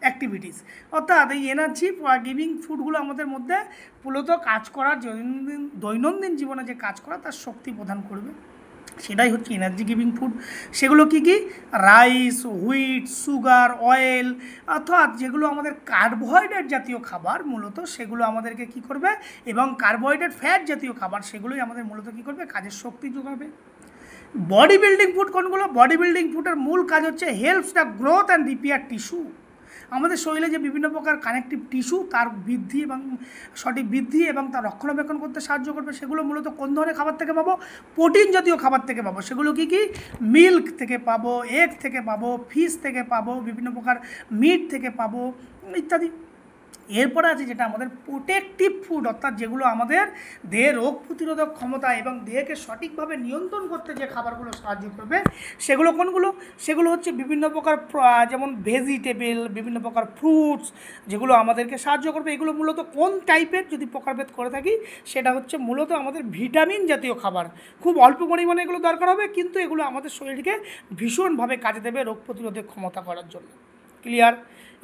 activities, অর্থাৎ এই এনার্জি গিভিং ফুডগুলো আমাদের মধ্যে মূলত কাজ করার দৈনন্দিন জীবনে যে কাজ করা, তার শক্তি প্রদান করবে, সেটাই হচ্ছে এনার্জি গিভিং ফুড। সেগুলো কি কি? রাইস, হুইট, সুগার, অয়েল, অর্থাৎ যেগুলো আমাদের কার্বোহাইড্রেট জাতীয় খাবার মূলত, সেগুলো আমাদেরকে কি করবে? এবং কার্বোহাইড্রেট ফ্যাট জাতীয় খাবার, সেগুলোই আমাদের মূলত কী করবে? কাজের শক্তি যোগাবে। বডি বিল্ডিং ফুড কোনগুলো? বডি বিল্ডিং ফুডের মূল কাজ হচ্ছে helps the growth and repair tissue, আমাদের শরীরে যে বিভিন্ন প্রকার কানেকটিভ টিস্যু, তার বৃদ্ধি এবং সঠিক বৃদ্ধি এবং তার রক্ষণাবেক্ষণ করতে সাহায্য করবে। সেগুলো মূলত কোন ধরনের খাবার থেকে পাবো? প্রোটিন জাতীয় খাবার থেকে পাবো। সেগুলো কি কি? মিল্ক থেকে পাবো, এগ থেকে পাবো, ফিশ থেকে পাবো, বিভিন্ন প্রকার মিট থেকে পাবো, ইত্যাদি। এরপরে আছে যেটা আমাদের প্রোটেকটিভ ফুড, অর্থাৎ যেগুলো আমাদের দেহের রোগ প্রতিরোধক ক্ষমতা এবং দেহকে সঠিকভাবে নিয়ন্ত্রণ করতে যে খাবারগুলো সাহায্য করবে সেগুলো কোনগুলো? সেগুলো হচ্ছে বিভিন্ন প্রকার যেমন ভেজিটেবল, বিভিন্ন প্রকার ফ্রুটস যেগুলো আমাদেরকে সাহায্য করবে। এগুলো মূলত কোন টাইপের যদি প্রকারভেদ করে থাকি সেটা হচ্ছে মূলত আমাদের ভিটামিন জাতীয় খাবার। খুব অল্প পরিমাণে এগুলো দরকার হবে, কিন্তু এগুলো আমাদের শরীরকে ভীষণভাবে কাজে দেবে রোগ প্রতিরোধের ক্ষমতা করার জন্য। ক্লিয়ার?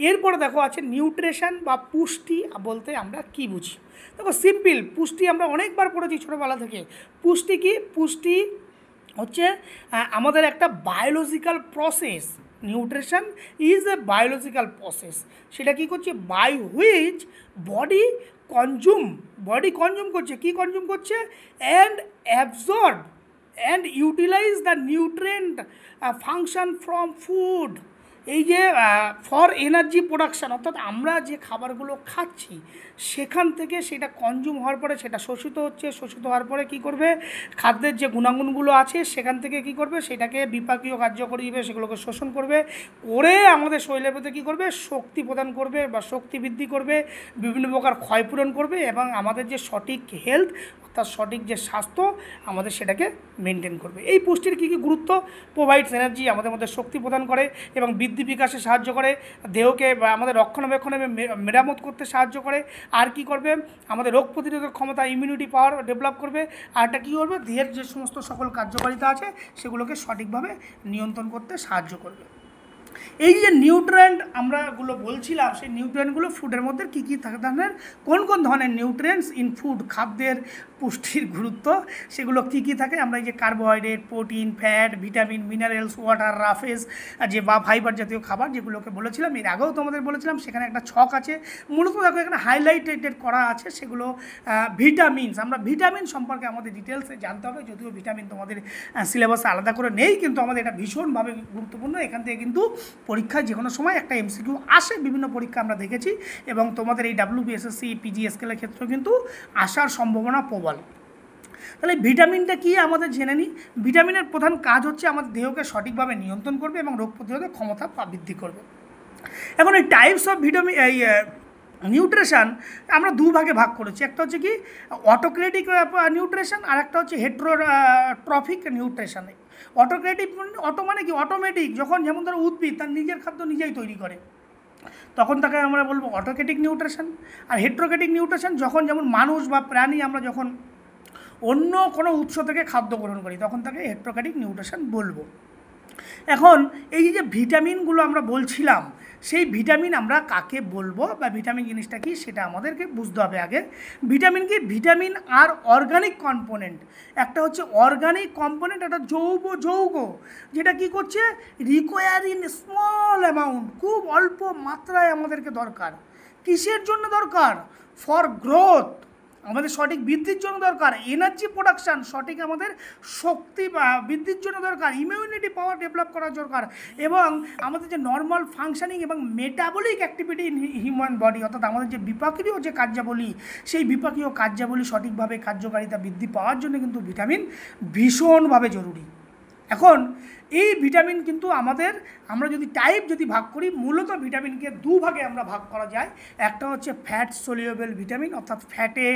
এরপরে দেখো আছে নিউট্রিশন বা পুষ্টি বলতে আমরা কি বুঝি। দেখো সিম্পল, পুষ্টি আমরা অনেকবার পড়েছি ছোটোবেলা থেকে। পুষ্টি কি? পুষ্টি হচ্ছে আমাদের একটা biological process. Nutrition is a biological process. সেটা কী করছে? বাই হুইচ বডি কনজিউম করছে। কি কনজিউম করছে? And absorb and utilize the nutrient function from food. এই যে ফর এনার্জি প্রোডাকশান, অর্থাৎ আমরা যে খাবারগুলো খাচ্ছি সেখান থেকে সেটা কনজিউম হওয়ার পরে সেটা শোষিত হচ্ছে। শোষিত হওয়ার পরে কী করবে? খাদ্যের যে গুণাগুণগুলো আছে সেখান থেকে কী করবে? সেটাকে বিপাকীয় কার্যকরী হিসেবে সেগুলোকে শোষণ করবে, করে আমাদের শরীরের মধ্যে কী করবে? শক্তি প্রদান করবে বা শক্তি বৃদ্ধি করবে, বিভিন্ন প্রকার ক্ষয়পূরণ করবে এবং আমাদের যে সঠিক হেলথ অর্থাৎ সঠিক যে স্বাস্থ্য আমাদের সেটাকে মেনটেন করবে। এই পুষ্টির কী কী গুরুত্ব? প্রোভাইডস এনার্জি, আমাদের মধ্যে শক্তি প্রদান করে এবং বৃদ্ধি বিকাশে সাহায্য করে, দেহকে বা আমাদের রক্ষণাবেক্ষণে মেরামত করতে সাহায্য করে। আর কি করবে? আমাদের রোগ প্রতিরোধক ক্ষমতা, ইমিউনিটি পাওয়ার ডেভেলপ করবে। আর এটা কী করবে? দেহের যে সমস্ত সকল কার্যকারিতা আছে সেগুলোকে সঠিকভাবে নিয়ন্ত্রণ করতে সাহায্য করবে। এই যে নিউট্রিয়েন্ট আমরাগুলো বলছিলাম, সেই নিউট্রিয়েন্টগুলো ফুডের মধ্যে কী কী ধরনের, কোন কোন ধরনের নিউট্রিয়েন্টস ইন ফুড, খাদ্যের পুষ্টির গুরুত্ব সেগুলো কী কী থাকে? আমরা এই যে carbohydrate, protein, fat, vitamin, minerals, water, roughage যে বা ফাইবার জাতীয় খাবার যেগুলোকে বলেছিলাম, এর আগেও তোমাদের বলেছিলাম, সেখানে একটা ছক আছে। মূলত দেখো এখানে হাইলাইটেড করা আছে সেগুলো ভিটামিনস। আমরা ভিটামিন সম্পর্কে আমাদের ডিটেলসে জানতে হবে, যদিও ভিটামিন তোমাদের সিলেবাসে আলাদা করে নেই, কিন্তু আমাদের এটা ভীষণভাবে গুরুত্বপূর্ণ। এখান থেকে কিন্তু পরীক্ষায় যে কোনো সময় একটা এমসিকিউ আসে, বিভিন্ন পরীক্ষা আমরা দেখেছি, এবং তোমাদের এই ডাব্লিউবিএসএসসি, পিজিএসকেলের ক্ষেত্রেও কিন্তু আসার সম্ভাবনা প্রবল। তাহলে ভিটামিনটা কী আমাদের জেনে নিই। ভিটামিনের প্রধান কাজ হচ্ছে আমাদের দেহকে সঠিকভাবে নিয়ন্ত্রণ করবে এবং রোগ প্রতিরোধের ক্ষমতা বৃদ্ধি করবে। এখন এই টাইপস অফ ভিটামিন এই নিউট্রিশন আমরা দুভাগে ভাগ করেছি। একটা হচ্ছে কি অটোক্রেটিক নিউট্রিশন, আর একটা হচ্ছে হেট্রোট্রফিক নিউট্রিশন। অটোক্রেটিক অটো মানে কি? অটোমেটিক। যখন যেমন ধরো উদ্ভিদ তার নিজের খাদ্য নিজেই তৈরি করে তখন তাকে আমরা বলবো অটোক্রেটিক নিউট্রিশন। আর হেট্রোক্রেটিক নিউট্রিশন যখন যেমন মানুষ বা প্রাণী আমরা যখন অন্য কোনো উৎস থেকে খাদ্য গ্রহণ করি তখন তাকে হেট্রোক্রেটিক নিউট্রিশন বলবো। এখন এই যে ভিটামিনগুলো আমরা বলছিলাম, সেই ভিটামিন আমরা কাকে বলবো বা ভিটামিন জিনিসটা কি সেটা আমাদেরকে বুঝতে হবে আগে। ভিটামিন কি? ভিটামিন আর অর্গানিক কম্পোনেন্ট। একটা হচ্ছে অর্গানিক কম্পোনেন্ট, একটা যৌগ যেটা কি করছে? রিকোয়ার ইন স্মল অ্যামাউন্ট, খুব অল্প মাত্রায় আমাদেরকে দরকার। কিসের জন্য দরকার? ফর গ্রোথ, আমাদের সঠিক বৃদ্ধির জন্য দরকার। এনার্জি প্রোডাকশান, সঠিক আমাদের শক্তি বৃদ্ধির জন্য দরকার। ইমিউনিটি পাওয়ার ডেভেলপ করার দরকার, এবং আমাদের যে নর্মাল ফাংশনিং এবং metabolic activity in human body, অর্থাৎ আমাদের যে বিপাকীয় যে কার্যাবলী, সেই বিপাকীয় কার্যাবলী সঠিকভাবে কার্যকারিতা বৃদ্ধি পাওয়ার জন্য কিন্তু ভিটামিন ভীষণভাবে জরুরি। এখন এই ভিটামিন কিন্তু আমরা যদি টাইপ ভাগ করি, মূলত ভিটামিনকে দুভাগে আমরা ভাগ করা যায়। একটা হচ্ছে ফ্যাট সলিউবল ভিটামিন, অর্থাৎ ফ্যাটে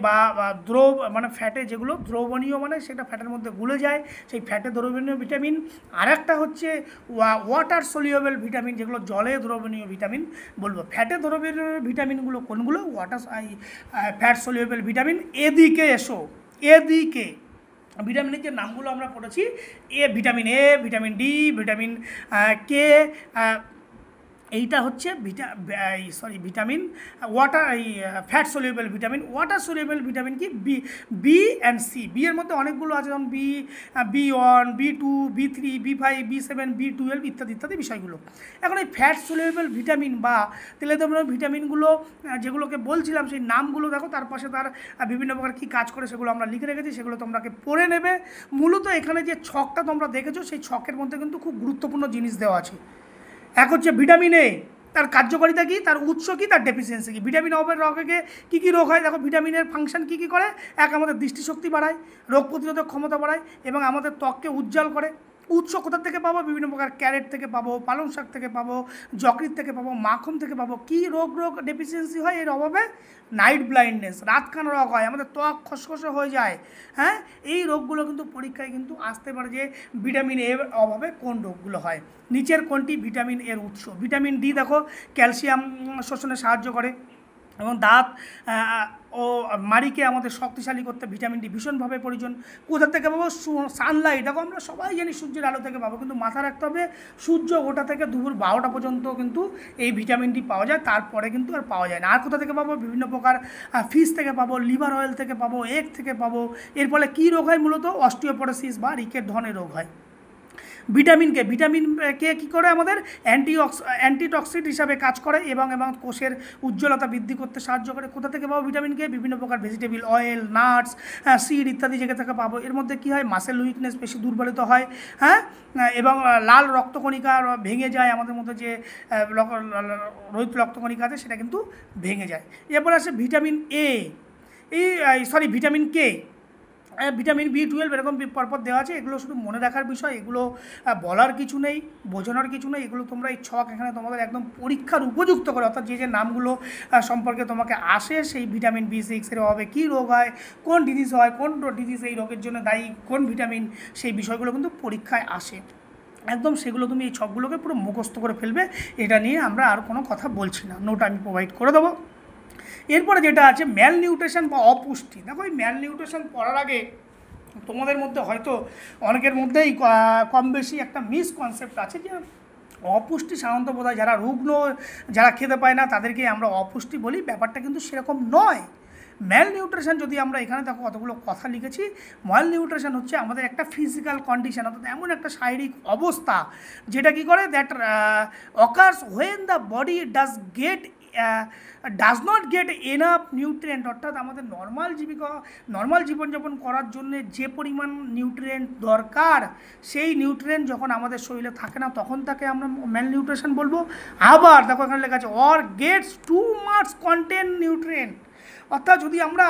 বা মানে ফ্যাটে যেগুলো দ্রবণীয়, মানে সেটা ফ্যাটের মধ্যে গুলে যায়, সেই ফ্যাটে দ্রবণীয় ভিটামিন। আর একটা হচ্ছে ওয়াটার সলিউবল ভিটামিন, যেগুলো জলে দ্রবণীয় ভিটামিন বলবো। ফ্যাটে দ্রবণীয় ভিটামিনগুলো কোনগুলো? Fat soluble vitamin. এদিকে এসো, এদিকে ভিটামিনের যে নামগুলো আমরা পড়েছি, vitamin A, vitamin D, vitamin K, এইটা হচ্ছে vitamin water, fat soluble vitamin. Water soluble vitamin কি? B and C. বি এর মধ্যে অনেকগুলো আছে, যেমন B1, B2, B3, B5, B7, B12 ইত্যাদি ইত্যাদি বিষয়গুলো। এখন এই ফ্যাট সলিউবল ভিটামিন বা তেলে দ্রবণীয় ভিটামিনগুলো যেগুলোকে বলছিলাম, সেই নামগুলো দেখো, তার পাশে তার বিভিন্ন প্রকার কী কাজ করে সেগুলো আমরা লিখে রেখেছি, সেগুলো তোমরাকে পড়ে নেবে। মূলত এখানে যে ছকটা তোমরা দেখেছো, সেই ছকের মধ্যে কিন্তু খুব গুরুত্বপূর্ণ জিনিস দেওয়া আছে। এক হচ্ছে ভিটামিন এ, তার কার্যকারিতা কী, তার উৎস কী, তার ডেফিসিয়েন্সি কী। ভিটামিন অভাবের রোগে কী কী রোগ হয় দেখো। ভিটামিনের ফাংশন কী কী করে? এক, আমাদের দৃষ্টিশক্তি বাড়ায়, রোগ প্রতিরোধক ক্ষমতা বাড়ায় এবং আমাদের ত্বককে উজ্জ্বল করে। উৎস কোথা থেকে পাবো? বিভিন্ন প্রকার ক্যারেট থেকে পাবো, পালং শাক থেকে পাবো, যকৃৎ থেকে পাবো, মাখন থেকে পাবো। কী রোগ ডেফিসিয়েন্সি হয় এর অভাবে? নাইট ব্লাইন্ডনেস, রাতকানা রোগ হয়, আমাদের ত্বক খসখসে হয়ে যায়। হ্যাঁ, এই রোগগুলো কিন্তু পরীক্ষায় কিন্তু আসতে পারে যে ভিটামিন এর অভাবে কোন রোগগুলো হয়। নিচের কোনটি ভিটামিন এর উৎস? ভিটামিন ডি দেখো ক্যালসিয়াম শোষণে সাহায্য করে এবং দাঁত ও মাড়িকে আমাদের শক্তিশালী করতে ভিটামিন ডি ভীষণভাবে প্রয়োজন। কোথা থেকে পাবো? সানলাইট। দেখো আমরা সবাই জানি সূর্যের আলো থেকে পাবো, কিন্তু মাথায় রাখতে হবে সূর্য ওঠা থেকে দুপুর 12টা পর্যন্ত কিন্তু এই ভিটামিন ডি পাওয়া যায়, তারপরে কিন্তু আর পাওয়া যায় না। আর কোথা থেকে পাবো? বিভিন্ন প্রকার ফিশ থেকে পাবো, লিভার অয়েল থেকে পাবো, এগ থেকে পাবো। এর ফলে কী রোগ হয়? মূলত অস্টিওপোরোসিস বা রিকেট ধরনের রোগ হয়। ভিটামিন কে কী করে? আমাদের অ্যান্টিটক্সিড হিসাবে কাজ করে এবং কোষের উজ্জ্বলতা বৃদ্ধি করতে সাহায্য করে। কোথা থেকে পাবো ভিটামিন কে? বিভিন্ন প্রকার ভেজিটেবল অয়েল, নাটস, সিড ইত্যাদি জায়গা থেকে পাবো। এর মধ্যে কী হয়? মাসেল উইকনেস বেশি দুর্বলিত হয়, হ্যাঁ, এবং লাল রক্তকণিকা ভেঙে যায়, আমাদের মধ্যে যে রোহিত রক্তকণিকা আছে সেটা কিন্তু ভেঙে যায়। এরপর আসে vitamin A, vitamin K, vitamin B12 এরকম পরপর দেওয়া আছে। এগুলো শুধু মনে রাখার বিষয়, এগুলো বলার কিছু নেই, বোঝানোর কিছু নেই। এগুলো তোমরা এই ছক এখানে তোমাদের একদম পরীক্ষার উপযুক্ত করে, অর্থাৎ যে নামগুলো সম্পর্কে তোমাকে আসে, সেই ভিটামিন B6 এর অভাবে কী রোগ হয়, কোন ডিজিজ হয়, কোন ডিজিজ এই রোগের জন্য দায়ী, কোন ভিটামিন, সেই বিষয়গুলো কিন্তু পরীক্ষায় আসে। একদম সেগুলো তুমি এই ছকগুলোকে পুরো মুখস্থ করে ফেলবে। এটা নিয়ে আমরা আর কোনো কথা বলছি না, নোট আমি প্রোভাইড করে দেবো। এরপরে যেটা আছে ম্যাল নিউট্রিশন বা অপুষ্টি। দেখো এই ম্যাল নিউট্রিশন পড়ার আগে তোমাদের মধ্যে হয়তো অনেকের মধ্যেই কম বেশি একটা মিসকনসেপ্ট আছে যে অপুষ্টি সাধারণত বোধ হয় যারা রুগ্ন, যারা খেতে পায় না তাদেরকে আমরা অপুষ্টি বলি। ব্যাপারটা কিন্তু সেরকম নয়। ম্যাল নিউট্রিশন, যদি আমরা এখানে দেখো কতগুলো কথা লিখেছি, ম্যাল নিউট্রিশন হচ্ছে আমাদের একটা ফিজিক্যাল কন্ডিশন, অর্থাৎ এমন একটা শারীরিক অবস্থা যেটা কী করে, that occurs when the body does not get enough nutrient, অর্থাৎ আমাদের নর্মাল জীবনযাপন করার জন্য যে পরিমাণ নিউট্রিয়েন্ট দরকার, সেই নিউট্রিয়েন্ট যখন আমাদের শরীরে থাকে না, তখন তাকে আমরা ম্যাল নিউট্রিশন বলবো। আবার দেখো এখানে লেখা আছে or Gates too much content nutrient, অর্থাৎ যদি আমরা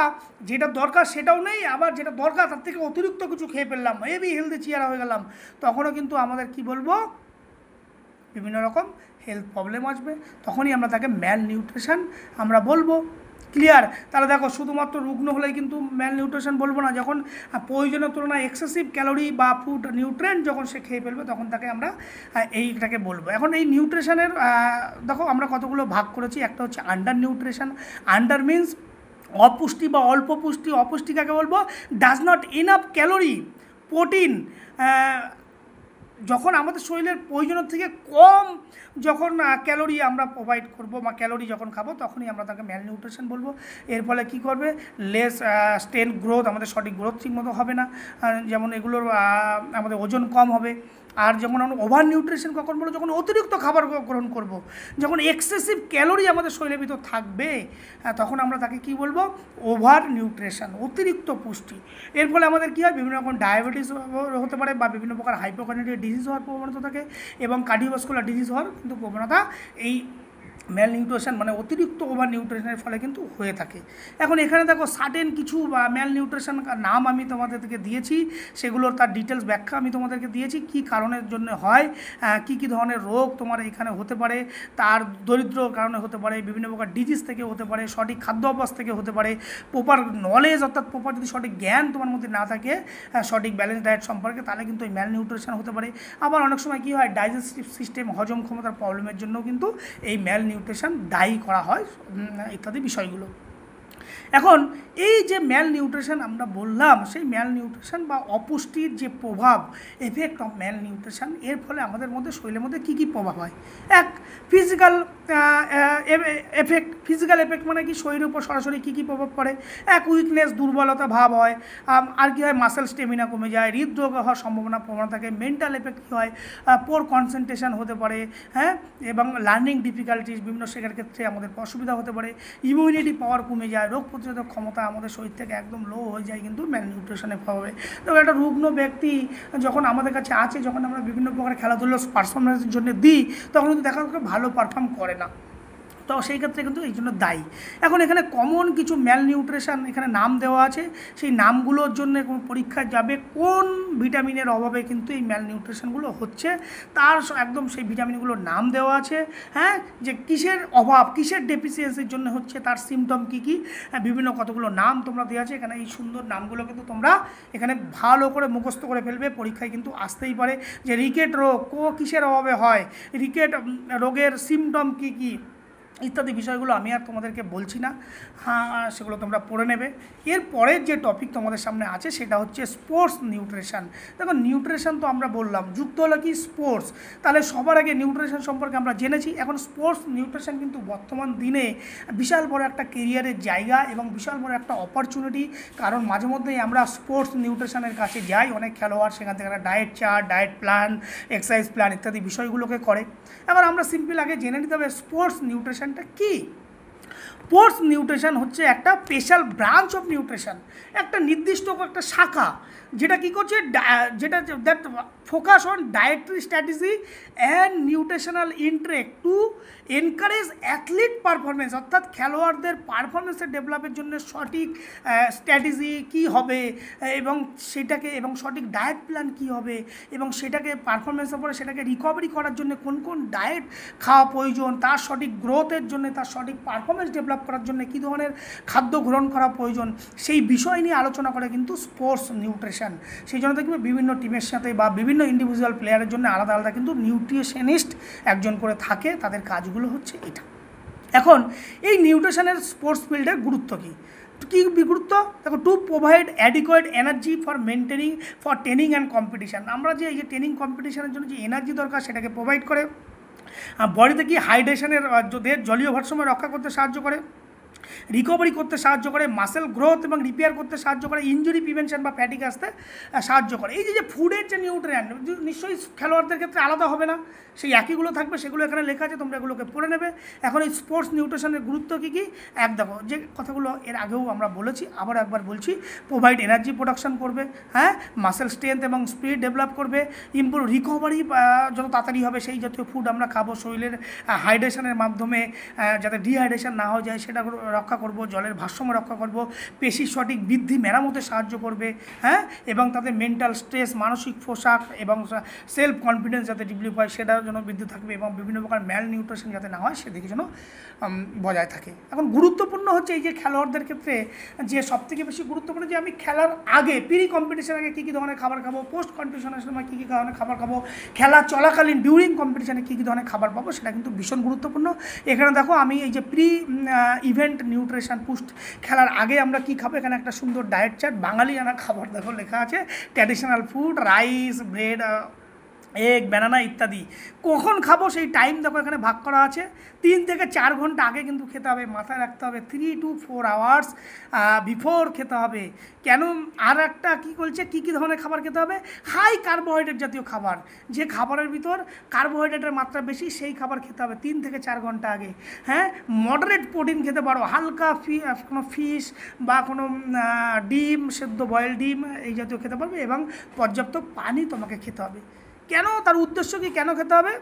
যেটা দরকার সেটাও নেই, আবার যেটা দরকার তার থেকে অতিরিক্ত কিছু খেয়ে ফেললাম, হেভি হেলদি চেয়ারা হয়ে গেলাম, তখনও কিন্তু আমাদের কি বলবো, বিভিন্ন রকম হেলথ প্রবলেম আসবে, তখনই আমরা তাকে ম্যাল নিউট্রিশন আমরা বলবো। ক্লিয়ার? তাহলে দেখো শুধুমাত্র রুগ্ন হলেই কিন্তু ম্যাল নিউট্রিশন বলবো না, যখন প্রয়োজনের তুলনায় এক্সেসিভ ক্যালোরি বা ফুড নিউট্রিয়েন্ট যখন সে খেয়ে ফেলবে তখন তাকে আমরা এইটাকে বলবো। এখন এই নিউট্রিশনের দেখো আমরা কতগুলো ভাগ করেছি। একটা হচ্ছে আন্ডার নিউট্রিশন। আন্ডার মিনস অপুষ্টি বা অল্প পুষ্টি। অপুষ্টি কাকে বলবো? Does not enough calorie, protein, যখন আমাদের শরীরের প্রয়োজনের থেকে কম যখন ক্যালোরি আমরা প্রোভাইড করবো বা ক্যালোরি যখন খাবো, তখনই আমরা তাকে ম্যাল নিউট্রিশন বলবো। এর ফলে কী করবে? লেস স্ট্রেন গ্রোথ, আমাদের সঠিক গ্রোথ ঠিকমতো হবে না, যেমন এগুলোর আমাদের ওজন কম হবে। আর যেমন আমরা ওভার নিউট্রিশন কখন বলবো? যখন অতিরিক্ত খাবার গ্রহণ করব, যখন এক্সেসিভ ক্যালোরি আমাদের শরীরের ভিতর থাকবে, তখন আমরা তাকে কি বলবো? ওভার নিউট্রিশন, অতিরিক্ত পুষ্টি। এর ফলে আমাদের কী হয়? বিভিন্ন রকম ডায়াবেটিস হতে পারে বা বিভিন্ন প্রকার হাইপোকাইনেটিক ডিজিজ হওয়ার প্রবণতা থাকে এবং কার্ডিওভাস্কুলার ডিজিজ হওয়ার কিন্তু প্রবণতা এই ম্যাল নিউট্রিশন মানে অতিরিক্ত ওভার নিউট্রিশনের ফলে কিন্তু হয়ে থাকে। এখন এখানে দেখো সার্টেন কিছু ম্যাল নিউট্রিশন নাম আমি তোমাদেরকে দিয়েছি, সেগুলোর তার ডিটেলস ব্যাখ্যা আমি তোমাদেরকে দিয়েছি, কী কারণের জন্য হয়, কী ধরনের রোগ তোমার এখানে হতে পারে, তার দরিদ্র কারণে হতে পারে, বিভিন্ন প্রকার ডিজিজ থেকে হতে পারে, সঠিক খাদ্য অভ্যাস থেকে হতে পারে, প্রপার নলেজ অর্থাৎ প্রপার যদি সঠিক জ্ঞান তোমার মধ্যে না থাকে সঠিক ব্যালেন্স ডায়েট সম্পর্কে, তাহলে কিন্তু এই ম্যাল নিউট্রিশন হতে পারে। আবার অনেক সময় কী হয়? ডাইজেস্টিভ সিস্টেম, হজম ক্ষমতার প্রবলেমের জন্য কিন্তু এই ম্যাল নিউট্রিশন দায়ী করা হয়, ইত্যাদি বিষয়গুলো। এখন এই যে ম্যাল নিউট্রিশন আমরা বললাম, সেই ম্যাল নিউট্রিশন বা অপুষ্টির যে প্রভাব, এফেক্ট অফ ম্যাল নিউট্রিশন, এর ফলে আমাদের মধ্যে শরীরের মধ্যে কী কী প্রভাব হয়? এক, ফিজিক্যাল এফেক্ট। ফিজিক্যাল এফেক্ট মানে কি? শরীরের উপর সরাসরি কী কী প্রভাব পড়ে? এক, উইকনেস, দুর্বলতা ভাব হয়। আর কী হয়? মাসেল স্টেমিনা কমে যায়, হৃদরোগ হওয়ার প্রবণতা থাকে। মেন্টাল এফেক্ট কী হয়? পোর কনসেন্ট্রেশন হতে পারে, হ্যাঁ, এবং লার্নিং ডিফিকাল্টিস, বিভিন্ন শেখার ক্ষেত্রে আমাদের অসুবিধা হতে পারে। ইমিউনিটি পাওয়ার কমে যায়, রোগ প্রতিরোধক ক্ষমতা আমাদের শরীর থেকে একদম লো হয়ে যায় কিন্তু ম্যাল নিউট্রিশনের প্রভাবে। তো একটা রুগ্ন ব্যক্তি যখন আমাদের কাছে আছে, যখন আমরা বিভিন্ন প্রকার খেলাধুলার পারফরমেন্সের জন্য দিই, তখন কিন্তু দেখা যাচ্ছে ভালো পারফর্ম করে না। তো সেই ক্ষেত্রে কিন্তু এই জন্য দায়ী। এখন এখানে কমন কিছু ম্যাল নিউট্রিশন এখানে নাম দেওয়া আছে, সেই নামগুলোর জন্য কোন পরীক্ষায় যাবে কোন ভিটামিনের অভাবে কিন্তু এই ম্যাল নিউট্রিশনগুলো হচ্ছে, তার একদম সেই ভিটামিনগুলোর নাম দেওয়া আছে, হ্যাঁ, যে কিসের অভাব, কিসের ডেফিসিয়েন্সির জন্য হচ্ছে, তার সিমটম কী কী, বিভিন্ন কতগুলো নাম তোমরা দেওয়া আছে এখানে। এই সুন্দর নামগুলো কিন্তু তোমরা এখানে ভালো করে মুখস্থ করে ফেলবে, পরীক্ষায় কিন্তু আসতেই পারে। যে রিকেট রোগ কিসের অভাবে হয়, রিকেট রোগের সিমটম কী কী ইত্যাদি বিষয়গুলো আমি আর তোমাদেরকে বলছি না, হ্যাঁ সেগুলো তোমরা পড়ে নেবে। এর পরের যে টপিক তোমাদের সামনে আছে সেটা হচ্ছে স্পোর্টস নিউট্রিশন। দেখো নিউট্রিশন তো আমরা বললাম, যুক্ত হলো কি স্পোর্টস, তাহলে সবার আগে নিউট্রিশন সম্পর্কে আমরা জেনেছি। এখন স্পোর্টস নিউট্রিশন কিন্তু বর্তমান দিনে বিশাল বড় একটা কেরিয়ারের জায়গা এবং বিশাল বড় একটা অপরচুনিটি, কারণ মাঝে মধ্যেই আমরা স্পোর্টস নিউট্রিশনের কাছে যাই, অনেক খেলোয়াড় সেখান থেকে diet chart, diet plan, exercise plan ইত্যাদি বিষয়গুলোকে করে। এবার আমরা সিম্পল আগে জেনে নিতে হবে স্পোর্টস নিউট্রিশনটা কী। স্পোর্টস নিউট্রিশন হচ্ছে একটা স্পেশাল ব্রাঞ্চ অফ নিউট্রিশন, একটা নির্দিষ্ট একটা শাখা, যেটা কী করছে, যেটা that focus on dietary strategy and nutritional intake to encourage athlete performance, অর্থাৎ খেলোয়াড়দের পারফরমেন্সের ডেভেলপের জন্য সঠিক স্ট্র্যাটেজি কী হবে এবং সেটাকে, এবং সঠিক ডায়েট প্ল্যান কী হবে এবং সেটাকে পারফরমেন্সের পরে সেটাকে রিকভারি করার জন্য কোন কোন ডায়েট খাওয়া প্রয়োজন, তার সঠিক গ্রোথের জন্য, তার সঠিক পারফরমেন্স ডেভেলপ করার জন্য কী ধরনের খাদ্য গ্রহণ করা প্রয়োজন, সেই বিষয় নিয়ে আলোচনা করে কিন্তু স্পোর্টস নিউট্রিশন। সেই জন্য দেখবে বিভিন্ন টিমের সাথে বা বিভিন্ন ইন্ডিভিজুয়াল প্লেয়ারের জন্য আলাদা আলাদা কিন্তু নিউট্রিশনিস্ট একজন করে থাকে, তাদের কাজগুলো হচ্ছে এটা। এখন এই নিউট্রিশনের স্পোর্টস ফিল্ডের গুরুত্ব কী, কী গুরুত্ব দেখো, to provide adequate energy for maintaining for training and competition. আমরা যে এই যে ট্রেনিং কম্পিটিশানের জন্য যে এনার্জি দরকার সেটাকে প্রোভাইড করে, বডিতে কি হাইড্রেশনের জলীয় ভারসাম্য রক্ষা করতে সাহায্য করে, রিকভারি করতে সাহায্য করে, মাসেল গ্রোথ এবং রিপেয়ার করতে সাহায্য করে, ইনজুরি প্রিভেনশন বা ফ্যাটিক আসতে সাহায্য করে। এই যে ফুডের যে নিউট্রিয়েন্ট নিশ্চয়ই খেলোয়াড়দের ক্ষেত্রে আলাদা হবে না, সেই একইগুলো থাকবে, সেগুলো এখানে লেখা আছে, তোমরা এগুলোকে পড়ে নেবে। এখন এই স্পোর্টস নিউট্রিশনের গুরুত্ব কী কী, এক দেখো যে কথাগুলো এর আগেও আমরা বলেছি, আবার একবার বলছি, প্রোভাইড এনার্জি প্রোডাকশন করবে, হ্যাঁ, মাসেল স্ট্রেংথ এবং স্পিড ডেভেলপ করবে, ইমপ্রুভ রিকভারি যত তাড়াতাড়ি হবে সেই জাতীয় ফুড আমরা খাবো, শরীরের হাইড্রেশনের মাধ্যমে যাতে ডিহাইড্রেশন না হয়ে যায় সেটা রক্ষা করব, জলের ভারসাম্য রক্ষা করব, পেশির সঠিক বৃদ্ধি মেরামতে সাহায্য করবে, হ্যাঁ, এবং তাদের মেন্টাল স্ট্রেস, মানসিক পোশাক এবং সেলফ কনফিডেন্স যাতে ডেভেলপ হয় সেটার জন্য বৃদ্ধি থাকবে, এবং বিভিন্ন প্রকার ম্যাল নিউট্রিশন যাতে না হয় সেদিকে যেন বজায় থাকে। এখন গুরুত্বপূর্ণ হচ্ছে এই যে খেলোয়াড়দের ক্ষেত্রে যে সবথেকে বেশি গুরুত্বপূর্ণ, যে আমি খেলার আগে প্রি কম্পিটিশন আগে কী কী ধরনের খাবার খাবো, পোস্ট কম্পিটিশনের সময় কী কী ধরনের খাবার খাবো, খেলা চলাকালীন ডিউরিং কম্পিটিশনে কী কী ধরনের খাবার পাবো, সেটা কিন্তু ভীষণ গুরুত্বপূর্ণ। এখানে দেখো আমি এই যে প্রি ইভেন্ট নিউট্রিশন পুস্ট, খেলার আগে আমরা কী খাবো, এখানে একটা সুন্দর ডায়েট চার্ট, বাঙালি আনা খাবার দেখো লেখা আছে, traditional food, rice, bread, egg, banana ইত্যাদি। কখন খাবো সেই টাইম দেখো এখানে ভাগ করা আছে, 3 থেকে 4 ঘন্টা আগে কিন্তু খেতে হবে, মাথায় রাখতে হবে 3 to 4 hours বিফোর খেতে হবে। কেন, আর একটা কী বলছে, কী কী ধরনের খাবার খেতে হবে, হাই কার্বোহাইড্রেট জাতীয় খাবার, যে খাবারের ভিতর কার্বোহাইড্রেটের মাত্রা বেশি সেই খাবার খেতে হবে 3 থেকে 4 ঘন্টা আগে, হ্যাঁ। মডারেট প্রোটিন খেতে পারো, হালকা কোনো ফিশ বা কোনো ডিম, সেদ্ধ বয়েল ডিম এই জাতীয় খেতে পারবে, এবং পর্যাপ্ত পানি তোমাকে খেতে হবে। কেন, তার উদ্দেশ্য কি, কেন খেতে হবে,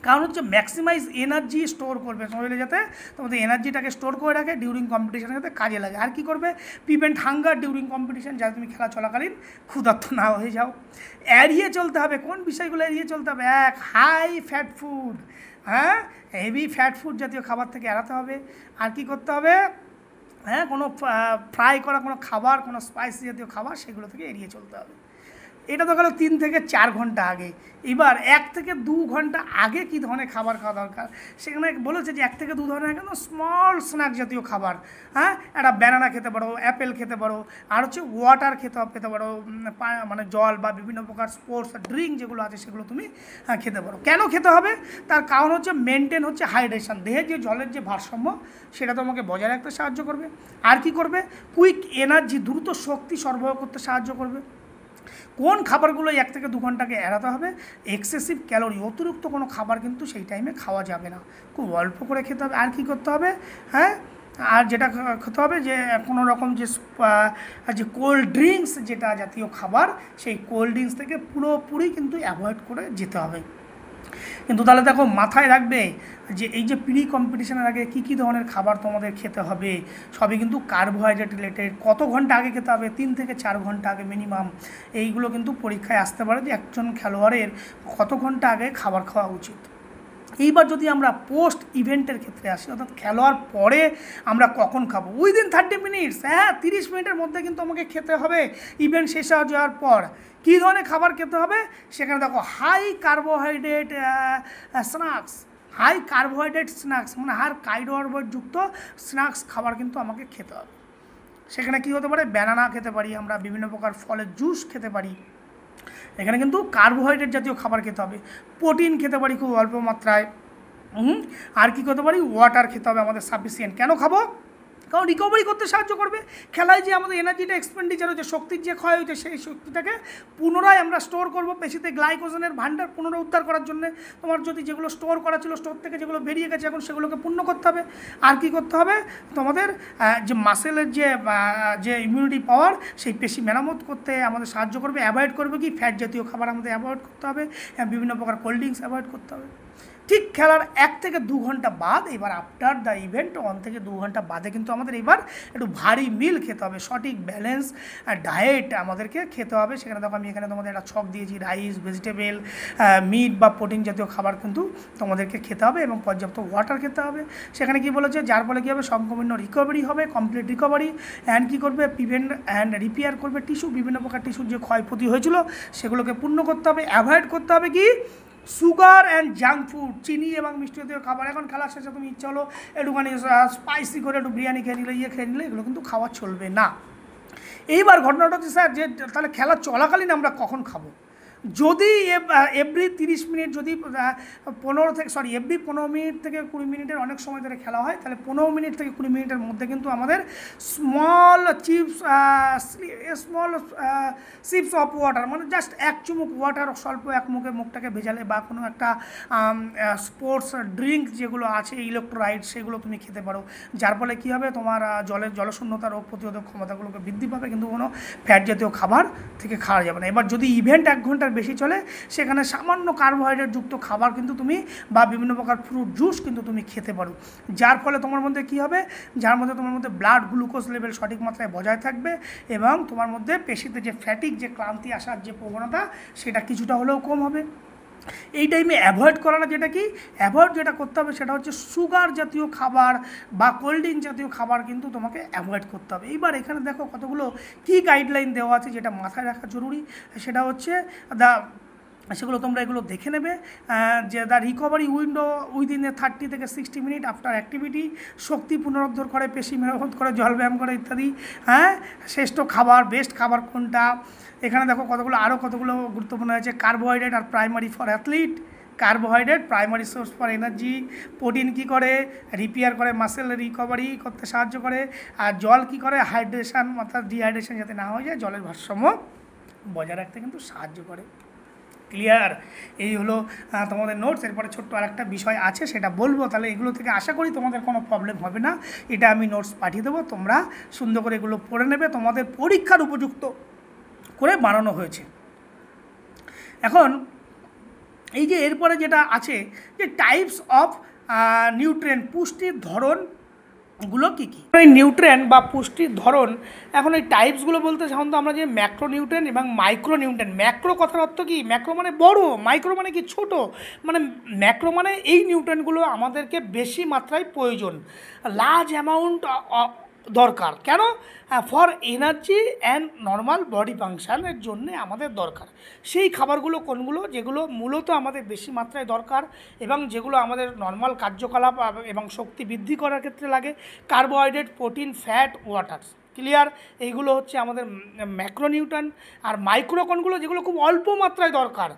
কারণ হচ্ছে ম্যাক্সিমাইজ এনার্জি স্টোর করবে শরীরে, যাতে তোমাদের এনার্জিটাকে স্টোর করে রাখে, ডিউরিং কম্পিটিশানে যাতে কাজে লাগে। আর কী করবে, প্রিভেন্ট হাঙ্গার ডিউরিং কম্পিটিশান, যাতে তুমি খেলা চলাকালীন ক্ষুধার্ত না হয়ে যাও। এড়িয়ে চলতে হবে, কোন বিষয়গুলো এড়িয়ে চলতে হবে, এক, হাই ফ্যাট ফুড, হ্যাঁ, হেভি ফ্যাট ফুড জাতীয় খাবার থেকে এড়াতে হবে। আর কি করতে হবে, হ্যাঁ, কোনো ফ্রাই করা কোনো খাবার, কোনো স্পাইসি জাতীয় খাবার সেগুলো থেকে এড়িয়ে চলতে হবে। এটা তো গেল 3 থেকে 4 ঘন্টা আগে। এবার 1 থেকে 2 ঘন্টা আগে কী ধরনের খাবার খাওয়া দরকার, সেখানে বলেছে যে 1 থেকে 2 ধরনের আগে স্মল স্ন্যাক জাতীয় খাবার, হ্যাঁ, একটা ব্যানানা খেতে পারো, অ্যাপেল খেতে পারো, আর হচ্ছে ওয়াটার খেতে পারো, মানে জল বা বিভিন্ন প্রকার স্পোর্টস ড্রিঙ্ক যেগুলো আছে সেগুলো তুমি খেতে পারো। কেন খেতে হবে, তার কারণ হচ্ছে মেনটেন হচ্ছে হাইড্রেশন, দেহের যে জলের যে ভারসাম্য সেটা তোমাকে বজায় রাখতে সাহায্য করবে। আর কি করবে, কুইক এনার্জি, দ্রুত শক্তি সরবরাহ করতে সাহায্য করবে। কোন খাবারগুলো 1 থেকে 2 ঘন্টাকে এড়াতে হবে, এক্সেসিভ ক্যালোরি, অতিরিক্ত কোনো খাবার কিন্তু সেই টাইমে খাওয়া যাবে না, খুব অল্প করে খেতে হবে। আর কী করতে হবে, হ্যাঁ, আর যেটা খেতে হবে যে কোনো রকম যে কোল্ড ড্রিঙ্কস যেটা জাতীয় খাবার, সেই কোল্ড ড্রিঙ্কস থেকে পুরোপুরি কিন্তু অ্যাভয়েড করে যেতে হবে। কিন্তু তাহলে দেখো মাথায় রাখবে যে এই যে প্রি কম্পিটিশনের আগে কী ধরনের খাবার তোমাদের খেতে হবে, সবই কিন্তু কার্বোহাইড্রেট রিলেটেড। কত ঘন্টা আগে খেতে হবে? 3 থেকে 4 ঘন্টা আগে মিনিমাম। এইগুলো কিন্তু পরীক্ষায় আসতে পারে যে একজন খেলোয়াড়ের কত ঘন্টা আগে খাবার খাওয়া উচিত। এইবার যদি আমরা পোস্ট ইভেন্টের ক্ষেত্রে আসি, অর্থাৎ খেলোয়ার পরে আমরা কখন খাবো? উইদিন 30 মিনিটস, হ্যাঁ 30 মিনিটের মধ্যে কিন্তু আমাকে খেতে হবে। ইভেন্ট শেষ হয়ে যাওয়ার পর কী ধরনের খাবার খেতে হবে সেখানে দেখো, high carbohydrate snacks, high carbohydrate snacks মানে কার্বোহাইড্রেটযুক্ত স্ন্যাক্স খাবার কিন্তু আমাকে খেতে হবে। সেখানে কী হতে পারে? ব্যানানা খেতে পারি আমরা, বিভিন্ন প্রকার ফলের জুস খেতে পারি। এখানে কিন্তু কার্বোহাইড্রেট জাতীয় খাবার খেতে হবে। প্রোটিন খেতে পারি খুব অল্প মাত্রায়। আর কী খেতে পারি? ওয়াটার খেতে হবে আমাদের সাফিসিয়েন্ট। কেন খাবো? কারণ রিকভারি করতে সাহায্য করবে। খেলায় যে আমাদের এনার্জিটা এক্সপেন্ডিচার হচ্ছে, শক্তির যে ক্ষয় হচ্ছে, সেই শক্তিটাকে পুনরায় আমরা স্টোর করবো পেশিতে, গ্লাইকোজেনের ভান্ডার পুনরুদ্ধার করার জন্য। তোমার যদি যেগুলো স্টোর করা ছিল, স্টোর থেকে যেগুলো বেরিয়ে গেছে এখন সেগুলোকে পূর্ণ করতে হবে। আর কি করতে হবে? তোমাদের যে মাসেলের যে ইমিউনিটি পাওয়ার, সেই পেশি মেরামত করতে আমাদের সাহায্য করবে। অ্যাভয়েড করবে কি? ফ্যাট জাতীয় খাবার আমাদের অ্যাভয়েড করতে হবে, বিভিন্ন প্রকার কোল্ড ড্রিঙ্কস অ্যাভয়েড করতে হবে। ঠিক খেলার 1 থেকে 2 ঘন্টা বাদ, এবার আফটার দ্য ইভেন্ট 1 থেকে 2 ঘন্টা বাদে কিন্তু আমাদের এবার একটু ভারী মিল খেতে হবে। সঠিক ব্যালেন্স ডায়েট আমাদেরকে খেতে হবে। সেখানে দেখো আমি এখানে তোমাদের একটা ছক দিয়েছি, রাইস, ভেজিটেবল, মিট বা প্রোটিন জাতীয় খাবার কিন্তু তোমাদেরকে খেতে হবে এবং পর্যাপ্ত ওয়াটার খেতে হবে। সেখানে কি বলেছে? যার ফলে কী হবে? সম্পূর্ণ রিকভারি হবে, কমপ্লিট রিকভারি। অ্যান্ড কী করবে? প্রিভেন্ট অ্যান্ড রিপেয়ার করবে টিস্যু, বিভিন্ন প্রকার টিস্যুর যে ক্ষয়ক্ষতি হয়েছিল সেগুলোকে পূর্ণ করতে হবে। অ্যাভয়েড করতে হবে কি? সুগার অ্যান্ড জাঙ্ক ফুড, চিনি এবং মিষ্টি জাতীয় খাবার। এখন খেলার শেষে তুমি ইচ্ছা হলো একটুখানি স্পাইসি করে একটু বিরিয়ানি খেয়ে নিলে, খেয়ে নিলে, এগুলো কিন্তু খাওয়া চলবে না। এইবার ঘটনাটা হচ্ছে স্যার যে তাহলে খেলা চলাকালীন আমরা কখন খাবো? যদি এভরি 30 মিনিট, যদি এভরি 15 মিনিট থেকে 20 মিনিটের অনেক সময় ধরে খেলা হয়, তাহলে 15 মিনিট থেকে 20 মিনিটের মধ্যে কিন্তু আমাদের স্মল সিপস অফ ওয়াটার, মানে জাস্ট 1 চুমুক ওয়াটার, স্বল্প 1 মুখে মুখটাকে ভেজালে, বা কোনো একটা স্পোর্টস ড্রিঙ্ক যেগুলো আছে ইলেকট্রোলাইট, সেগুলো তুমি খেতে পারো। যার ফলে কী হবে? তোমার জলশূন্যতা, রোগ প্রতিরোধক ক্ষমতাগুলোকে বৃদ্ধি পাবে, কিন্তু কোনো ফ্যাট জাতীয় খাবার থেকে খাওয়া যাবে না। এবার যদি ইভেন্ট 1 ঘন্টার বেশি চলে, সেখানে সামান্য কার্বোহাইড্রেটযুক্ত খাবার কিন্তু তুমি, বা বিভিন্ন প্রকার ফ্রুট জুস কিন্তু তুমি খেতে পারো। যার ফলে তোমার মধ্যে কী হবে? তোমার মধ্যে ব্লাড গ্লুকোজ লেভেল সঠিক মাত্রায় বজায় থাকবে এবং তোমার মধ্যে পেশিতে যে ফ্যাটিক, যে ক্লান্তি আসার যে প্রবণতা, সেটা কিছুটা হলেও কম হবে। এই টাইমে অ্যাভয়েড করানো, যেটা করতে হবে সেটা হচ্ছে সুগার জাতীয় খাবার বা কোল্ড ড্রিঙ্ক জাতীয় খাবার কিন্তু তোমাকে অ্যাভয়েড করতে হবে। এইবার এখানে দেখো কতগুলো কী গাইডলাইন দেওয়া আছে যেটা মাথায় রাখা জরুরি। সেটা হচ্ছে সেগুলো তোমরা এগুলো দেখে নেবে, যে দ্য রিকভারি উইন্ডো উইদিন 30 থেকে 60 মিনিট আফটার অ্যাক্টিভিটি, শক্তি পুনরুদ্ধার করে, পেশি মেরামত করে, জল ব্যায়াম করে ইত্যাদি। শ্রেষ্ঠ খাবার, বেস্ট খাবার কোনটা? এখানে দেখো কতগুলো গুরুত্বপূর্ণ হয়েছে। কার্বোহাইড্রেট আর primary for athlete, carbohydrate primary source for energy, protein কী করে? রিপেয়ার করে, মাসেল রিকভারি করতে সাহায্য করে। আর জল কী করে? হাইড্রেশন, অর্থাৎ ডিহাইড্রেশন যাতে না হয়ে যায়, জলের ভারসাম্য বজায় রাখতে কিন্তু সাহায্য করে। ক্লিয়ার? এই হলো তোমাদের নোটস। এরপরে ছোট্ট আরেকটা বিষয় আছে, সেটা বলবো। তাহলে এগুলো থেকে আশা করি তোমাদের কোনো প্রবলেম হবে না। এটা আমি নোটস পাঠিয়ে দেবো, তোমরা সুন্দর করে এগুলো পড়ে নেবে। তোমাদের পরীক্ষার উপযুক্ত করে বানানো হয়েছে। এখন এই যে এরপরে যেটা আছে, যে টাইপস অফ নিউট্রিয়েন্ট, পুষ্টির ধরনগুলো কী কী? এই নিউট্রিয়েন্ট বা পুষ্টির ধরন, এখন এই টাইপসগুলো বলতে সাধারণত আমরা যে ম্যাক্রো নিউট্রিয়েন্ট এবং মাইক্রো নিউট্রিয়েন্ট। ম্যাক্রো কথার অর্থ কি? ম্যাক্রো মানে বড়, মাইক্রো মানে কি? ছোট। মানে ম্যাক্রো মানে এই নিউট্রিয়েন্টগুলো আমাদেরকে বেশি মাত্রায় প্রয়োজন, লার্জ অ্যামাউন্ট দরকার। কেন? For energy and normal body ফাংশানের জন্য আমাদের দরকার। সেই খাবারগুলো কোনগুলো? যেগুলো মূলত আমাদের বেশি মাত্রায় দরকার এবং যেগুলো আমাদের নর্মাল কার্যকলাপ এবং শক্তি বৃদ্ধি করার ক্ষেত্রে লাগে। Carbohydrate, protein, fat, water. Clear? এইগুলো হচ্ছে আমাদের ম্যাক্রোনিউট্রিয়েন্ট। আর মাইক্রো কোনগুলো? যেগুলো খুব অল্প মাত্রায় দরকার,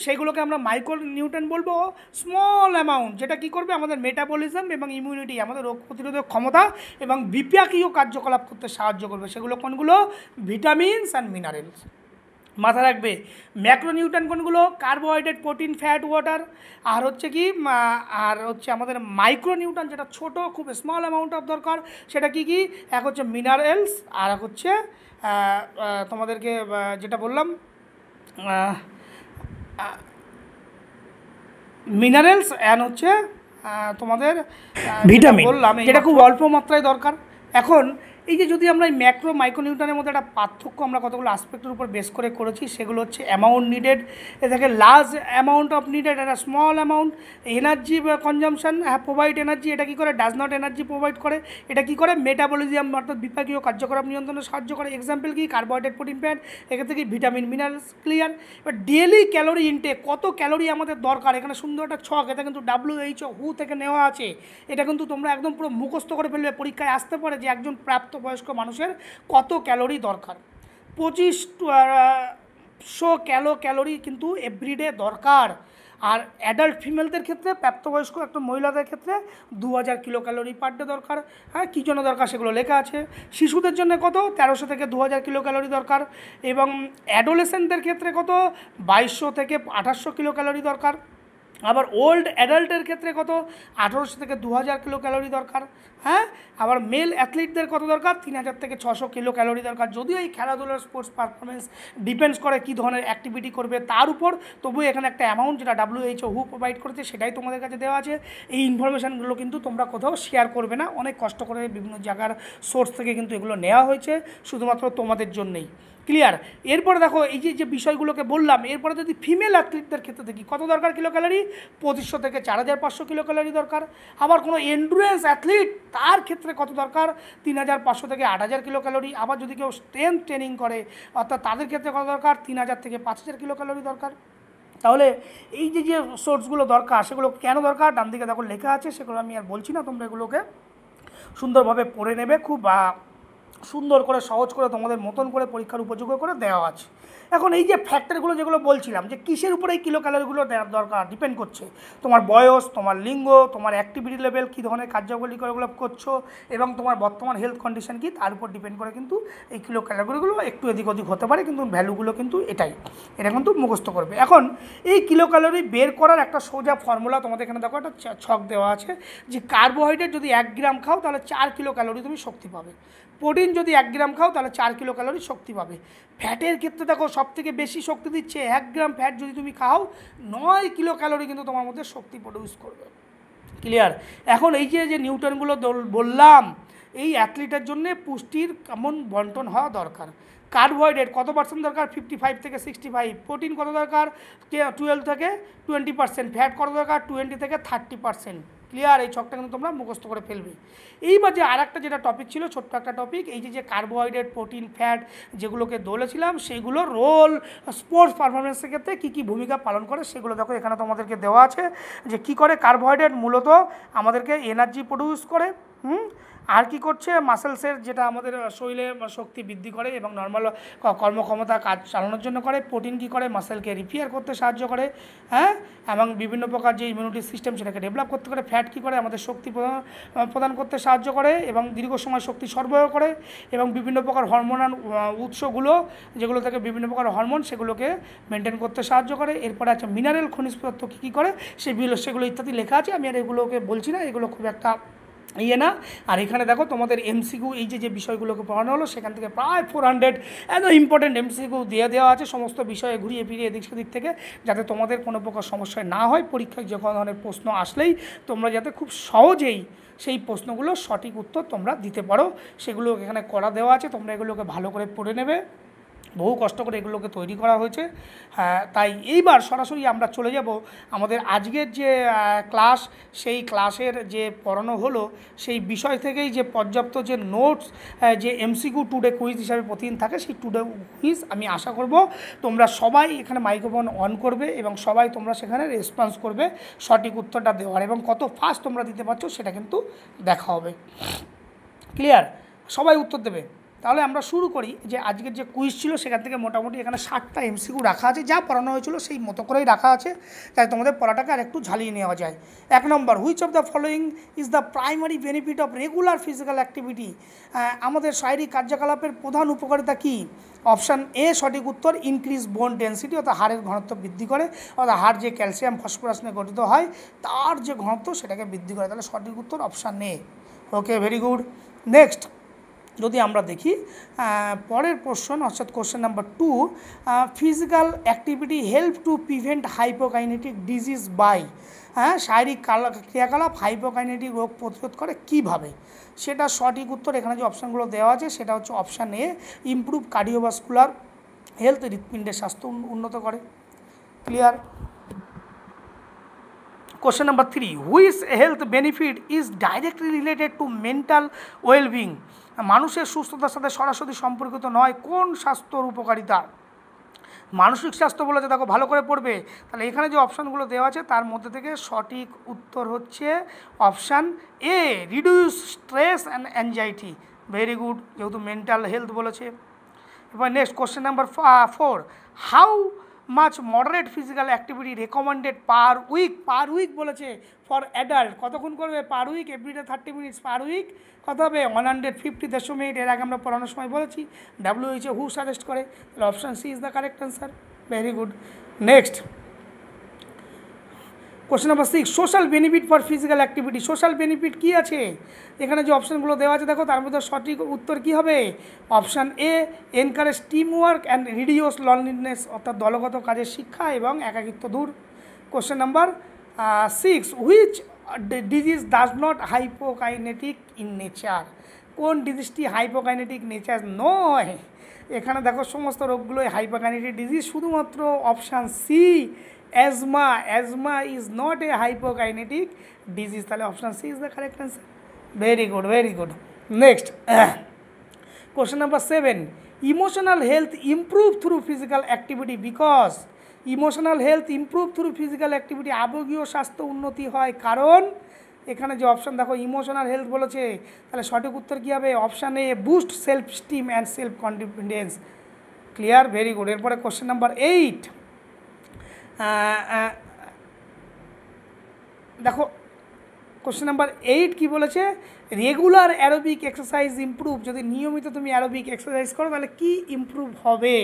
সেগুলোকে আমরা মাইক্রো নিউট্রিয়েন্ট বলবো। স্মল অ্যামাউন্ট, যেটা কী করবে? আমাদের মেটাবলিজম এবং ইমিউনিটি, আমাদের রোগ প্রতিরোধক ক্ষমতা এবং বিপাকীয় কার্যকলাপ করতে সাহায্য করবে। সেগুলো কোনগুলো? Vitamins and minerals. মাথা রাখবে। ম্যাক্রোনিউট্রিয়েন্ট কোনগুলো? Carbohydrate, protein, fat, water. আর হচ্ছে কি? আর হচ্ছে আমাদের মাইক্রোনিউট্রিয়েন্ট, যেটা ছোট, খুব স্মল অ্যামাউন্ট অফ দরকার, সেটা কি কি? এক হচ্ছে মিনারেলস, আর এক হচ্ছে তোমাদেরকে যেটা বললাম মিনারেলস অ্যান্ড হচ্ছে তোমাদের ভিটামিন বললাম, যেটা খুব অল্প মাত্রায় দরকার। এখন এই যে যদি আমরা এই ম্যাক্রো মাইক্রোনিউট্রনের মধ্যে একটা পার্থক্য আমরা কতগুলো আসপেক্টের উপর বেস করে করেছি, সেগুলো হচ্ছে অ্যামাউন্ট নিডেড, এ থাকে লার্জ অ্যামাউন্ট অফ নিডেড, একটা small amount, energy consumption, provide energy, এটা কী করে, ডাজ নট এনার্জি প্রোভাইড করে, এটা কী করে, মেটাবলিজম অর্থাৎ বিপাকীয় কার্যকলাপ নিয়ন্ত্রণে সাহায্য করে। এক্সাম্পল কি, কার্বোহাইড্রেট, প্রোটিন, ফ্যাট, এক্ষেত্রে কি ভিটামিন, মিনারেলস, ক্লিয়ার। এবার ডেলি ক্যালোরি ইনটেক, কত ক্যালোরি আমাদের দরকার, এখানে সুন্দর একটা ছক, এটা কিন্তু WHO থেকে নেওয়া আছে। এটা কিন্তু তোমরা একদম পুরো মুখস্থ করে ফেলবে, পরীক্ষায় আসতে পারে যে একজন প্রাপ্তবয়স্ক মানুষের কত ক্যালোরি দরকার। 2500 ক্যালোরি কিন্তু এভরিডে দরকার। আর অ্যাডাল্ট ফিমেলদের ক্ষেত্রে, প্রাপ্তবয়স্ক একটা মহিলাদের ক্ষেত্রে 2000 কিলো ক্যালোরি পার ডে দরকার। হ্যাঁ, কী জন্য দরকার সেগুলো লেখা আছে। শিশুদের জন্য কত, 1300 থেকে 2000 কিলো ক্যালোরি দরকার। এবং অ্যাডোলেসেন্টদের ক্ষেত্রে কত, 2200 থেকে 2800 কিলো ক্যালোরি দরকার। আবার ওল্ড অ্যাডাল্টের ক্ষেত্রে কত, 1800 থেকে 2000 কিলো ক্যালোরি দরকার। হ্যাঁ, আবার মেল অ্যাথলিটদের কত দরকার, 3000 থেকে 600 কিলো ক্যালোরি দরকার। যদিও এই খেলাধুলার স্পোর্টস পারফরমেন্স ডিপেন্ডস করে কী ধরনের অ্যাক্টিভিটি করবে তার উপর, তবুও এখানে একটা অ্যামাউন্ট যেটা WHO প্রোভাইড করেছে সেটাই তোমাদের কাছে দেওয়া আছে। এই ইনফরমেশানগুলো কিন্তু তোমরা কোথাও শেয়ার করবে না, অনেক কষ্ট করে বিভিন্ন জায়গার সোর্স থেকে কিন্তু এগুলো নেওয়া হয়েছে শুধুমাত্র তোমাদের জন্যেই। ক্লিয়ার। এরপরে দেখো এই যে বিষয়গুলোকে বললাম, এরপরে যদি ফিমেল অ্যাথলিটদের ক্ষেত্রে দেখি কত দরকার কিলো ক্যালোরি, 2500 থেকে 4500 কিলো ক্যালোরি দরকার। আবার কোনো এন্ডুরেন্স অ্যাথলিট তার ক্ষেত্রে কত দরকার, 3500 থেকে 8000 কিলো ক্যালোরি। আবার যদি কেউ স্ট্রেংথ ট্রেনিং করে অর্থাৎ তাদের ক্ষেত্রে কত দরকার, 3000 থেকে 5000 কিলো ক্যালোরি দরকার। তাহলে এই যে সোর্সগুলো দরকার সেগুলো কেন দরকার, ডান দিকে দেখো লেখা আছে, সেগুলো আমি আর বলছি না, তোমরা এগুলোকে সুন্দরভাবে পড়ে নেবে। খুব সুন্দর করে সহজ করে তোমাদের মতন করে পরীক্ষার উপযোগ্য করে দেওয়া আছে। এখন এই যে ফ্যাক্টরগুলো যেগুলো বলছিলাম যে কিসের উপরে এই কিলো ক্যালোরিগুলো দেওয়ার দরকার, ডিপেন্ড করছে তোমার বয়স, তোমার লিঙ্গ, তোমার অ্যাক্টিভিটি লেভেল, কী ধরনের কার্যকলাপ করছো এবং তোমার বর্তমান হেলথ কন্ডিশন কী, তার উপর ডিপেন্ড করে কিন্তু এই কিলো ক্যালোরিগুলো একটু এদিক ওদিক হতে পারে, কিন্তু ভ্যালুগুলো কিন্তু এটা কিন্তু মুখস্থ করবে। এখন এই কিলো ক্যালোরি বের করার একটা সোজা ফর্মুলা তোমাদের এখানে দেখো একটা ছক দেওয়া আছে, যে কার্বোহাইড্রেট যদি 1 গ্রাম খাও তাহলে 4 কিলো ক্যালোরি তুমি শক্তি পাবে। প্রোটিন যদি 1 গ্রাম খাও তাহলে 4 কিলো ক্যালোরি শক্তি পাবে। ফ্যাটের ক্ষেত্রে দেখো সবথেকে বেশি শক্তি দিচ্ছে 1 গ্রাম ফ্যাট যদি তুমি খাও 9 কিলো ক্যালোরি কিন্তু তোমার মধ্যে শক্তি প্রডিউস করবে। ক্লিয়ার। এখন এই যে নিউটনগুলো বললাম, এই অ্যাথলিটের জন্য পুষ্টির কেমন বন্টন হওয়া দরকার। কার্বোহাইড্রেট কত পার্সেন্ট দরকার, 55 থেকে 65। প্রোটিন কত দরকার, 12 থেকে 20%। ফ্যাট কত দরকার, 20 থেকে 30%। ক্লিয়ার। এই ছকটা কিন্তু তোমরা মুখস্থ করে ফেলবে। এইবার যে আর একটা যেটা টপিক ছিল, ছোট্ট একটা টপিক, এই যে কার্বোহাইড্রেট, প্রোটিন, ফ্যাট যেগুলোকে বলেছিলাম সেইগুলোর রোল স্পোর্টস পারফরমেন্সের ক্ষেত্রে কী কী ভূমিকা পালন করে সেগুলো দেখো এখানে তোমাদেরকে দেওয়া আছে। যে কি করে কার্বোহাইড্রেট মূলত আমাদেরকে এনার্জি প্রডিউস করে, আর কি করছে, মাসেলসের যেটা আমাদের শরীরে শক্তি বৃদ্ধি করে এবং নর্মাল কর্মক্ষমতা কাজ চালানোর জন্য করে। প্রোটিন কী করে, মাসেলকে রিপেয়ার করতে সাহায্য করে, হ্যাঁ, এবং বিভিন্ন প্রকার যে ইমিউনিটি সিস্টেম সেটাকে ডেভেলপ করতে করে। ফ্যাট কী করে, আমাদের শক্তি প্রদান করতে সাহায্য করে এবং দীর্ঘ সময় শক্তি সরবরাহ করে, এবং বিভিন্ন প্রকার হরমোনাল উৎসগুলো যেগুলো থেকে বিভিন্ন প্রকার হরমোন সেগুলোকে মেনটেন করতে সাহায্য করে। এরপরে আছে মিনারেল খনিজ পদার্থ কী করে সেগুলো ইত্যাদি লেখা আছে, আমি আর এগুলোকে বলছি না, এগুলো খুব একটা না। আর এখানে দেখো তোমাদের MCQ এই যে বিষয়গুলোকে পড়ানো হলো সেখান থেকে প্রায় 400 এত ইম্পর্টেন্ট MCQ দেওয়া আছে সমস্ত বিষয়ে ঘুরিয়ে ফিরিয়ে এদিক সেদিক থেকে, যাতে তোমাদের কোনো প্রকার সমস্যা না হয়। পরীক্ষায় যে কোনো ধরনের প্রশ্ন আসলেই তোমরা যাতে খুব সহজেই সেই প্রশ্নগুলোর সঠিক উত্তর তোমরা দিতে পারো, সেগুলো এখানে করা দেওয়া আছে। তোমরা এগুলোকে ভালো করে পড়ে নেবে, বহু কষ্ট করে এগুলোকে তৈরি করা হয়েছে। তাই এইবার সরাসরি আমরা চলে যাব আমাদের আজকের যে ক্লাস, সেই ক্লাসের যে পড়ানো হলো সেই বিষয় থেকেই যে পর্যাপ্ত যে নোটস, যে MCQ টুডে কুইজ হিসাবে প্রতিদিন থাকে, সেই টুডে কুইজ আমি আশা করব তোমরা সবাই এখানে মাইক্রোফোন অন করবে এবং সবাই তোমরা সেখানে রেসপন্স করবে সঠিক উত্তরটা দেওয়ার, এবং কত ফাস্ট তোমরা দিতে পারছো সেটা কিন্তু দেখা হবে। ক্লিয়ার, সবাই উত্তর দেবে। তাহলে আমরা শুরু করি। যে আজকের যে কুইজ ছিল সেখান থেকে মোটামুটি এখানে 60টা MCQ রাখা আছে, যা পড়ানো হয়েছিল সেই মতো করেই রাখা আছে, তাই তোমাদের পড়াটাকে আর একটু ঝালিয়ে নেওয়া যায়। 1 নম্বর, which of the following is the primary benefit of regular physical activity. আমাদের শারীরিক কার্যকলাপের প্রধান উপকারিতা কী? অপশান এ সঠিক উত্তর, ইনক্রিজ বোন ডেন্সিটি, অর্থাৎ হাড়ের ঘনত্ব বৃদ্ধি করে, অর্থাৎ হাড় যে ক্যালসিয়াম ফসফরাস নিয়ে গঠিত হয় তার যে ঘনত্ব সেটাকে বৃদ্ধি করে। তাহলে সঠিক উত্তর option A. Okay, very good. Next, যদি আমরা দেখি পরের কোশ্চেন অর্থাৎ question number 2, physical activity help to prevent hypokinetic disease by, শারীরিক ক্রিয়াকলাপ হাইপোকাইনেটিক রোগ প্রতিরোধ করে কীভাবে, সেটা সঠিক উত্তর এখানে যে অপশানগুলো দেওয়া আছে সেটা হচ্ছে অপশান এ, ইমপ্রুভ কার্ডিওভাস্কুলার হেলথ, হৃৎপিণ্ডের স্বাস্থ্য উন্নত করে। Clear. Question number 3, which health benefit is directly related to mental wellbeing, মানুষের সুস্থতার সাথে সরাসরি সম্পর্কিত নয় কোন স্বাস্থ্যর উপকারিতা। মানসিক স্বাস্থ্য বলেছে, দেখো ভালো করে পড়বে। তাহলে এখানে যে অপশানগুলো দেওয়া আছে তার মধ্যে থেকে সঠিক উত্তর হচ্ছে option A, reduce stress and anxiety. Very good, যেহেতু মেন্টাল হেলথ বলেছে। এবার next question number 4, how much moderate physical activity recommended per week বলেছে ফর অ্যাডাল্ট, কতক্ষণ করবে per week, everyday 30 minutes per week, কত হবে 150, 150 মিনিট। এর আগে আমরা পড়ানোর সময় বলেছি WHO হু সাজেস্ট করে, তাহলে option C is the correct answer. Very good. Next question number 6, social benefit for physical activity, social benefit কী আছে, এখানে যে অপশানগুলো দেওয়া আছে দেখো তার মধ্যে সঠিক উত্তর কী হবে, option A, encourage team work and reduce loneliness, অর্থাৎ দলগত কাজের শিক্ষা এবং একাকিত্ব দূর। Question number 6, which disease does not hypokinetic in nature, কোন ডিজিজটি হাইপোকাইনেটিক নেচার নয়। এখানে দেখো সমস্ত রোগগুলোই হাইপোকাইনেটিক ডিজিজ, শুধুমাত্র option C, asthma is not a hypokinetic disease, তাহলে option C is the correct answer. Very good, very good. Next question number 7, emotional health improve through physical activity because, emotional health improve through physical activity, আবেগীয় স্বাস্থ্য উন্নতি হয় কারণ, এখানে যে option দেখো emotional health বলেছে, তাহলে সঠিক উত্তর কী হবে, option A, boost self steam and self confidence. Clear, very good. এরপরে কোশ্চেন নাম্বার 8, দেখো কোশ্চেন নাম্বার 8 কী বলেছে, রেগুলার অ্যারোবিক এক্সারসাইজ ইমপ্রুভ, যদি নিয়মিত তুমি অ্যারোবিক এক্সারসাইজ করো তাহলে কী ইমপ্রুভ হবে।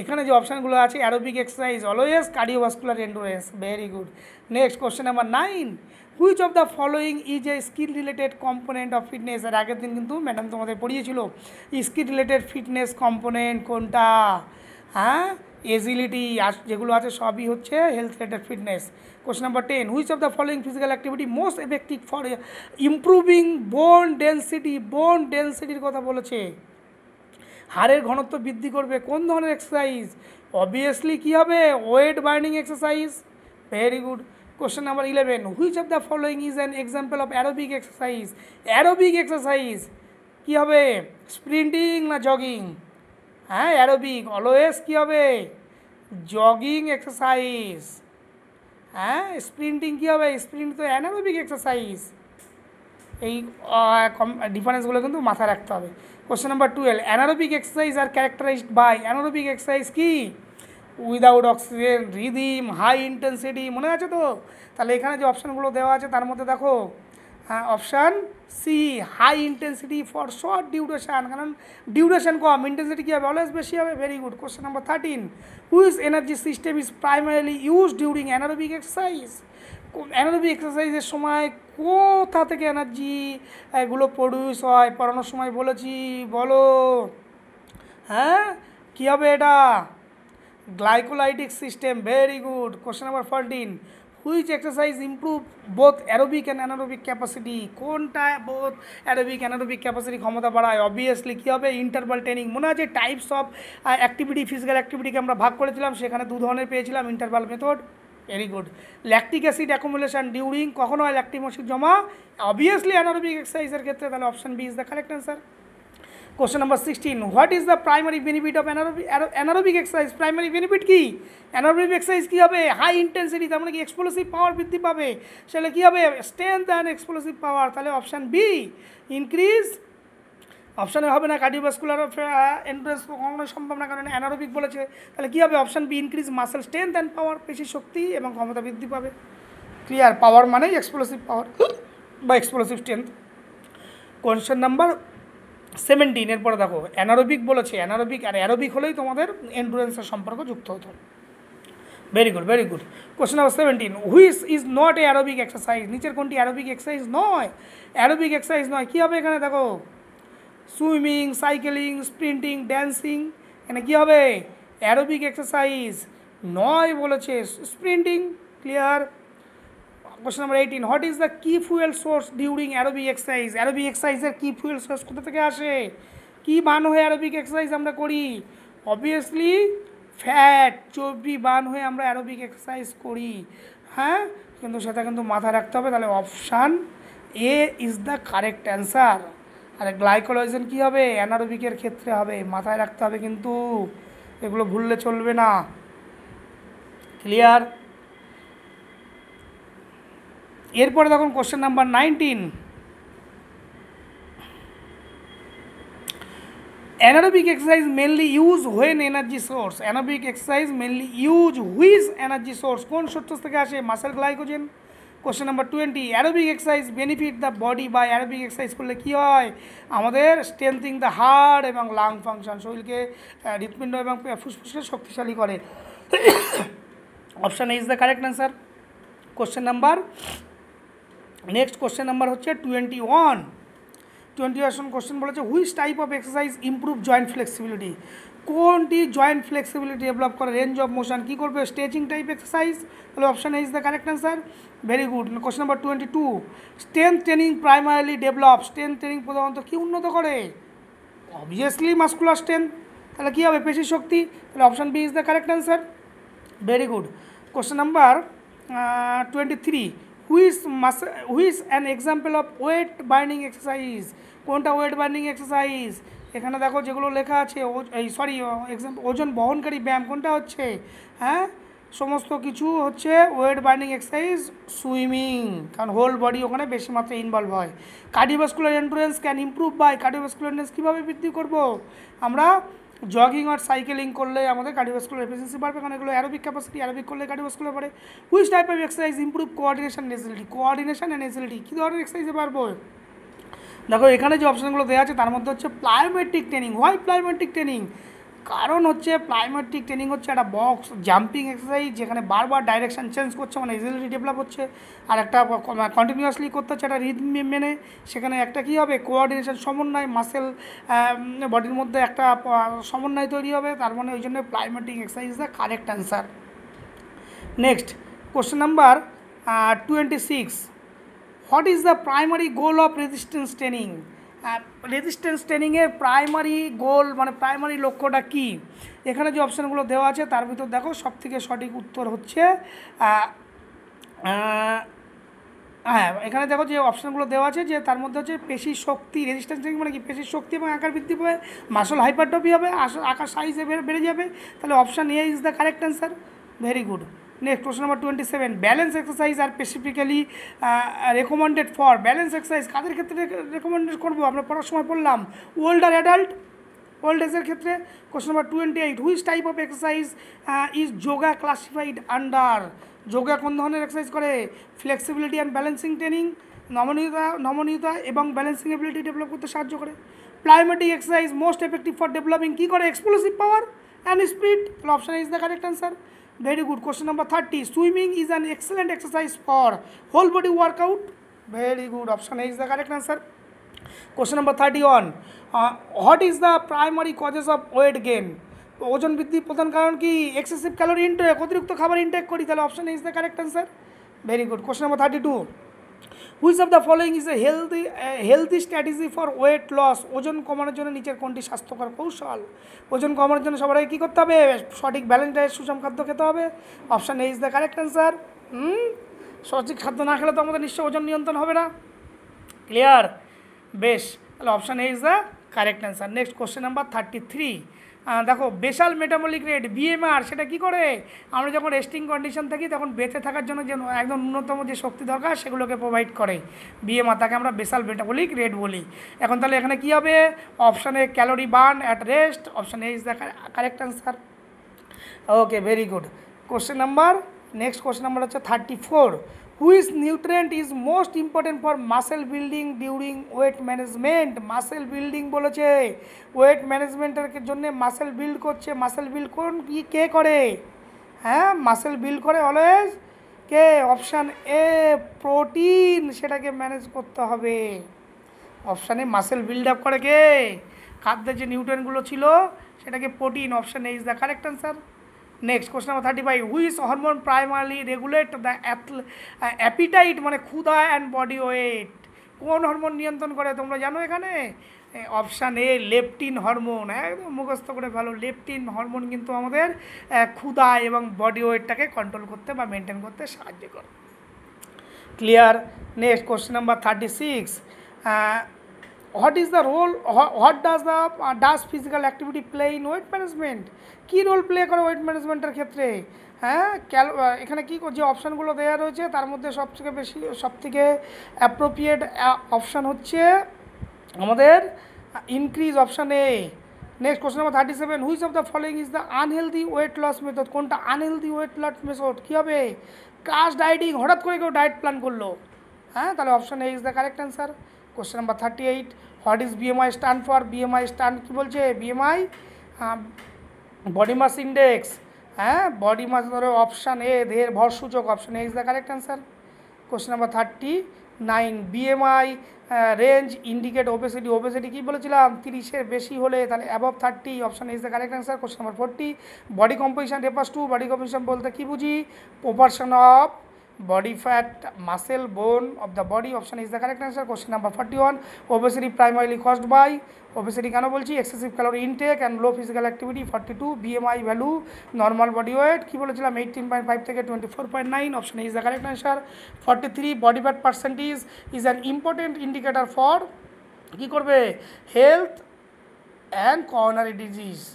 এখানে যে অপশানগুলো আছে, aerobic exercise always cardiovascular endurance. Very good. Next question number 9, which of the following is A skill related component of fitness, এর আগের দিন কিন্তু ম্যাডাম তোমাদের পড়িয়েছিল স্কিল রিলেটেড ফিটনেস কম্পোনেন্ট কোনটা, এজিলিটি, যেগুলো আছে সবই হচ্ছে health related fitness. Question number 10, which of the following physical activity most effective for improving বোন ডেন্সিটি, বোন ডেন্সিটির কথা বলেছে, হাড়ের ঘনত্ব বৃদ্ধি করবে কোন ধরনের এক্সারসাইজ, অবভিয়াসলি কী হবে, weight burning exercise. Very good. Question number 11, which of the following is an example of aerobic exercise, aerobic exercise কী হবে, স্প্রিন্টিং না জগিং, অ্যারোবিক অলওয়েজ কী হবে, জগিং এক্সারসাইজ। স্প্রিন্টিং কী হবে, স্প্রিন্ট তো অ্যানারোবিক এক্সারসাইজ। এই ডিফারেন্সগুলো কিন্তু মাথায় রাখতে হবে। Question number 12, anaerobic exercise are characterized by, anaerobic exercise কি, without oxygen, rhythm, high intensity, মনে আছে তো। তাহলে এখানে যে অপশানগুলো দেওয়া আছে তার মধ্যে দেখো option C, high intensity for short duration, কারণ ডিউরেশন কম, ইন্টেন্সিটি কী হবে, অলওয়েজ বেশি হবে। Very good. Question number 13, which energy system is primarily use during anaerobic exercise, anaerobic এক্সারসাইজের সময় কোথা থেকে এনার্জি এগুলো প্রডিউস হয়, পড়ানোর সময় বলেছি, বলো। কী হবে এটা, glycolytic system. Very good. Question number 14, which exercise improve both aerobic and anaerobic capacity, কোনটা বোথ অ্যারোবিক অ্যানারোবিক ক্যাপাসিটি ক্ষমতা বাড়ায়, অবভিয়াসলি কী হবে, ইন্টারভাল ট্রেনিং। মনে আছে টাইপস অফ অ্যাক্টিভিটি, ফিজিক্যাল অ্যাক্টিভিটিকে আমরা ভাগ করেছিলাম, সেখানে 2 ধরনের পেয়েছিলাম, interval method. Very good. Lactic acid accumulation during, কখন হয় ল্যাকটিক অ্যাসিড জমা, অবভিয়াসলি অ্যানারোবিক এক্সারসাইজের ক্ষেত্রে, তাহলে option B is the correct answer. Question number 16, what is the primary benefit of anaerobic exercise, primary benefit কি, অ্যানারোবিক এক্সারসাইজ কী হবে, high intensity, তার মানে কি এক্সপ্লোসিভ পাওয়ার বৃদ্ধি পাবে, সেটা কী হবে, স্ট্রেংথ অ্যান্ড এক্সপ্লোসিভ পাওয়ার, তাহলে অপশান বি ইনক্রিজ। অপশানে হবে না, কার্ডিওভাস্কুলার এন্ডুরেন্স কখনো সম্ভব না, কারণ অ্যানারোবিক বলেছে, তাহলে কী হবে, option B increase muscle strength and পাওয়ার, পেশি শক্তি এবং ক্ষমতা বৃদ্ধি পাবে। ক্লিয়ার, পাওয়ার মানেই এক্সপ্লোসিভ পাওয়ার বা এক্সপ্লোসিভ স্ট্রেংথ। কোশ্চেন নাম্বার 17, এরপরে দেখো অ্যানারোবিক বলেছে, অ্যানারোবিক আর অ্যারোবিক হলেই তোমাদের এন্ডুরেন্সের সম্পর্ক যুক্ত হতো। Very good, very good. Question number 17, which is not A aerobic exercise, নিচের কোনটি অ্যারোবিক এক্সারসাইজ নয়, অ্যারোবিক এক্সারসাইজ নয়, কী হবে এখানে দেখো, সুইমিং, সাইকেলিং, স্প্রিন্টিং, ড্যান্সিং, এখানে কী হবে অ্যারোবিক এক্সারসাইজ নয় বলেছে, sprinting. Clear? Question number 18, what is the key fuel source during aerobic exercise? Aerobic এক্সারসাইজের কি ফুয়েল সোর্স কোথা থেকে আসে? কি বার্ন হয়ে অ্যারোবিক এক্সারসাইজ আমরা করি? অবভিয়াসলি ফ্যাট, চর্বি বার্ন হয়ে আমরা অ্যারোবিক এক্সারসাইজ করি। হ্যাঁ, কিন্তু সেটা কিন্তু মাথায় রাখতে হবে। তাহলে option A is the correct answer. আর গ্লাইকোলাইজেশন কী হবে? অ্যানারোবিকের ক্ষেত্রে হবে, মাথায় রাখতে হবে কিন্তু, এগুলো ভুললে চলবে না। ক্লিয়ার? এরপরে দেখুন question number 19, anaerobic exercise mainly use when energy source? anaerobic exercise mainly use which energy source? কোন সোর্স থেকে আসে? Muscle glycogen. Question number 20, aerobic exercise benefit the body by? Aerobic exercise করলে কী হয়? আমাদের স্ট্রেংথেনিং দ্য হার্ট এবং lung function, শরীরকে হৃৎপিণ্ড এবং ফুসফুসকে শক্তিশালী করে। Option A is the correct answer. Question number next question number হচ্ছে 21 কোশ্চেন বলেছে which type of exercise improve joint flexibility? কোনটি জয়েন্ট ফ্লেক্সিবিলিটি ডেভেলপ করে? Range of motion. কী করবে? Stretching type exercise. তাহলে option A is the correct answer. Very good. Question number 22, strength training primarily develop? Strength training প্রধানত কী উন্নত করে? Obviously muscular strength. তাহলে কী হবে? পেশি শক্তি। তাহলে option B is the correct answer. Very good. Question number 23, which an example of weight burning exercise? কোনটা ওয়েট বার্নিং এক্সারসাইজ? এখানে দেখো যেগুলো লেখা আছে, ওজন বহনকারী ব্যায়াম কোনটা হচ্ছে? হ্যাঁ, সমস্ত কিছু হচ্ছে ওয়েট বার্নিং এক্সারসাইজ সুইমিং, কারণ হোল বডি ওখানে বেশি মাত্রায় ইনভলভ হয়। Cardiovascular endurance can improve by? Cardiovascular endurance কীভাবে বৃদ্ধি করব? আমরা জগিং আর সাইকেলিং করলে আমাদের কার্ডিওভাস্কুলার এফিসিয়েন্সি বাড়বে, কারণ এগুলো অ্যারোবিক ক্যাপাসিটি, অ্যারোবিক করলে কার্ডিওভাস্কুলার বাড়ে। Which type of exercise improve coordination and agility? Coordination and agility কী ধরনের এক্সারসাইজে পারবো? দেখো এখানে যে অপশানগুলো দেওয়া আছে তার মধ্যে হচ্ছে plyometric training. Why plyometric training? কারণ হচ্ছে প্লায়োমেট্রিক ট্রেনিং হচ্ছে একটা বক্স জাম্পিং এক্সারসাইজ, যেখানে বারবার ডাইরেকশন চেঞ্জ করছে, মানে এজিলিটি ডেভেলপ হচ্ছে। আর একটা কন্টিনিউয়াসলি করতে হচ্ছে একটা রিদম মেনে, সেখানে একটা কী হবে? কোঅর্ডিনেশন, সমন্বয়, মাসেল বডির মধ্যে একটা সমন্বয় তৈরি হবে। তার মানে ওই জন্য plyometric exercise the correct answer. Next question number 26, what is the primary goal of resistance training? Resistance ট্রেনিংয়ের প্রাইমারি গোল মানে প্রাইমারি লক্ষ্যটা কী? এখানে যে অপশানগুলো দেওয়া আছে তার ভিতর দেখো সবথেকে সঠিক উত্তর হচ্ছে হ্যাঁ, এখানে দেখো যে অপশানগুলো দেওয়া আছে যে তার মধ্যে হচ্ছে পেশি শক্তি। রেজিস্ট্যান্স ট্রেনিং মানে কি? পেশির শক্তি এবং আকার বৃদ্ধি পাবে, মাসল হাইপারট্রফি হবে, আকার সাইজে বেড়ে যাবে। তাহলে option A is the correct answer. Very good. Next question number 27, balance exercise are specifically recommended for? Balance exercise কাদের ক্ষেত্রে রেকমেন্ডেড করবো? আমরা পড়ার সময় পড়লাম ওল্ড আর অ্যাডাল্ট, ওল্ড এজের ক্ষেত্রে। Question number 28, which type of exercise is yoga classified under? Yoga কোন ধরনের এক্সারসাইজ করে? ফ্লেক্সিবিলিটি অ্যান্ড ব্যালেন্সিং ট্রেনিং, নমনীয়তা এবং ব্যালেন্সিং এবিলিটি ডেভেলপ করতে সাহায্য করে। Plyometric exercise most effective for developing কী করে? Explosive power and speed. তাহলে option is the correct answer. Very good. Question number 30, swimming is an excellent exercise for whole body workout? Very good. Option A is the correct answer. Question number 31, what is the primary causes of weight gain? ওজন বৃদ্ধির প্রধান কারণ কি? Excessive calorie intact, অতিরিক্ত খাবার intake করি। তাহলে option is the correct answer. Very good. Question number 32, which of the following is a healthy strategy for weight loss? ওজন কমানোর জন্য নিচের কোনটি স্বাস্থ্যকর কৌশল? ওজন কমানোর জন্য সবার আগে কী করতে হবে? সঠিক ব্যালেন্স ডায়েট, সুষম খাদ্য খেতে হবে। Option A is the correct answer. সঠিক খাদ্য না খেলে তো আমাদের নিশ্চয় ওজন নিয়ন্ত্রণ হবে না। ক্লিয়ার? বেশ, তাহলে option A is the correct answer. Next question number 33, দেখো বেসাল মেটাবলিক রেট বিএমআর সেটা কী করে? আমরা যখন রেস্টিং কন্ডিশন থাকি তখন বেঁচে থাকার জন্য যে একদম ন্যূনতম যে শক্তি দরকার সেগুলোকে প্রোভাইড করে বিএমআর, তাকে আমরা বেসাল মেটাবলিক রেট বলি। এখন তাহলে এখানে কী হবে? অপশানে calorie burn at rest, option A is the correct answer. Okay, very good. Question number next question number হচ্ছে 34, which nutrient is most important for muscle building during wait management? Muscle building বলেছে, wait ম্যানেজমেন্টের জন্য muscle build করছে। Muscle build কে করে? হ্যাঁ, muscle build করে always K? Option A protein, সেটাকে manage করতে হবে। অপশানে মাসেল বিল্ড আপ করে কে? খাদ্যের যে নিউট্রিয়েন্টগুলো ছিল সেটাকে protein. Option A is the correct answer. Next question number 35, which hormone প্রাইমারলি regulate the appetite মানে ক্ষুধা অ্যান্ড বডি ওয়েট? কোন হরমোন নিয়ন্ত্রণ করে তোমরা জানো এখানে? Option A leptin hormone. একদম মুখস্থ করে ভালো, লেপটিন হরমোন কিন্তু আমাদের ক্ষুধা এবং বডি ওয়েটটাকে কন্ট্রোল করতে বা মেনটেন করতে সাহায্য করে। Clear? Next question number 36, what is the role, what does physical activity play in weight management? কী রোল প্লে করে ওয়েট ম্যানেজমেন্টের ক্ষেত্রে? হ্যাঁ, এখানে কী যে অপশানগুলো দেওয়া রয়েছে তার মধ্যে সবথেকে অ্যাপ্রোপ্রিয়েট অপশান হচ্ছে আমাদের increase, option A. Next question number 37, which of the following is the unhealthy weight loss method? কোনটা আনহেলদি ওয়েট লস মেথড? কী হবে? ক্রাশ ডায়েটিং, হঠাৎ করে কেউ ডায়েট প্ল্যান করলো, হ্যাঁ, তাহলে option A is the correct answer. Question number 38, what is BMI stand for? BMI stand কী বলছে? বিএমআই বডি মাস ইন্ডেক্স, হ্যাঁ, বডি মাস ধরো অপশান এ দেহের ভর সূচক। Option A is the correct answer. Question number 39, BMI range indicate obesity. Obesity কী বলেছিলাম? 30-এর বেশি হলে তাহলে above 30। Option is the correct answer. Question number 40, body composition refers to? Body composition বলতে কী বুঝি? Proportion of body fat, muscle, bone of the body. Option is the correct answer. Question number 41, obesity primarily caused by? obesity কেন বলছি? excessive calorie intake and low physical activity. 42, BMI value, normal body weight কী বলেছিলাম? 18.5 থেকে 24.9. Option is the correct answer. 43, body fat percentage is an important indicator for কী করবে? health and coronary disease.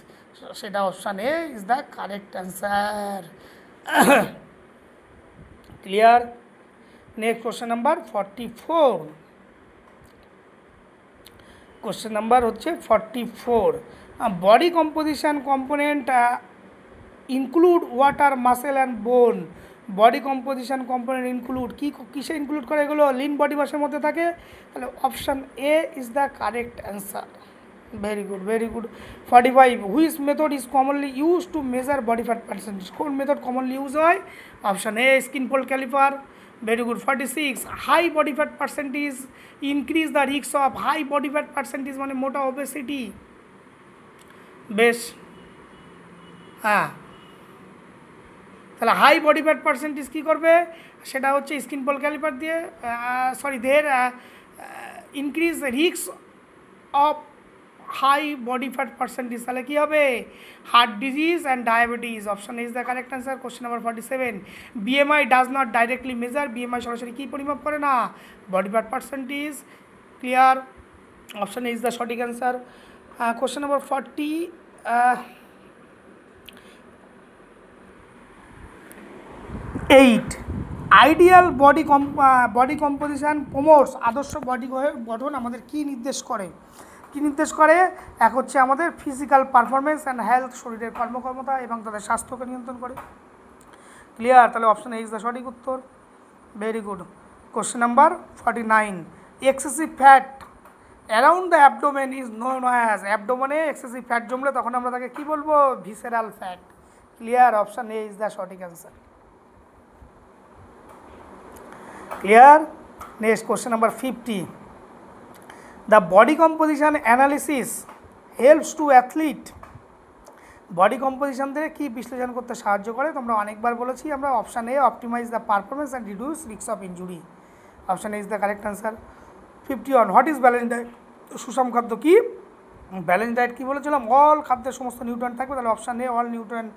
সেটা option A is the correct answer. Clear? Next question number 44, question number হচ্ছে 44, body composition component include water, muscle and বোন। Body composition component include কিসে include করে? এগুলো Lin body মাসের মধ্যে থাকে, তাহলে option A is the correct answer. Very good, very good. 45, which method is commonly use to measure body fat percentage? কোন method commonly use হয়? Option A skin fold caliper. Very good. 46, high body fat percentage increase the risk of? High body fat percentage মানে মোটা obesity. বেশ, হ্যাঁ, তাহলে high body fat percentage কী করবে? সেটা হচ্ছে স্কিন ফোল্ড ক্যালিপার দিয়ে দেহের increase risk of high body fat percentage, তাহলে কী হবে? Heart disease and diabetes. Option is the correct answer. Question number 47, BMI does not directly measure? BMI সরাসরি কী পরিমাপ করে না? Body fat percentage. Clear? Option is the সঠিক answer. Question number 48, ideal body composition promotes? আদর্শ body গঠন আমাদের কী নির্দেশ করে? এক হচ্ছে আমাদের ফিজিক্যাল পারফরমেন্স অ্যান্ড হেলথ, শরীরের কর্মক্ষমতা এবং তাদের স্বাস্থ্যকে নিয়ন্ত্রণ করে। ক্লিয়ার? তাহলে অপশান এ ইজ দ্য সঠিক উত্তর। Very good. Question number 49, excessive fat around the abdomen is known as? অ্যাবডোমেনে এক্সেসিভ ফ্যাট জমলে তখন আমরা তাকে কী বলবো? Visceral fat. Clear? Option A is the সঠিক answer. Clear? Next question number 50, the body composition analysis helps to athlete? Body composition থেকে কী বিশ্লেষণ করতে সাহায্য করে? তোমরা অনেকবার বলেছি আমরা। Option A optimise the performance and reduce risk of injury. Option A is the correct answer. 51, what is balance diet? সুষম খাদ্য কী? ব্যালেন্স ডায়েট কী বলেছিলাম? অল খাদ্যের সমস্ত নিউট্রিয়েন্ট থাকবে, তাহলে option A all nutrient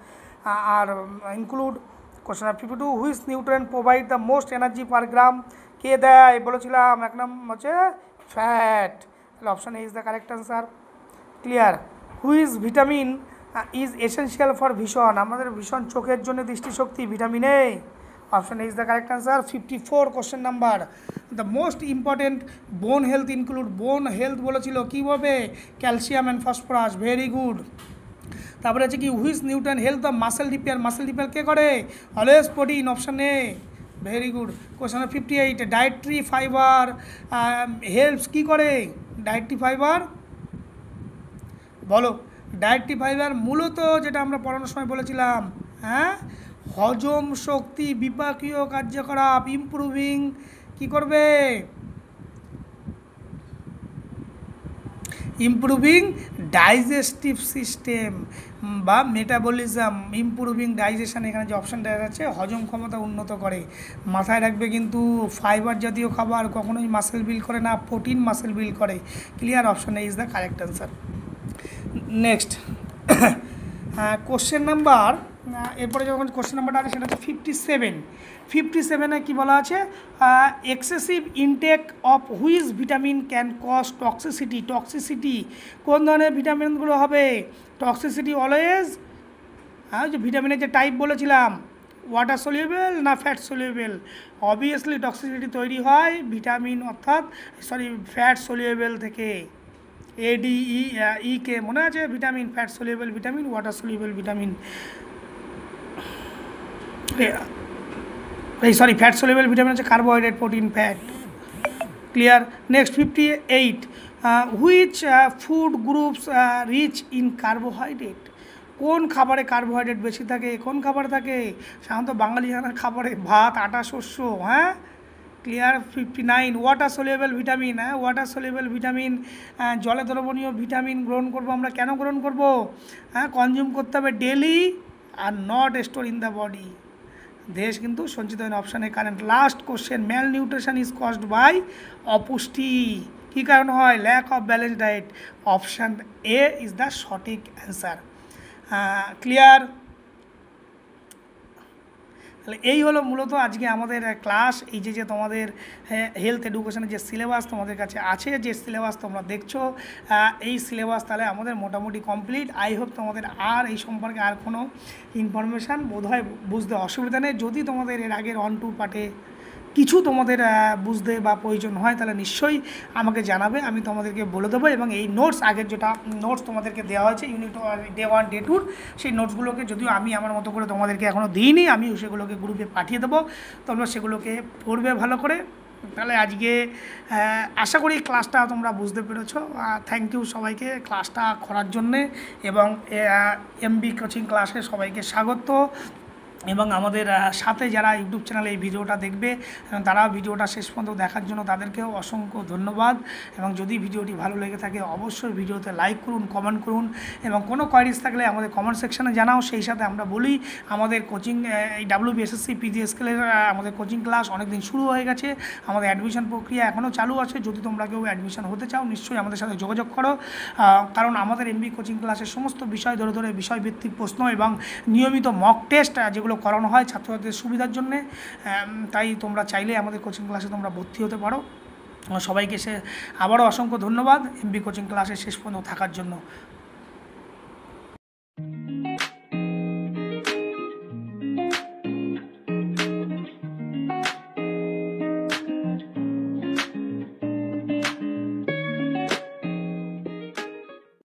are include. Question number 52, which nutrient provide the most energy per gram? কে দেয় বলেছিলাম? এক নম্বর হচ্ছে ফ্যাট, তাহলে option A is the correct answer. Clear? Which vitamin is essential for vision? আমাদের ভীষণ চোখের জন্য দৃষ্টিশক্তি, vitamin A. Option A is the correct answer. 54 question number, the most important bone health include? Bone health বলেছিল কীভাবে? Calcium and phosphorus. Very good. তারপরে হচ্ছে কি, which nutrient help the muscle repair? Muscle repair কে করে? Always protein. Option A. Very good. Question 58, dietary fibre helps কী করে? Dietary fibre বলো। ডায়েটরি ফাইবার মূলত যেটা আমরা পড়ানোর সময় বলেছিলাম, হ্যাঁ, হজম শক্তি, বিপাকীয় কার্যকলাপ, ইমপ্রুভিং কী করবে? ইমপ্রুভিং ডাইজেস্টিভ সিস্টেম বা মেটাবলিজম, ইমপ্রুভিং ডাইজেশন, এখানে যে অপশানটা আছে হজম ক্ষমতা উন্নত করে। মাথায় রাখবে কিন্তু ফাইবার জাতীয় খাবার কখনোই মাসেল বিল্ড করে না, প্রোটিন মাসেল বিল্ড করে। Clear, option A is the correct answer. Next question number, এরপরে যখন কোশ্চেন নাম্বারটা আছে সেটা হচ্ছে 57-এ কী বলা আছে, excessive intake of which vitamin can cause toxicity কোন ধরনের ভিটামিনগুলো হবে টক্সিসিটি? অলওয়েজ, যে ভিটামিনের যে টাইপ বলেছিলাম, ওয়াটার সলিউবেল না ফ্যাট সলিউবেল? অবভিয়াসলি টক্সিসিটি তৈরি হয় ভিটামিন ফ্যাট সলিউবেল থেকে। ADE কে মনে আছে? Vitamin, fat soluble vitamin, water soluble vitamin, fat soluble vitamin হচ্ছে carbohydrate, protein, fat. Clear. Next 58, which food groups rich in carbohydrate? কোন খাবারে কার্বোহাইড্রেট বেশি থাকে? কোন খাবারে থাকে? সাধারণত বাঙালি খাবারে ভাত, আটা, শস্য। হ্যাঁ, ক্লিয়ার। 59, water soluble vitamin. হ্যাঁ, ওয়াটার সলিউবেল ভিটামিন, জলে দ্রবণীয় ভিটামিন গ্রহণ করব আমরা। কেন গ্রহণ করব? হ্যাঁ, কনজিউম করতে হবে ডেলি আর not store in the body. দেশ কিন্তু সঞ্চিত হয় না, অপশানে correct. Last question, malnutrition is caused by? অপুষ্টি। কী কারণ হয়? Lack of balance diet. Option A is the সঠিক অ্যান্সার। ক্লিয়ার? তাহলে এই হলো মূলত আজকে আমাদের ক্লাস। এই যে তোমাদের হেলথ এডুকেশনের যে সিলেবাস তোমাদের কাছে আছে, যে সিলেবাস তোমরা দেখছো, এই সিলেবাস তাহলে আমাদের মোটামুটি কমপ্লিট। আই হোপ তোমাদের আর এই সম্পর্কে আর কোনো ইনফরমেশান বোধহয় বুঝতে অসুবিধা নেই। যদি তোমাদের এর আগের 1-2 পার্টে কিছু তোমাদের বুঝতে বা প্রয়োজন হয় তাহলে নিশ্চয়ই আমাকে জানাবে, আমি তোমাদেরকে বলে দেবো। এবং এই নোটস, আগের যেটা নোটস তোমাদেরকে দেওয়া হয়েছে ইউনিট ডে 1, ডে 2, সেই নোটসগুলোকে যদিও আমি আমার মতো করে তোমাদেরকে এখনও দিইনি, আমি সেগুলোকে গ্রুপে পাঠিয়ে দেবো, তোমরা সেগুলোকে পড়বে ভালো করে। তাহলে আজকে আশা করি ক্লাসটা তোমরা বুঝতে পেরেছো। থ্যাংক ইউ সবাইকে ক্লাসটা করার জন্যে, এবং এমবি কোচিং ক্লাসে সবাইকে স্বাগত। এবং আমাদের সাথে যারা ইউটিউব চ্যানেলে এই ভিডিওটা দেখবে তারা ভিডিওটা শেষ পর্যন্ত দেখার জন্য তাদেরকেও অসংখ্য ধন্যবাদ। এবং যদি ভিডিওটি ভালো লেগে থাকে অবশ্যই ভিডিওতে লাইক করুন, কমেন্ট করুন, এবং কোনো কোয়ারিজ থাকলে আমাদের কমেন্ট সেকশানে জানাও। সেই সাথে আমরা বলি আমাদের কোচিং, এই WBSSC PGSKL আমাদের কোচিং ক্লাস অনেক দিন শুরু হয়ে গেছে। আমাদের অ্যাডমিশন প্রক্রিয়া এখনও চালু আছে। যদি তোমরা কেউ অ্যাডমিশন হতে চাও নিশ্চয়ই আমাদের সাথে যোগাযোগ করো, কারণ আমাদের এমবি কোচিং ক্লাসের সমস্ত বিষয় ধরে বিষয়ভিত্তিক প্রশ্ন এবং নিয়মিত মক টেস্ট যেগুলো করানো হয় ছাত্রছাত্রীদের সুবিধার জন্যে। তাই তোমরা চাইলে আমাদের কোচিং ক্লাসে তোমরা ভর্তি হতে পারো। সবাইকে আবারও অসংখ্য ধন্যবাদ এমবি কোচিং ক্লাসে শেষ পর্যন্ত থাকার জন্য।